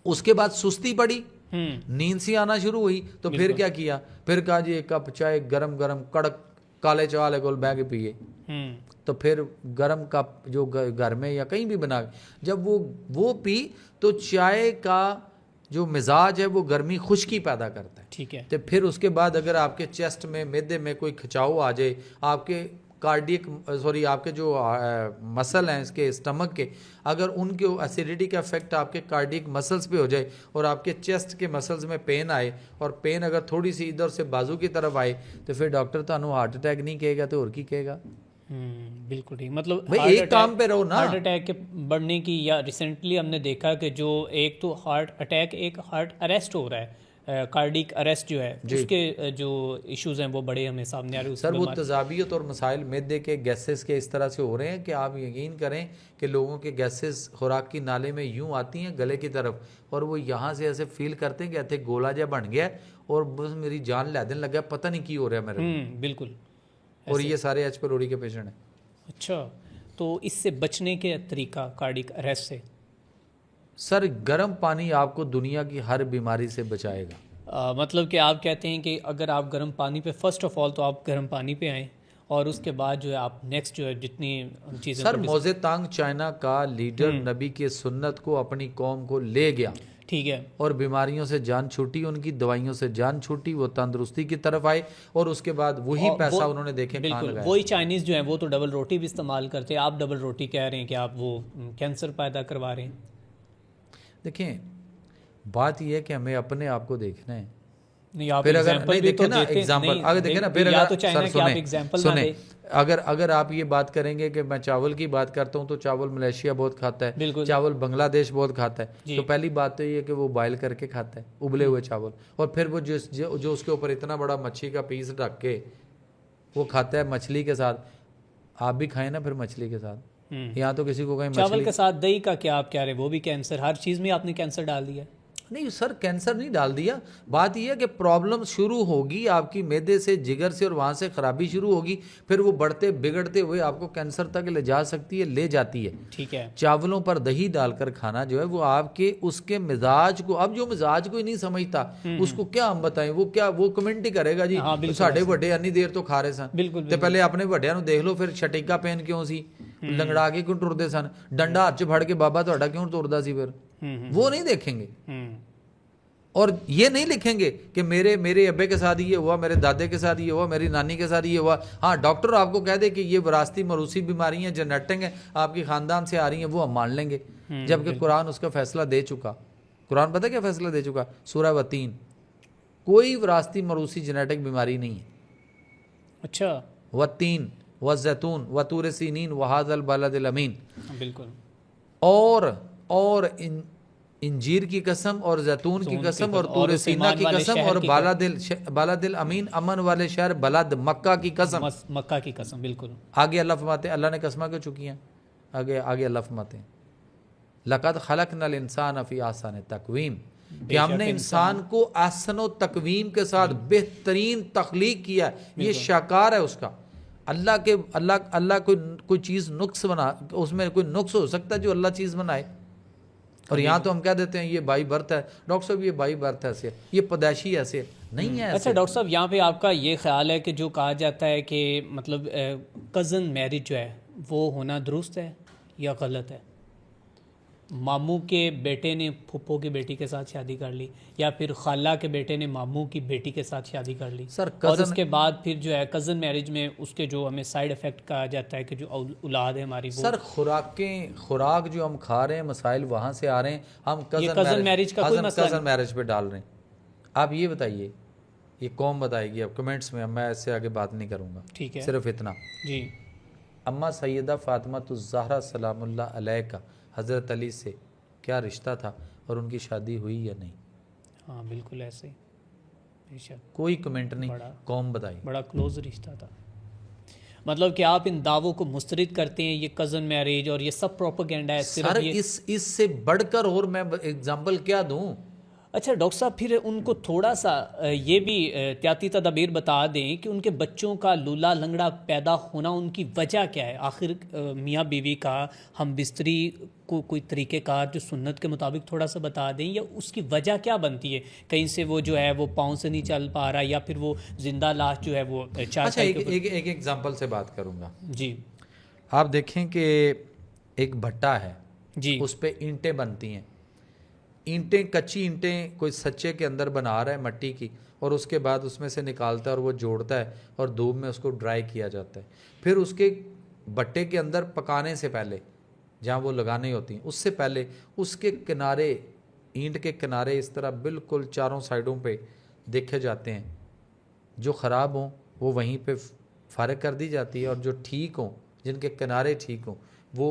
Speaker 1: उसके बाद सुस्ती पड़ी, नींद सी आना शुरू हुई, तो फिर क्या किया, फिर कहा जी एक कप चाय गरम कड़क काले चावल को बह के पिए। तो फिर गरम कप जो घर में या कहीं भी बना, जब वो पी तो चाय का जो मिजाज है वो गर्मी खुश्की पैदा करता है।
Speaker 2: ठीक है।
Speaker 1: तो फिर उसके बाद अगर आपके चेस्ट में मैदे में कोई खिंचाव आ जाए, आपके आपके जो मसल हैं इसके स्टमक के, अगर उनके एसिडिटी का इफेक्ट आपके कार्डियक मसल्स पे हो जाए और आपके चेस्ट के मसल्स में पेन आए, और पेन अगर थोड़ी सी इधर से बाजू की तरफ आए, तो फिर डॉक्टर तो हार्ट अटैक नहीं कहेगा तो और की कहेगा।
Speaker 2: बिल्कुल ठीक। मतलब
Speaker 1: भाई एक काम पे रहो ना,
Speaker 2: हार्ट अटैक के बढ़ने की, या रिसेंटली हमने देखा कि जो एक तो हार्ट अटैक, एक हार्ट अरेस्ट हो रहा है, कार्डिक अरेस्ट जो है, उसके जो इश्यूज हैं वो बड़े हमें सामने आ रहे हैं।
Speaker 1: सर वो तजाबियत और मसाइल मैदे के गैसेस के इस तरह से हो रहे हैं कि आप यकीन करें कि लोगों के गैसेस खुराक की नाले में यूं आती हैं गले की तरफ, और वो यहाँ से ऐसे फील करते हैं कि ऐसे गोला जा बन गया और बस मेरी जान लहदन लगा, पता नहीं की हो रहा है मेरे।
Speaker 2: बिल्कुल।
Speaker 1: और ये सारे एच पेलोरी के पेशेंट हैं।
Speaker 2: अच्छा, तो इससे बचने के तरीका कार्डिक अरेस्ट से?
Speaker 1: सर गर्म पानी आपको दुनिया की हर बीमारी से बचाएगा।
Speaker 2: मतलब कि आप कहते हैं कि अगर आप गर्म पानी पे फर्स्ट ऑफ ऑल तो आप गर्म पानी पे आएँ और उसके बाद जो है आप नेक्स्ट जो है जितनी चीज़ें
Speaker 1: सर मौजे तांग चाइना का लीडर नबी के सुन्नत को अपनी कौम को ले गया,
Speaker 2: ठीक है,
Speaker 1: और बीमारियों से जान छूटी, उनकी दवाइयों से जान छूटी, वो तंदुरुस्ती की तरफ आए, और उसके बाद वही
Speaker 2: और
Speaker 1: पैसा
Speaker 2: वो-
Speaker 1: उन्होंने देखे कहाँ
Speaker 2: बिल्कुल
Speaker 1: लगाया।
Speaker 2: वही चाइनीज़ जो है वो तो डबल रोटी भी इस्तेमाल करते हैं, आप डबल रोटी कह रहे हैं कि आप वो कैंसर पैदा करवा रहे हैं।
Speaker 1: देखें बात यह है कि हमें अपने आप को देखना है।
Speaker 2: नहीं आप
Speaker 1: फिर अगर
Speaker 2: एग्जाम्पल
Speaker 1: नहीं
Speaker 2: भी
Speaker 1: देखे
Speaker 2: तो
Speaker 1: ना
Speaker 2: देते
Speaker 1: एग्जाम्पल,
Speaker 2: नहीं,
Speaker 1: अगर देखे ना फिर
Speaker 2: या
Speaker 1: अगर
Speaker 2: तो चाइना
Speaker 1: सर
Speaker 2: कि आप
Speaker 1: सुने
Speaker 2: एग्जाम्पल ना
Speaker 1: सुने
Speaker 2: दे।
Speaker 1: अगर आप ये बात करेंगे कि मैं चावल की बात करता हूँ तो चावल मलेशिया बहुत खाता है,
Speaker 2: बिल्कुल।
Speaker 1: चावल बांग्लादेश बहुत खाता है,
Speaker 2: जी।
Speaker 1: तो पहली बात तो ये है कि वो बॉयल करके खाता है उबले हुए चावल, और फिर वो जो उसके ऊपर इतना बड़ा मच्छी का पीस रख के वो खाता है मछली के साथ। आप भी खाएं ना फिर मछली के साथ। यहाँ तो किसी को कहीं
Speaker 2: चावल
Speaker 1: मछली
Speaker 2: के साथ दही का क्या आप कह रहे हैं, वो भी कैंसर, हर चीज़ में आपने कैंसर डाल दिया।
Speaker 1: नहीं सर कैंसर नहीं डाल दिया, बात यह है कि प्रॉब्लम शुरू होगी आपकी मैदे से, जिगर से, और वहाँ से खराबी शुरू होगी, फिर वो बढ़ते बिगड़ते हुए आपको कैंसर तक ले जा सकती है, ले जाती है।
Speaker 2: ठीक है,
Speaker 1: चावलों पर दही डालकर खाना जो है वो आपके उसके मिजाज को, अब जो मिजाज को ही नहीं समझता उसको क्या हम बताएं, वो क्या वो कमेंट ही करेगा जी
Speaker 2: हाँ, बिल्कुल
Speaker 1: साढ़े ਵੱਡੇ अन्नी देर तो खा रहे सन।
Speaker 2: बिल्कुल
Speaker 1: ਤੇ ਪਹਿਲੇ ਆਪਣੇ ਵੱਡਿਆਂ ਨੂੰ ਦੇਖ ਲਓ ਫਿਰ ਛਟੀਕਾ ਪੈਨ ਕਿਉਂ ਸੀ, ਲੰਗੜਾ ਕੇ ਕਿਉਂ ਟੁਰਦੇ ਸਨ, ਡੰਡਾ ਹੱਥ 'ਚ ਫੜ ਕੇ ਬਾਬਾ ਤੁਹਾਡਾ ਕਿਉਂ ਤੁਰਦਾ ਸੀ ਫਿਰ, वो नहीं देखेंगे। और ये नहीं लिखेंगे कि मेरे अब्बे के साथ ये हुआ, मेरे दादे के साथ ये हुआ, मेरी नानी के साथ ये हुआ। हाँ डॉक्टर आपको कह दे कि ये विरासती मरूसी बीमारी है, जेनेटिक है, आपकी खानदान से आ रही है, वो हम मान लेंगे, जबकि कुरान उसका फैसला दे चुका। कुरान पता क्या फैसला दे चुका, सूरह वतीन, कोई विरासती मरूसी जेनेटिक बीमारी नहीं है।
Speaker 2: अच्छा,
Speaker 1: वतीन व जैतून व तूर सीनीन वहाज़ल बलदिल अमीन,
Speaker 2: बिल्कुल,
Speaker 1: और इंजीर की कसम और जैतून की कसम और तूर सीना की कसम और बालादिल अमीन अमन वाले शहर बलद मक्का की कसम,
Speaker 2: मक्का की कसम, बिल्कुल।
Speaker 1: आगे अल्लाह फरमाते हैं, अल्लाह ने कसमा क्यों चुकी हैं, आगे अल्लाह फरमाते हैं लक़द खलक़नल इंसान फ़ी आसान तक़वीम, कि हमने इंसान को आसनो तकवीम के साथ बेहतरीन तख्लीक किया। ये शाकार है उसका। अल्लाह कोई चीज़ नुक्स बना, उसमें कोई नुक्स हो सकता है जो अल्लाह चीज़ बनाए। और यहाँ तो हम कह देते हैं ये बाई बर्थ है, डॉक्टर साहब ये बाई बर्थ ऐसे, ये पैदाइशी ऐसे नहीं है।
Speaker 2: अच्छा डॉक्टर साहब, यहाँ पे आपका ये ख्याल है कि जो कहा जाता है कि मतलब कज़न मैरिज जो है वो होना दुरुस्त है या गलत है? मामू के बेटे ने फुप्पो की बेटी के साथ शादी कर ली, या फिर खाला के बेटे ने मामू की बेटी के साथ शादी कर ली,
Speaker 1: सर
Speaker 2: और उसके बाद फिर जो है कज़न मैरिज में उसके जो हमें साइड इफ़ेक्ट कहा जाता है कि जो औलाद है हमारी वो,
Speaker 1: सर खुराक जो हम खा रहे हैं मसाइल वहाँ से आ रहे हैं, हम
Speaker 2: कज़न मैरिज का कोई मसला
Speaker 1: कज़न मैरिज पे डाल रहे हैं। आप ये बताइए, ये कौम बताएगी अब कमेंट्स में, मैं इससे आगे बात नहीं करूँगा,
Speaker 2: ठीक है
Speaker 1: सिर्फ इतना
Speaker 2: जी।
Speaker 1: अम्मा सैयदा फ़ातिमा ज़हरा सलामुल्लाह अलैह का हज़रत अली से क्या रिश्ता था और उनकी शादी हुई या नहीं?
Speaker 2: हाँ बिल्कुल ऐसे ही, बेशक
Speaker 1: कोई कमेंट नहीं, कौम बताई।
Speaker 2: बड़ा क्लोज रिश्ता था। मतलब कि आप इन दावों को मुस्तरद करते हैं, ये कज़न मैरिज और ये सब प्रोपेगेंडा है सिर्फ
Speaker 1: सर
Speaker 2: ये।
Speaker 1: इससे बढ़कर और मैं एग्जाम्पल क्या दूं?
Speaker 2: अच्छा डॉक्टर साहब, फिर उनको थोड़ा सा ये भी एहतियाती तदाबीर बता दें कि उनके बच्चों का लूला लंगड़ा पैदा होना उनकी वजह क्या है? आखिर मियाँ बीवी का हम बिस्तरी को कोई तरीक़ेकार जो सुन्नत के मुताबिक थोड़ा सा बता दें, या उसकी वजह क्या बनती है? कहीं से वो जो है वो पाँव से नहीं चल पा रहा, या फिर वो जिंदा लाश जो है वो चार।
Speaker 1: अच्छा एक एग्जाम्पल से बात करूंगा
Speaker 2: जी।
Speaker 1: आप देखें कि एक भट्टा है
Speaker 2: जी,
Speaker 1: उस पर ईंटें बनती हैं, ईंटें कच्ची ईंटें कोई सच्चे के अंदर बना रहा है मट्टी की, और उसके बाद उसमें से निकालता है और वो जोड़ता है और धूप में उसको ड्राई किया जाता है। फिर उसके भट्टे के अंदर पकाने से पहले जहाँ वो लगानी होती हैं उससे पहले उसके किनारे, ईंट के किनारे इस तरह बिल्कुल चारों साइडों पे देखे जाते हैं, जो ख़राब हों वो वहीं पे फारग कर दी जाती है, और जो ठीक हों, जिनके किनारे ठीक हों, वो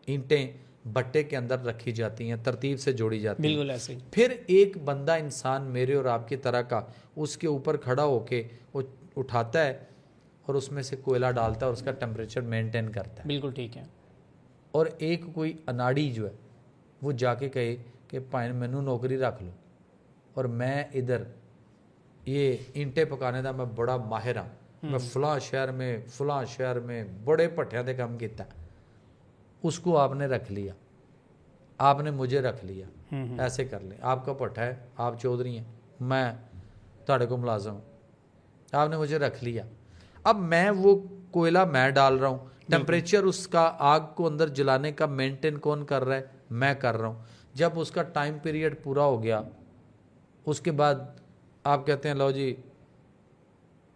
Speaker 1: ईंटें भट्टे के अंदर रखी जाती हैं, तरतीब से जोड़ी जाती हैं।
Speaker 2: बिल्कुल ऐसे ही।
Speaker 1: फिर एक बंदा इंसान मेरे और आपकी तरह का उसके ऊपर खड़ा होके वो उठाता है और उसमें से कोयला डालता है और उसका टेम्परेचर मेंटेन करता है।
Speaker 2: बिल्कुल ठीक है।
Speaker 1: और एक कोई अनाड़ी जो है वो जाके कहे कि भाई मैनू नौकरी रख लो और मैं इधर ये ईंटें पकाने का मैं बड़ा माहिर हाँ, मैं फलां शहर में बड़े भट्टियां दे काम किया, उसको आपने रख लिया आपने मुझे रख लिया, ऐसे कर लें, आपका भट्ठा है, आप चौधरी हैं, मैं ਤੁਹਾਡੇ को मुलाजम हूँ, आपने मुझे रख लिया। अब मैं वो कोयला मैं डाल रहा हूँ, टेम्परेचर उसका आग को अंदर जलाने का मेंटेन कौन कर रहा है? मैं कर रहा हूँ। जब उसका टाइम पीरियड पूरा हो गया, उसके बाद आप कहते हैं लो जी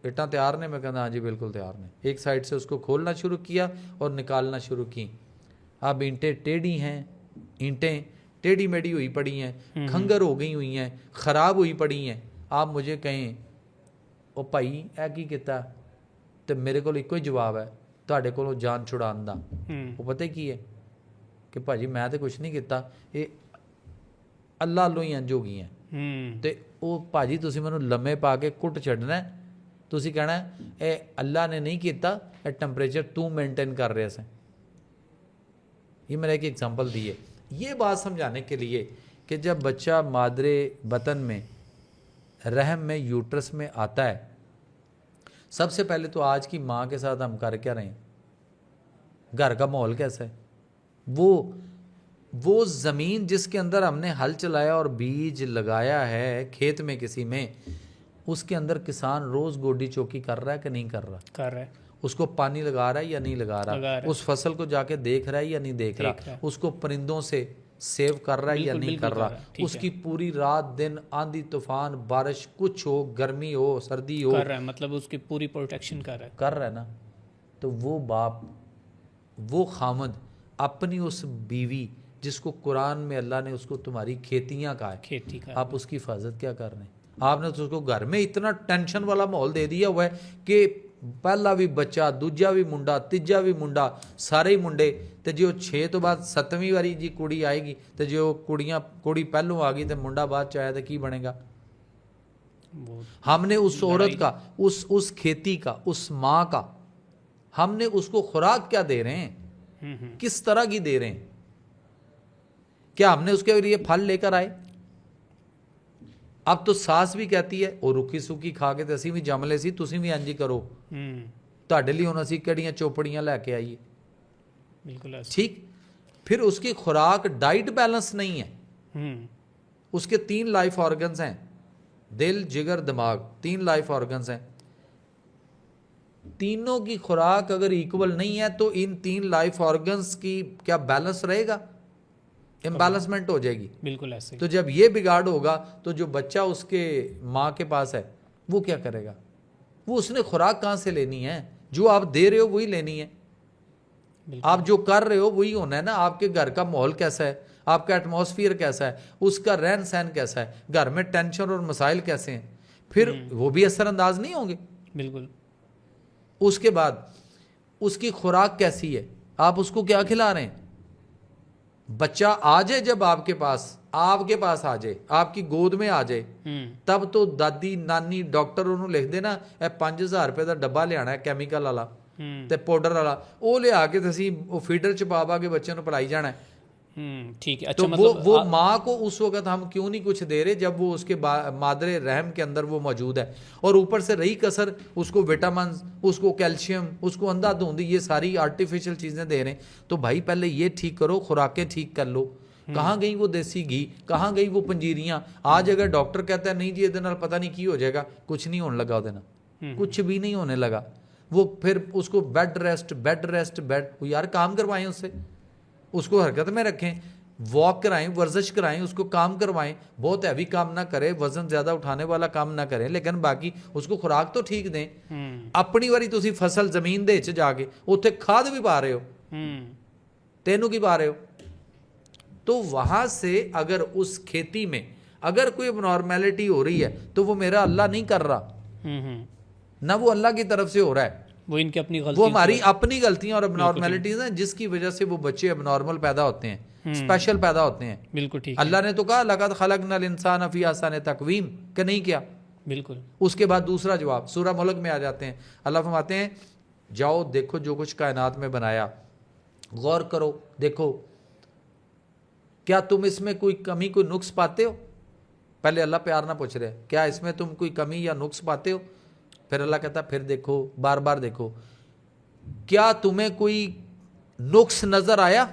Speaker 1: इटा तैयार ने, मैं कहता हाँ जी बिल्कुल तैयार ने। एक साइड से उसको खोलना शुरू किया और निकालना शुरू की। अब ईंटें टेढ़ी हैं, ईंटें टेढ़ी मेढ़ी हुई पड़ी हैं, खंगर हो गई हुई हैं, ख़राब हुई पड़ी हैं। आप मुझे कहें ओ भाई ए की किता, तो मेरे को एको ही जवाब है ਤੁਹਾਡੇ ਕੋਲੋਂ जान छुड़ाने ਦਾ। वो पता की है कि भाजी मैं तो कुछ नहीं किया, ये अल्लाह अल्लों ही इंज हो गई हैं। तो वो भाजी तुसीं मैनूं लम्मे पा के कुट छड्डना, तुसीं कहना ये अल्लाह ने नहीं किया, ये टैंपरेचर तू मेनटेन कर रहा है। ये मैंने एक एग्जांपल दी है, ये बात समझाने के लिए कि जब बच्चा मादरे वतन में, रहम में, यूट्रस में आता है, सबसे पहले तो आज की माँ के साथ हम कर क्या रहे हैं, घर का माहौल कैसा है, वो ज़मीन जिसके अंदर हमने हल चलाया और बीज लगाया है खेत में किसी में, उसके अंदर किसान रोज़ गोडी चौकी कर रहा है कि नहीं कर रहा? कर रहा है। उसको पानी लगा रहा है या नहीं लगा रहा? उस फसल को जाके देख रहा है या नहीं देख रहा? उसको परिंदों से सेव कर रहा है या नहीं कर रहा? उसकी पूरी रात दिन आंधी तूफान बारिश कुछ हो, गर्मी हो सर्दी हो, कर रहा है, मतलब उसकी पूरी प्रोटेक्शन कर रहा है ना। तो वो बाप, वो खामद अपनी उस बीवी जिसको कुरान में अल्लाह ने उसको तुम्हारी खेतियाँ कहा है, खेती का, आप उसकी हिफाजत क्या कर रहे हैं? आपने तो उसको घर में इतना टेंशन वाला माहौल दे दिया हुआ है कि पहला भी बच्चा, दूजा भी मुंडा, तीजा भी मुंडा, सारे ही मुंडे। तो जो 6 तो बाद 7वीं वारी जी कुड़ी आएगी, तो जो कुड़ी पहलों आ गई तो मुंडा बाद चाहे तो की बनेगा? हमने उस औरत का, उस खेती का, उस माँ का, हमने उसको खुराक क्या दे रहे हैं, किस तरह की दे रहे हैं? क्या हमने उसके लिए फल लेकर आए? अब तो सास भी कहती है और रुखी सुखी खा के तो असीं भी जम ले सी, तुसीं भी इंज ही करो, तुहाडे लिए हुण असीं किहड़ियां चोपड़ियां लैके आईए। बिल्कुल ठीक। फिर उसकी खुराक डाइट बैलेंस नहीं है। उसके 3 लाइफ ऑर्गन्स हैं, दिल, जिगर, दिमाग, 3 लाइफ ऑर्गन्स हैं। तीनों की खुराक अगर इक्वल नहीं है तो इन 3 लाइफ ऑर्गन्स की क्या बैलेंस रहेगा? इम्बैलेंसमेंट हो जाएगी। बिल्कुल ऐसे। तो जब ये बिगाड़ होगा तो जो बच्चा उसके माँ के पास है वो क्या करेगा? वो उसने खुराक कहाँ से लेनी है? जो आप दे रहे हो वही लेनी है, आप जो कर रहे हो वही होना है ना। आपके घर का माहौल कैसा है, आपका एटमॉस्फेयर कैसा है, उसका रहन सहन कैसा है, घर में टेंशन और मसाइल कैसे हैं, फिर वो भी असरअंदाज नहीं होंगे। बिल्कुल। उसके बाद उसकी खुराक कैसी है, आप उसको क्या खिला रहे हैं? बच्चा आ जाए जब आपके पास आ जाए, आपकी गोद में आ जाए, तब तो दादी नानी डॉक्टर उन्होंने लिख देना 5000 रुपए का डब्बा लियाना है कैमिकल वाला ते पाउडर वाला, वो लिया के असीं वो फीडर च पा के बच्चे को पिलाई जाना है। ठीक है। अच्छा, तो मतलब वो माँ को उस वक्त हम क्यों नहीं कुछ दे रहे जब वो उसके मादरे रहम के अंदर वो मौजूद है? और ऊपर से रही कसर, उसको विटामिन, उसको कैल्शियम, उसको अंधाधुंध ये सारी आर्टिफिशियल चीज़ें दे रहे हैं। तो भाई पहले ये ठीक करो, खुराकें ठीक कर लो। कहाँ गई वो देसी घी, कहाँ गई वो पंजीरियाँ? आज अगर डॉक्टर कहता है नहीं जी ये पता नहीं की हो जाएगा, कुछ नहीं होने लगा उसदे, कुछ भी नहीं होने लगा। वो फिर उसको बेड रेस्ट यार काम करवाएं उससे, उसको हरकत में रखें, वॉक कराएं, वर्जिश कराएं, उसको काम करवाएं। बहुत हैवी काम ना करे, वजन ज्यादा उठाने वाला काम ना करें, लेकिन बाकी उसको खुराक तो ठीक दें। अपनी वारी तुसी फसल जमीन दे च जाके उत्थे खाद भी पा रहे हो, तेनू की पा रहे हो? तो वहां से अगर उस खेती में अगर कोई अबनॉर्मेलिटी हो रही है तो वो मेरा अल्लाह नहीं कर रहा, ना वो अल्लाह की तरफ से हो रहा है, वो इनकी अपनी गलती, वो हमारी अपनी गलतियां और अबनॉर्मेलिटीज हैं जिसकी वजह से वो बच्चे अबनॉर्मल पैदा होते हैं, स्पेशल पैदा होते हैं। बिल्कुल ठीक। अल्लाह ने तो कहा लक़द खलक़नल इंसान फी अहसन तक़वीम, कि नहीं किया? बिल्कुल। उसके बाद दूसरा जवाब सूरह मुल्क में आ जाते हैं। अल्लाह फरमाते हैं जाओ देखो जो कुछ कायनात में बनाया, गौर करो, देखो क्या तुम इसमें कोई कमी, कोई नुक्स पाते हो? पहले अल्लाह प्यार ना पूछ रहे क्या इसमें तुम कोई कमी या नुक्स पाते हो? फिर अल्लाह कहता फिर देखो, बार बार देखो, क्या तुम्हें कोई नुक्स नजर आया?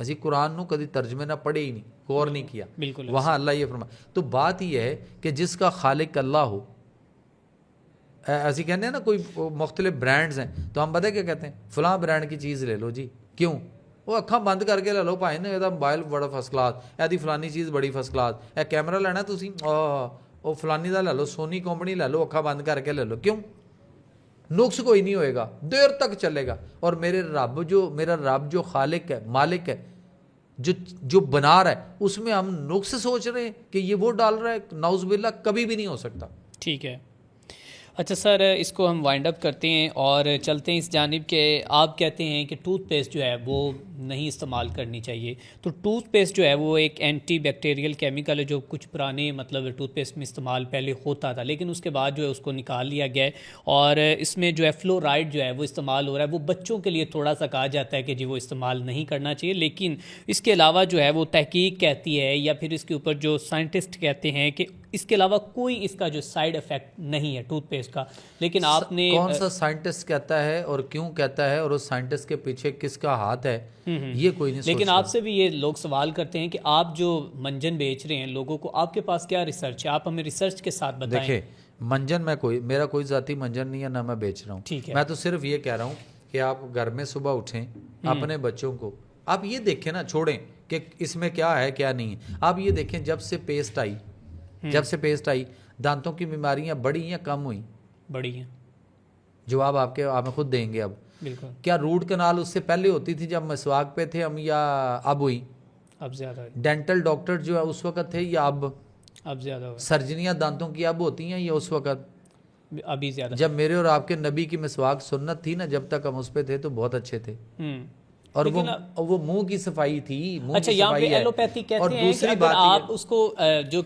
Speaker 1: ਅਸੀਂ ਕੁਰਾਨ ਨੂੰ ਕਦੀ ਤਰਜਮੇ ਨਾਲ ਪੜ੍ਹੇ ਹੀ ਨਹੀਂ, ਗੌਰ नहीं किया।
Speaker 2: बिल्कुल
Speaker 1: वहाँ अल्लाह ये फरमा। तो बात ये है कि जिसका खालिक अल्लाह हो, ऐसी कहते हैं ना कोई मुख्तलिफ ब्रांड्स हैं, तो हम पता क्या कहते हैं, फलां ब्रांड की चीज़ ले लो जी, क्यों? वो अखा बंद करके ले लो भाई ने, ਇਹਦਾ मोबाइल बड़ा फर्स्ट क्लास, ਇਹਦੀ फलानी चीज़ बड़ी फर्स्ट क्लास, ਇਹ कैमरा ਲੈਣਾ ਤੁਸੀਂ ਉਹ फलानी ਦਾ ਲੈ ਲਓ, सोनी कंपनी ले लो, अखा बंद करके ले लो, क्यों? नुक्स कोई नहीं होएगा, देर तक चलेगा। और मेरा रब जो खालिक है, मालिक है, जो बना रहा है, उसमें हम नुक्स सोच रहे हैं कि ये वो डाल रहा है, नाउज़ुबिल्लाह, कभी भी नहीं हो सकता।
Speaker 2: ठीक है। अच्छा सर, इसको हम वाइंड अप करते हैं और चलते हैं इस जानिब के आप कहते हैं कि टूथपेस्ट जो है वो नहीं इस्तेमाल करनी चाहिए। तो टूथपेस्ट जो है वो एक एंटी बैक्टीरियल केमिकल है जो कुछ पुराने मतलब टूथपेस्ट में इस्तेमाल पहले होता था, लेकिन उसके बाद जो है उसको निकाल लिया गया है और इसमें जो है फ्लोराइड जो है वो इस्तेमाल हो रहा है। वो बच्चों के लिए थोड़ा सा कहा जाता है कि जी वो इस्तेमाल नहीं करना चाहिए, लेकिन इसके अलावा जो है वो तहकीक कहती है या फिर इसके ऊपर जो साइंटिस्ट कहते हैं कि इसके अलावा कोई इसका जो साइड इफ़ेक्ट नहीं है टूथपेस्ट का। लेकिन आपने
Speaker 1: कौन सा साइंटिस्ट कहता है और क्यों कहता है और उस साइंटिस्ट के पीछे किसका हाथ है, ये कोई नहीं।
Speaker 2: लेकिन आपसे भी ये लोग सवाल करते हैं कि आप जो मंजन बेच रहे हैं लोगों को, आपके पास क्या रिसर्च है, आप हमें रिसर्च के साथ बताएं।
Speaker 1: देखिए, मंजन मेरा कोई ज़ाती मंजन नहीं है, ना मैं बेच रहा हूँ।
Speaker 2: ठीक है।
Speaker 1: मैं तो सिर्फ ये कह रहा हूँ कि आप घर में सुबह उठें, अपने बच्चों को आप ये देखें ना, छोड़ें कि इसमें क्या है क्या नहीं है। आप ये देखें, जब से पेस्ट आई दांतों की बीमारियां बढ़ी या कम हुई?
Speaker 2: बढ़ी हैं।
Speaker 1: जवाब आप हमें खुद देंगे। अब
Speaker 2: बिल्कुल।
Speaker 1: क्या रूट कनाल उससे पहले होती थी जब मसवाक पे थे हम, या अब हुई?
Speaker 2: अब ज़्यादा है।
Speaker 1: डेंटल डॉक्टर जो है उस वक्त थे या अब
Speaker 2: ज़्यादा हुआ?
Speaker 1: सर्जरियां दांतों की अब होती हैं या उस वक्त?
Speaker 2: अभी ज़्यादा।
Speaker 1: जब मेरे और आपके नबी की मसवाक सुन्नत थी ना, जब तक हम उस पे थे तो बहुत अच्छे थे। और वो मुंह की सफाई थी।
Speaker 2: अच्छा, यहाँ पे एलोपैथी कहते हैं कि अगर आप उसको जो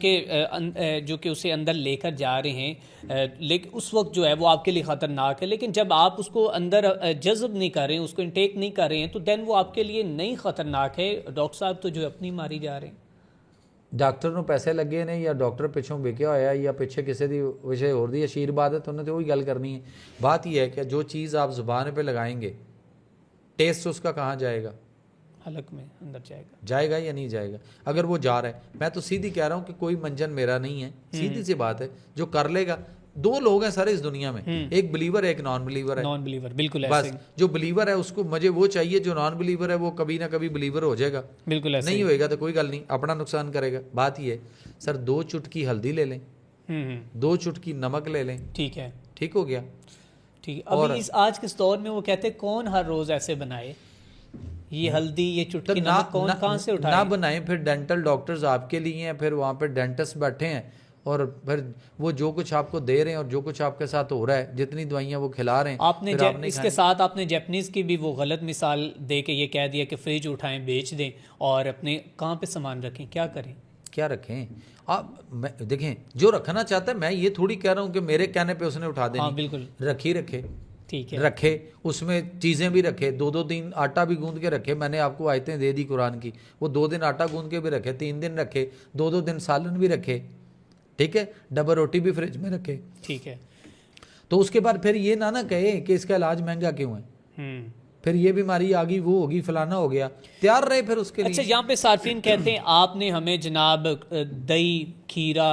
Speaker 2: कि उसे अंदर लेकर जा रहे हैं, लेकिन उस वक्त जो है वो आपके लिए ख़तरनाक है, लेकिन जब आप उसको अंदर जज़ब नहीं कर रहे हैं, उसको इंटेक नहीं कर रहे हैं, तो देन वो आपके लिए नहीं ख़तरनाक है। डॉक्टर साहब तो जो अपनी मारी जा रहे हैं।
Speaker 1: डॉक्टर ਨੂੰ ਪੈਸੇ ਲੱਗੇ ਨੇ ਜਾਂ डॉक्टर ਪਿੱਛੋਂ ਵਿਕਿਆ ਹੋਇਆ ਜਾਂ ਪਿੱਛੇ ਕਿਸੇ ਦੀ ਵਿਸ਼ੇ ਹੋਰ ਦੀ ਅਸ਼ੀਰਵਾਦ ਹੈ, तो उन्होंने तो वही गल करनी है। बात यह है कि जो चीज़ आप ज़ुबान पे लगाएंगे, टेस्ट उसका कहाँ जाएगा?
Speaker 2: हलक में अंदर
Speaker 1: जाएगा या नहीं जाएगा? अगर वो जा रहा है, मैं तो सीधी कह रहा हूँ कि कोई मंजन मेरा नहीं है, सीधी सी बात है। जो कर लेगा, दो लोग हैं सारे इस दुनिया में, एक बिलीवर है, एक नॉन बिलीवर है।
Speaker 2: नॉन बिलीवर, बिल्कुल
Speaker 1: बस जो बिलीवर है उसको मुझे वो चाहिए, जो नॉन बिलीवर है वो कभी ना कभी बिलीवर हो जाएगा।
Speaker 2: बिल्कुल
Speaker 1: नहीं होएगा तो कोई गल नहीं, अपना नुकसान करेगा। बात ये है सर, 2 चुटकी हल्दी ले लें, 2 चुटकी नमक ले लें,
Speaker 2: ठीक है,
Speaker 1: ठीक हो गया।
Speaker 2: ठीक है। अभी इस आज के दौर में वो कहते हैं कौन हर रोज ऐसे बनाए, ये हल्दी ये चुटकी नमक कौन कहाँ से उठाए?
Speaker 1: ना बनाएं। फिर डेंटल डॉक्टर्स आपके लिए हैं, फिर वहाँ पे डेंटिस्ट बैठे हैं और फिर वो जो कुछ आपको दे रहे हैं और जो कुछ आपके साथ हो रहा है, जितनी दवाइयाँ वो खिला रहे हैं,
Speaker 2: आपने इसके साथ आपने जापानीज़ की भी वो गलत मिसाल दे के ये कह दिया कि फ्रिज उठाएं बेच दें और अपने कहाँ पे सामान रखें, क्या करें?
Speaker 1: क्या रखें आप? देखें, जो रखना चाहता है, मैं ये थोड़ी कह रहा हूँ कि मेरे कहने पे उसने उठा देनी।
Speaker 2: हाँ, बिल्कुल।
Speaker 1: रखे
Speaker 2: ठीक है,
Speaker 1: रखे, उसमें चीज़ें भी रखे, 2-2 दिन आटा भी गूंद के रखे। मैंने आपको आयतें दे दी कुरान की, वो 2 दिन आटा गूंद के भी रखे, 3 दिन रखे, 2-2 दिन सालन भी रखे, ठीक है, डबल रोटी भी फ्रिज में रखे,
Speaker 2: ठीक है।
Speaker 1: तो उसके बाद फिर ये ना कहे कि इसका इलाज महंगा क्यों है, फिर ये बीमारी आ गई, वो होगी, फलाना हो गया, तैयार रहे फिर उसके लिए।
Speaker 2: अच्छा, यहाँ पे सार्फिन कहते हैं आपने हमें जनाब दही, खीरा,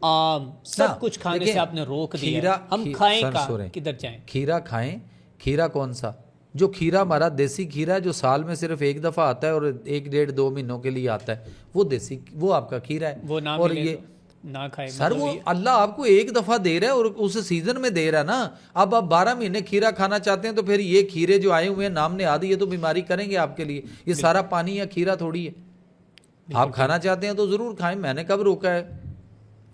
Speaker 2: आम सब कुछ खाने से आपने रोक दिया, हम खाएं कहाँ, किधर जाएं?
Speaker 1: खीरा खाएं। खीरा कौन सा? जो खीरा हमारा देसी खीरा है, जो साल में सिर्फ एक दफ़ा आता है और 1-1.5-2 महीनों के लिए आता है, वो देसी, वो आपका खीरा है।
Speaker 2: वो ना
Speaker 1: और ये
Speaker 2: ना खाए
Speaker 1: सर, वो अल्लाह आपको एक दफ़ा दे रहा है और उस सीजन में दे रहा है ना। अब आप 12 महीने खीरा खाना चाहते हैं तो फिर ये खीरे जो आए हुए हैं नाम ने आदि, ये तो बीमारी करेंगे आपके लिए। ये सारा पानी या खीरा थोड़ी है। आप खाना चाहते हैं तो ज़रूर खाएं, मैंने कब रोका है?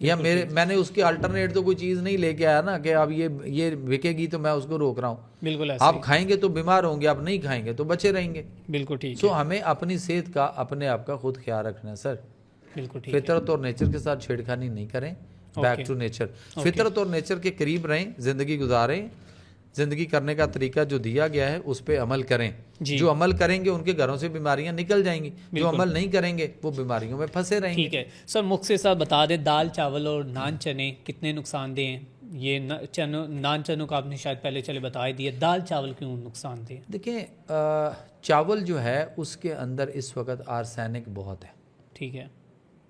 Speaker 1: या मैंने उसकी अल्टरनेट तो कोई चीज़ नहीं लेके आया ना कि अब ये बिकेगी तो मैं उसको रोक रहा हूँ।
Speaker 2: बिल्कुल,
Speaker 1: आप खाएंगे तो बीमार होंगे, आप नहीं खाएंगे तो बचे रहेंगे।
Speaker 2: बिल्कुल ठीक है।
Speaker 1: सो हमें अपनी सेहत का, अपने आप का खुद ख्याल रखना है सर।
Speaker 2: बिल्कुल ठीक।
Speaker 1: फितरत और नेचर के साथ छेड़खानी नहीं करें, बैक टू नेचर। फितरत और नेचर के करीब रहें, जिंदगी गुजारें, जिंदगी करने का तरीका जो दिया गया है उस पर अमल करें। जो अमल करेंगे उनके घरों से बीमारियां निकल जाएंगी, जो अमल नहीं करेंगे वो बीमारियों में फंसे रहेंगे।
Speaker 2: ठीक है सर, मुख्तसर साहब बता दें, दाल चावल और नान चने कितने नुकसानदेह हैं? ये नान चनों का आपने शायद पहले चले बता ही दिया। दाल चावल क्यों नुकसानदेह?
Speaker 1: देखिए चावल जो है उसके अंदर इस वक्त आर्सेनिक बहुत है।
Speaker 2: ठीक है।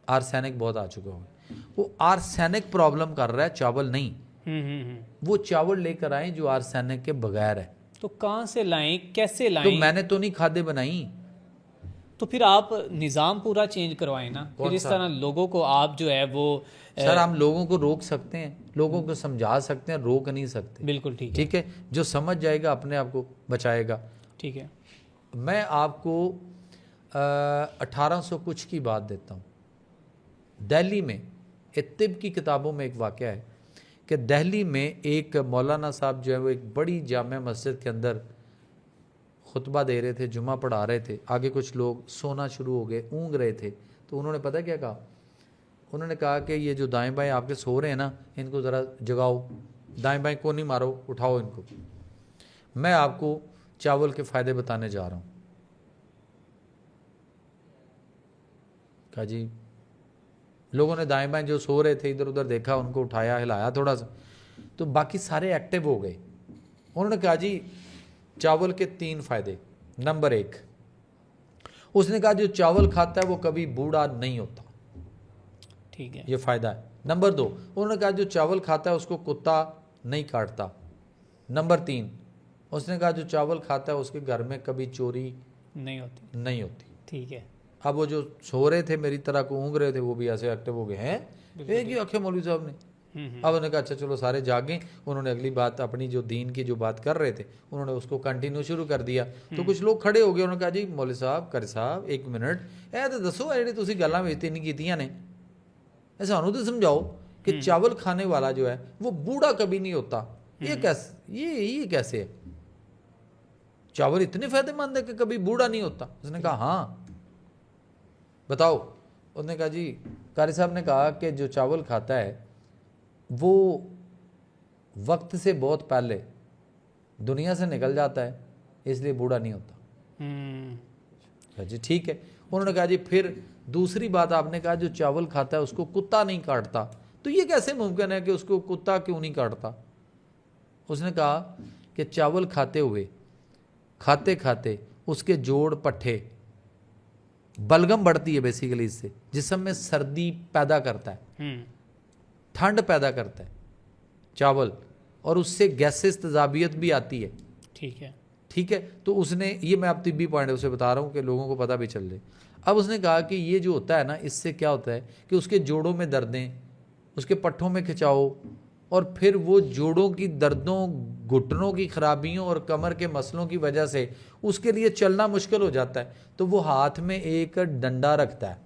Speaker 1: आर्सेनिक बहुत आ चुके होंगे, वो आर्सेनिक प्रॉब्लम कर रहा है, चावल नहीं। वो चावल लेकर आए जो आर्सेनिक के बगैर है।
Speaker 2: तो कहाँ से लाएं, कैसे लाएं?
Speaker 1: तो मैंने तो नहीं खादे बनाई।
Speaker 2: तो फिर आप निज़ाम पूरा चेंज करवाएं ना। फिर इस तरह लोगों को आप जो है वो
Speaker 1: सर हम लोगों को रोक सकते हैं, लोगों को समझा सकते हैं, रोक नहीं सकते।
Speaker 2: बिल्कुल ठीक है।
Speaker 1: ठीक है, जो समझ जाएगा अपने आप को बचाएगा।
Speaker 2: ठीक है।
Speaker 1: मैं आपको 1800 कुछ की बात देता हूँ। दिल्ली में तिब की किताबों में एक वाक़या है कि दिल्ली में एक मौलाना साहब जो है वो एक बड़ी जामे मस्जिद के अंदर खुतबा दे रहे थे, जुमा पढ़ा रहे थे। आगे कुछ लोग सोना शुरू हो गए, ऊँग रहे थे। तो उन्होंने पता क्या कहा? उन्होंने कहा कि ये जो दाएं बाएं आपके सो रहे हैं ना, इनको ज़रा जगाओ, दाएं बाएं को नहीं मारो, उठाओ इनको। मैं आपको चावल के फ़ायदे बताने जा रहा हूँ। कहा जी, लोगों ने दाएं बाएं जो सो रहे थे इधर उधर देखा, उनको उठाया, हिलाया थोड़ा सा, तो बाकी सारे एक्टिव हो गए। उन्होंने कहा जी चावल के 3 फ़ायदे। नंबर 1, उसने कहा जो चावल खाता है वो कभी बूढ़ा नहीं होता।
Speaker 2: ठीक है,
Speaker 1: ये फ़ायदा है। नंबर 2, उन्होंने कहा जो चावल खाता है उसको कुत्ता नहीं काटता। नंबर 3, उसने कहा जो चावल खाता है उसके घर में कभी चोरी
Speaker 2: नहीं होती। ठीक है।
Speaker 1: अब वो जो सो रहे थे मेरी तरह को ऊँग रहे थे, वो भी ऐसे एक्टिव हो गए हैं, एक ही आंखें मौलवी साहब ने। अब उन्होंने कहा अच्छा चलो सारे जागें। उन्होंने अगली बात अपनी जो दीन की जो बात कर रहे थे उन्होंने उसको कंटिन्यू शुरू कर दिया। तो कुछ लोग खड़े हो गए, उन्होंने कहा जी मौलवी साहब, कर साहब, एक मिनट, ए तो दसो ਜਿਹੜੀ ਤੁਸੀਂ ਗੱਲਾਂ ਵਿੱਚ ਨਹੀਂ ਕੀਤੀਆਂ ਨੇ, ਸਾਨੂੰ तो समझाओ कि चावल खाने वाला जो है वो बूढ़ा कभी नहीं होता। ये कैसे है? चावल इतने फायदेमंद है कि कभी बूढ़ा नहीं होता? उसने कहा हाँ बताओ। उसने कहा जी, कारी साहब ने कहा कि जो चावल खाता है वो वक्त से बहुत पहले दुनिया से निकल जाता है, इसलिए बूढ़ा नहीं होता। जी ठीक है। उन्होंने कहा जी फिर दूसरी बात आपने कहा जो चावल खाता है उसको कुत्ता नहीं काटता, तो ये कैसे मुमकिन है कि उसको कुत्ता क्यों नहीं काटता? उसने कहा कि चावल खाते खाते उसके जोड़ पट्टे, बलगम बढ़ती है बेसिकली इससे, जिस्म में सर्दी पैदा करता है, ठंड पैदा करता है चावल, और उससे गैसेस तेजाबियत भी आती है। ठीक है। तो उसने, ये मैं आप तिब्बी पॉइंट उसे बता रहा हूँ कि लोगों को पता भी चल रहे। अब उसने कहा कि ये जो होता है ना, इससे क्या होता है कि उसके जोड़ों में दर्दें, उसके पट्ठों में खिंचाव, और फिर वो जोड़ों की दर्दों, घुटनों की खराबियों और कमर के मसलों की वजह से उसके लिए चलना मुश्किल हो जाता है। तो वो हाथ में एक डंडा रखता है।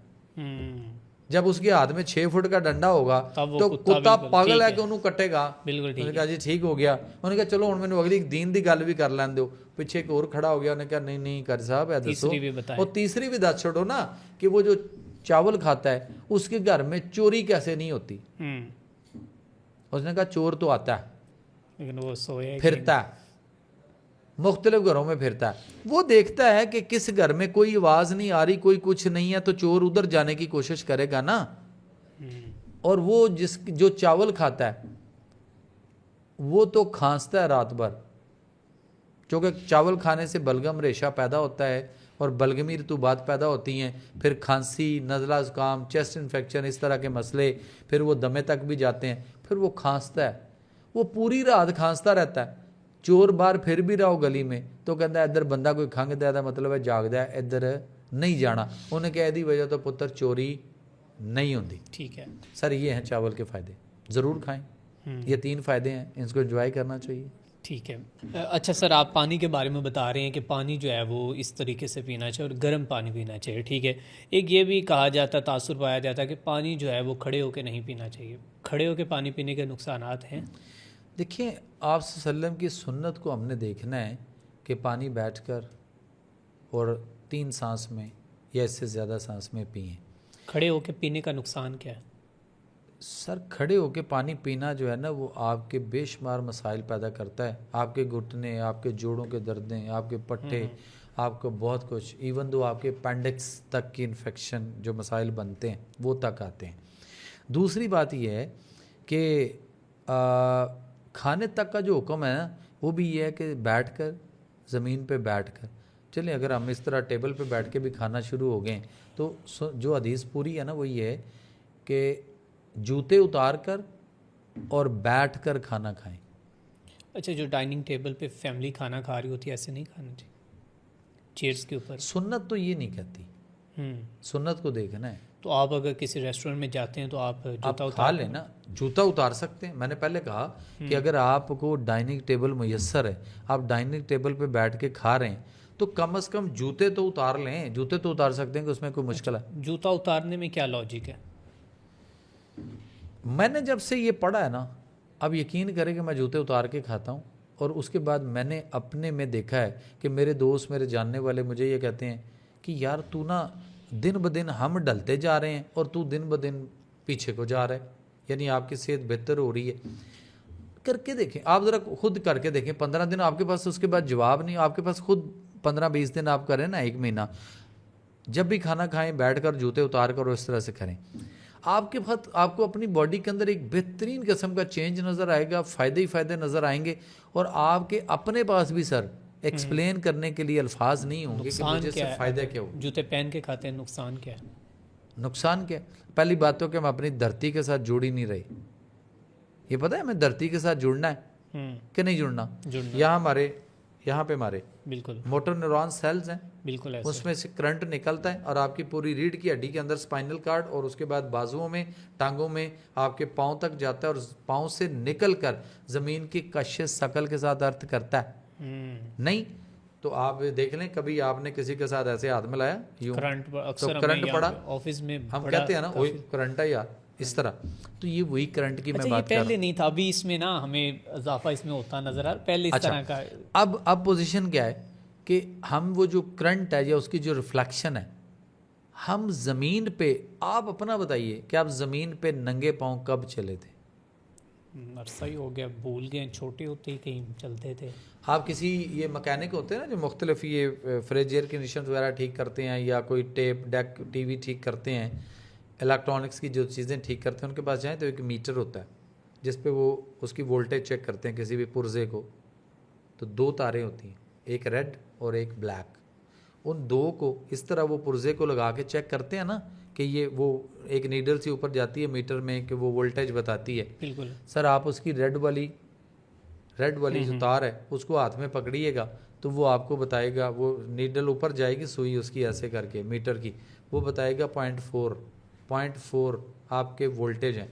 Speaker 1: जब उसके हाथ में 6 फुट का डंडा होगा तो कुत्ता पागल है कि उन्होंने कटेगा। उन्होंने कहा जी ठीक हो गया। उन्होंने कहा चलो हुण मैनूं अगली दीन की गल भी कर लैन दो। पीछे एक और खड़ा हो गया, उन्होंने कहा नहीं कर साहब है दसो, और तीसरी भी दस छोड़ो ना कि वो जो चावल खाता है उसके घर में चोरी कैसे नहीं होती। उसने कहा चोर तो आता है,
Speaker 2: लेकिन वो सोया
Speaker 1: फिरता है, मुख्तलिफ घरों में फिरता है। वो देखता है कि किस घर में कोई आवाज़ नहीं आ रही, कोई कुछ नहीं है, तो चोर उधर जाने की कोशिश करेगा ना। और वो जो चावल खाता है वो तो खांसता है रात भर, क्योंकि चावल खाने से बलगम रेशा पैदा होता है और बलगमी रतूबात पैदा होती हैं, फिर खांसी, नज़ला, ज़ुकाम, चेस्ट इन्फेक्शन, इस तरह के मसले, फिर वो दमे तक भी जाते हैं। फिर वो खांसता है, वो पूरी रात खांसता रहता है। चोर बाहर फिर भी रहो गली में तो कहता है इधर बंदा कोई खंघदा है, मतलब है जागदा है, इधर नहीं जाना। उन्हें कहा दी वजह तो पुत्र चोरी नहीं होती।
Speaker 2: ठीक है
Speaker 1: सर, ये हैं चावल के फ़ायदे, ज़रूर खाएं। ये 3 फ़ायदे हैं, इनको एंजॉय करना चाहिए।
Speaker 2: ठीक है। अच्छा सर, आप पानी के बारे में बता रहे हैं कि पानी जो है वो इस तरीके से पीना चाहिए और गर्म पानी पीना चाहिए। ठीक है। एक ये भी कहा जाता, तासुर पाया जाता है कि पानी जो है वो खड़े होकर नहीं पीना चाहिए। खड़े होकर पानी पीने के नुकसानात हैं?
Speaker 1: देखिए, आप सल्लम की सुन्नत को हमने देखना है कि पानी बैठकर और 3 सांस में या इससे ज़्यादा सांस में पिएं।
Speaker 2: खड़े होकर पीने का नुकसान क्या है?
Speaker 1: सर, खड़े होकर पानी पीना जो है ना वो आपके बेशुमार मसाइल पैदा करता है। आपके घुटने, आपके जोड़ों के दर्दें, आपके पट्टे, आपको बहुत कुछ, इवन दो आपके अपेंडिक्स तक की इन्फेक्शन जो मसाइल बनते हैं वो तक आते हैं। दूसरी बात यह है कि खाने तक का जो हुक्म है ना वो भी ये है कि बैठकर ज़मीन पे बैठकर चलिए। अगर हम इस तरह टेबल पे बैठ के भी खाना शुरू हो गए तो जो हदीस पूरी है ना वो ये है कि जूते उतार कर और बैठ कर खाना खाएं।
Speaker 2: अच्छा, जो डाइनिंग टेबल पे फैमिली खाना खा रही होती है ऐसे नहीं खाना चाहिए, चेयर्स के ऊपर?
Speaker 1: सुन्नत तो ये नहीं कहती, सुन्नत को देखना है।
Speaker 2: तो आप अगर किसी रेस्टोरेंट में जाते हैं तो आप
Speaker 1: आप
Speaker 2: जूता
Speaker 1: खा
Speaker 2: उतार
Speaker 1: लेना, जूता उतार सकते हैं। मैंने पहले कहा कि अगर आपको डाइनिंग टेबल मुयस्सर है, आप डाइनिंग टेबल पे बैठ के खा रहे हैं तो कम से कम जूते तो उतार लें। जूते तो उतार सकते हैं कि उसमें कोई मुश्किल है?
Speaker 2: जूता उतारने में क्या लॉजिक है?
Speaker 1: मैंने जब से ये पढ़ा है ना, अब यकीन करें कि मैं जूते उतार के खाता हूँ। और उसके बाद मैंने अपने में देखा है कि मेरे दोस्त, मेरे जानने वाले मुझे ये कहते हैं कि यार तू ना दिन ब दिन हम ढलते जा रहे हैं और तू दिन ब दिन पीछे को जा रहा है, यानी आपकी सेहत बेहतर हो रही है। करके देखें, आप ज़रा खुद करके देखें। 15 दिन आपके पास उसके बाद जवाब नहीं, आपके पास खुद 15-20 दिन आप करें ना, 1 महीना, जब भी खाना खाएं बैठकर जूते उतार कर और इस तरह से करें, आपके पास आपको अपनी बॉडी के अंदर एक बेहतरीन किस्म का चेंज नज़र आएगा, फ़ायदे ही फ़ायदे नज़र आएंगे। और आपके अपने पास भी सर एक्सप्लेन करने के लिए अल्फाज नहीं होंगे कि मुझे इससे फ़ायदा क्या हो।
Speaker 2: जूते पहन के खाते हैं, नुकसान क्या है?
Speaker 1: नुकसान क्या? पहली बात तो कि हम अपनी धरती के साथ जुड़ ही नहीं रहे। ये पता है हमें धरती के साथ जुड़ना है कि नहीं जुड़ना? यहाँ पे हमारे
Speaker 2: बिल्कुल
Speaker 1: मोटर न्यूरॉन सेल्स हैं,
Speaker 2: बिल्कुल ऐसे।
Speaker 1: उसमें से करंट निकलता है और आपकी पूरी रीढ़ की हड्डी के अंदर स्पाइनल कार्ड और उसके बाद बाजुओं में, टांगों में, आपके पाँव तक जाता है और पाँव से निकल कर ज़मीन की कशिश शकल के साथ अर्थ करता है। नहीं तो आप देख लें, कभी आपने किसी के साथ ऐसे हाथ मिलाया यूं तो करंट पड़ा,
Speaker 2: ऑफिस में
Speaker 1: हम कहते हैं ना वही करंट है यार, इस तरह। तो ये वही करंट की मैं बात कर रहा हूं।
Speaker 2: पहले नहीं था, अभी इसमें ना हमें इजाफा इसमें होता नजर आ रहा, पहले इस तरह का।
Speaker 1: अब पोजीशन क्या है कि हम वो जो करंट है या उसकी जो रिफ्लेक्शन है, हम ज़मीन पे, आप अपना बताइए कि आप ज़मीन पे नंगे पाँव कब चले थे?
Speaker 2: अरसा ही हो गया, भूल गए, छोटे होते ही कहीं चलते थे।
Speaker 1: आप किसी ये मैकेनिक होते हैं ना जो मुख्तलिफ ये फ्रिज एयर कंडीशन वगैरह ठीक करते हैं या कोई टेप डेक टीवी ठीक करते हैं, इलेक्ट्रॉनिक्स की जो चीज़ें ठीक करते हैं, उनके पास जाएं तो एक मीटर होता है जिस पे वो उसकी वोल्टेज चेक करते हैं किसी भी पुर्जे को। तो 2 तारें होती हैं, एक रेड और एक ब्लैक। उन 2 को इस तरह वो पुर्जे को लगा के चेक करते हैं ना कि ये वो एक नीडल से ऊपर जाती है मीटर में कि वो वोल्टेज बताती है।
Speaker 2: बिल्कुल
Speaker 1: सर आप उसकी रेड वाली जो तार है उसको हाथ में पकड़िएगा तो वो आपको बताएगा, वो नीडल ऊपर जाएगी सुई उसकी ऐसे करके मीटर की, वो बताएगा 0.4 आपके वोल्टेज हैं।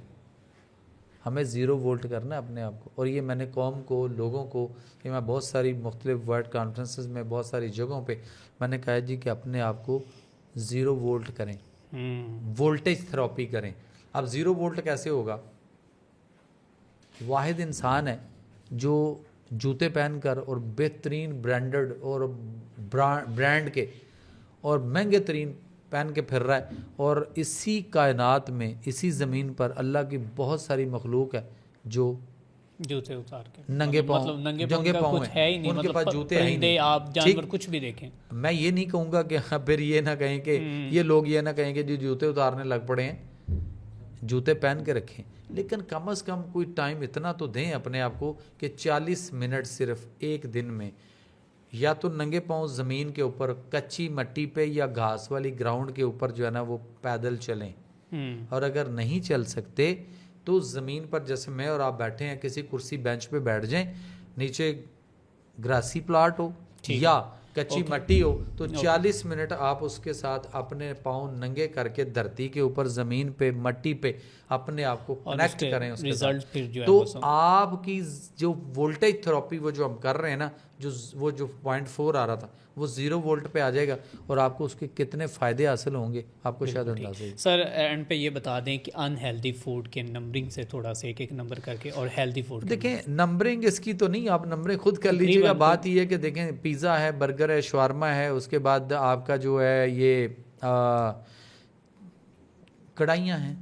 Speaker 1: हमें 0 वोल्ट करना है अपने आप को। और ये मैंने कौम को, लोगों को, कि मैं बहुत सारी मुख्तलिफ वर्ल्ड कॉन्फ्रेंसेस में बहुत सारी जगहों पे मैंने कहा जी कि अपने आप को 0 वोल्ट करें, वोल्टेज थेरेपी करें। अब 0 वोल्ट कैसे होगा? वाहिद इंसान है जो जूते पहनकर और बेहतरीन ब्रांडेड और ब्रांड के और महंगे तरीन पहन के फिर रहा है, और इसी कायनात में, इसी ज़मीन पर अल्लाह की बहुत सारी मखलूक है जो
Speaker 2: जूते उतार के
Speaker 1: नंगे पाँव,
Speaker 2: मतलब
Speaker 1: नंगे पाँव
Speaker 2: कुछ है ही नहीं,
Speaker 1: उनके
Speaker 2: मतलब
Speaker 1: पास जूते हैं ही नहीं।
Speaker 2: आप जानवर कुछ भी देखें,
Speaker 1: मैं ये नहीं कहूँगा कि हाँ फिर ये ना कहें कि ये लोग ये ना कहें कि जो जूते उतारने लग पड़े हैं। जूते पहन के रखें, लेकिन कम से कम कोई टाइम इतना तो दें अपने आप को कि 40 मिनट सिर्फ एक दिन में या तो नंगे पाँव ज़मीन के ऊपर कच्ची मिट्टी पे या घास वाली ग्राउंड के ऊपर जो है ना वो पैदल चलें। और अगर नहीं चल सकते तो ज़मीन पर जैसे मैं और आप बैठे हैं किसी कुर्सी बेंच पे बैठ जाएं, नीचे ग्रासी प्लाट हो या कच्ची मिट्टी हो, तो 40 मिनट आप उसके साथ अपने पाँव नंगे करके धरती के ऊपर ज़मीन पे मिट्टी पे अपने आप को कनेक्ट करें उसके साथ। तो आपकी जो वोल्टेज थेरेपी वो जो हम कर रहे हैं ना, जो 0.4 आ रहा था वो 0 वोल्ट पे आ जाएगा और आपको उसके कितने फ़ायदे हासिल होंगे आपको शायद अंदाज़ा ही।
Speaker 2: सर एंड पे ये बता दें कि अनहेल्दी फूड के नंबरिंग से थोड़ा सा एक नंबर करके, और हेल्दी फूड
Speaker 1: देखें, नंबरिंग इसकी तो नहीं, आप नंबरिंग खुद कर लीजिएगा। बात ये है कि देखें पिज़्ज़ा है, बर्गर है, शवारमा है, उसके बाद आपका जो है ये कढ़ाइयाँ हैं,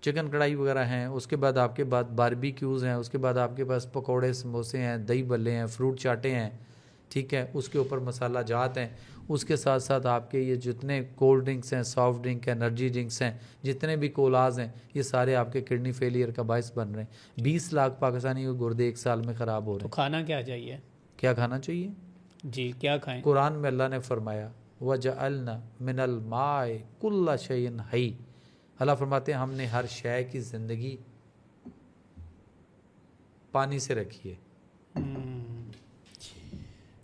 Speaker 1: चिकन कढ़ाई वगैरह हैं, उसके बाद आपके पास बारबेक्यूज़ हैं, उसके बाद आपके पास पकोड़े, समोसे हैं, दही बल्ले हैं, फ्रूट चाटे हैं, ठीक है, उसके ऊपर मसाला जात हैं, उसके साथ साथ आपके ये जितने कोल्ड ड्रिंक्स हैं, सॉफ्ट ड्रिंक हैं, एनर्जी ड्रिंक्स हैं, जितने भी कोलाज हैं, ये सारे आपके किडनी फेलियर का बायस बन रहे हैं। 20 लाख पाकिस्तानी के गुर्दे एक साल में ख़राब हो रहे
Speaker 2: तो
Speaker 1: हैं।
Speaker 2: खाना क्या चाहिए?
Speaker 1: क्या खाना चाहिए?
Speaker 2: जी, क्या खाएं?
Speaker 1: कुरान में अल्लाह ने फरमाया वजअलना मिनल माए कुल्ला शैइन हई। अल्लाह फरमाते हैं हमने हर शय की ज़िंदगी पानी से रखी है।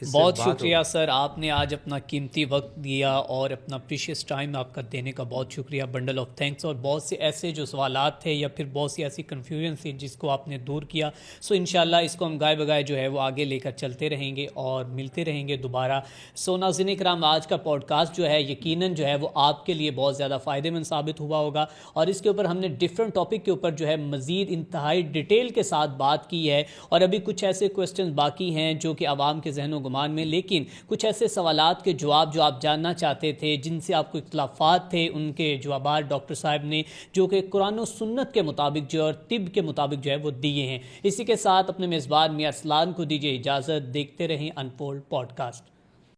Speaker 1: इससे
Speaker 2: बहुत
Speaker 1: बात
Speaker 2: शुक्रिया
Speaker 1: हो।
Speaker 2: सर, आपने आज अपना कीमती वक्त दिया और अपना प्रीशियस टाइम आपका देने का बहुत शुक्रिया, बंडल ऑफ थैंक्स। और बहुत से ऐसे जो सवालात थे या फिर बहुत सी ऐसी कन्फ्यूजन थी जिसको आपने दूर किया। सो इंशाल्लाह इसको हम गाय बगाए जो है वो आगे लेकर चलते रहेंगे और मिलते रहेंगे दोबारा। सो नाज़रीन इकराम, आज का पॉडकास्ट जो है यकीनन जो है वो आपके लिए बहुत ज़्यादा फ़ायदेमंद साबित हुआ होगा और इसके ऊपर हमने डिफरेंट टॉपिक के ऊपर जो है मज़ीद इंतहाई डिटेल के साथ बात की है। और अभी कुछ ऐसे क्वेश्चन बाकी हैं जो कि आवाम के जहन में, लेकिन कुछ ऐसे सवालात के जवाब जो आप जानना चाहते थे, जिनसे आपको इख्तिलाफात थे, उनके जवाब डॉक्टर साहब ने जो कि कुरान और सुन्नत के मुताबिक जो और तिब के मुताबिक जो है वो दिए हैं। इसी के साथ अपने मेज़बान मियां अरसलान को दीजिए इजाज़त। देखते रहें अनफोल्ड पॉडकास्ट।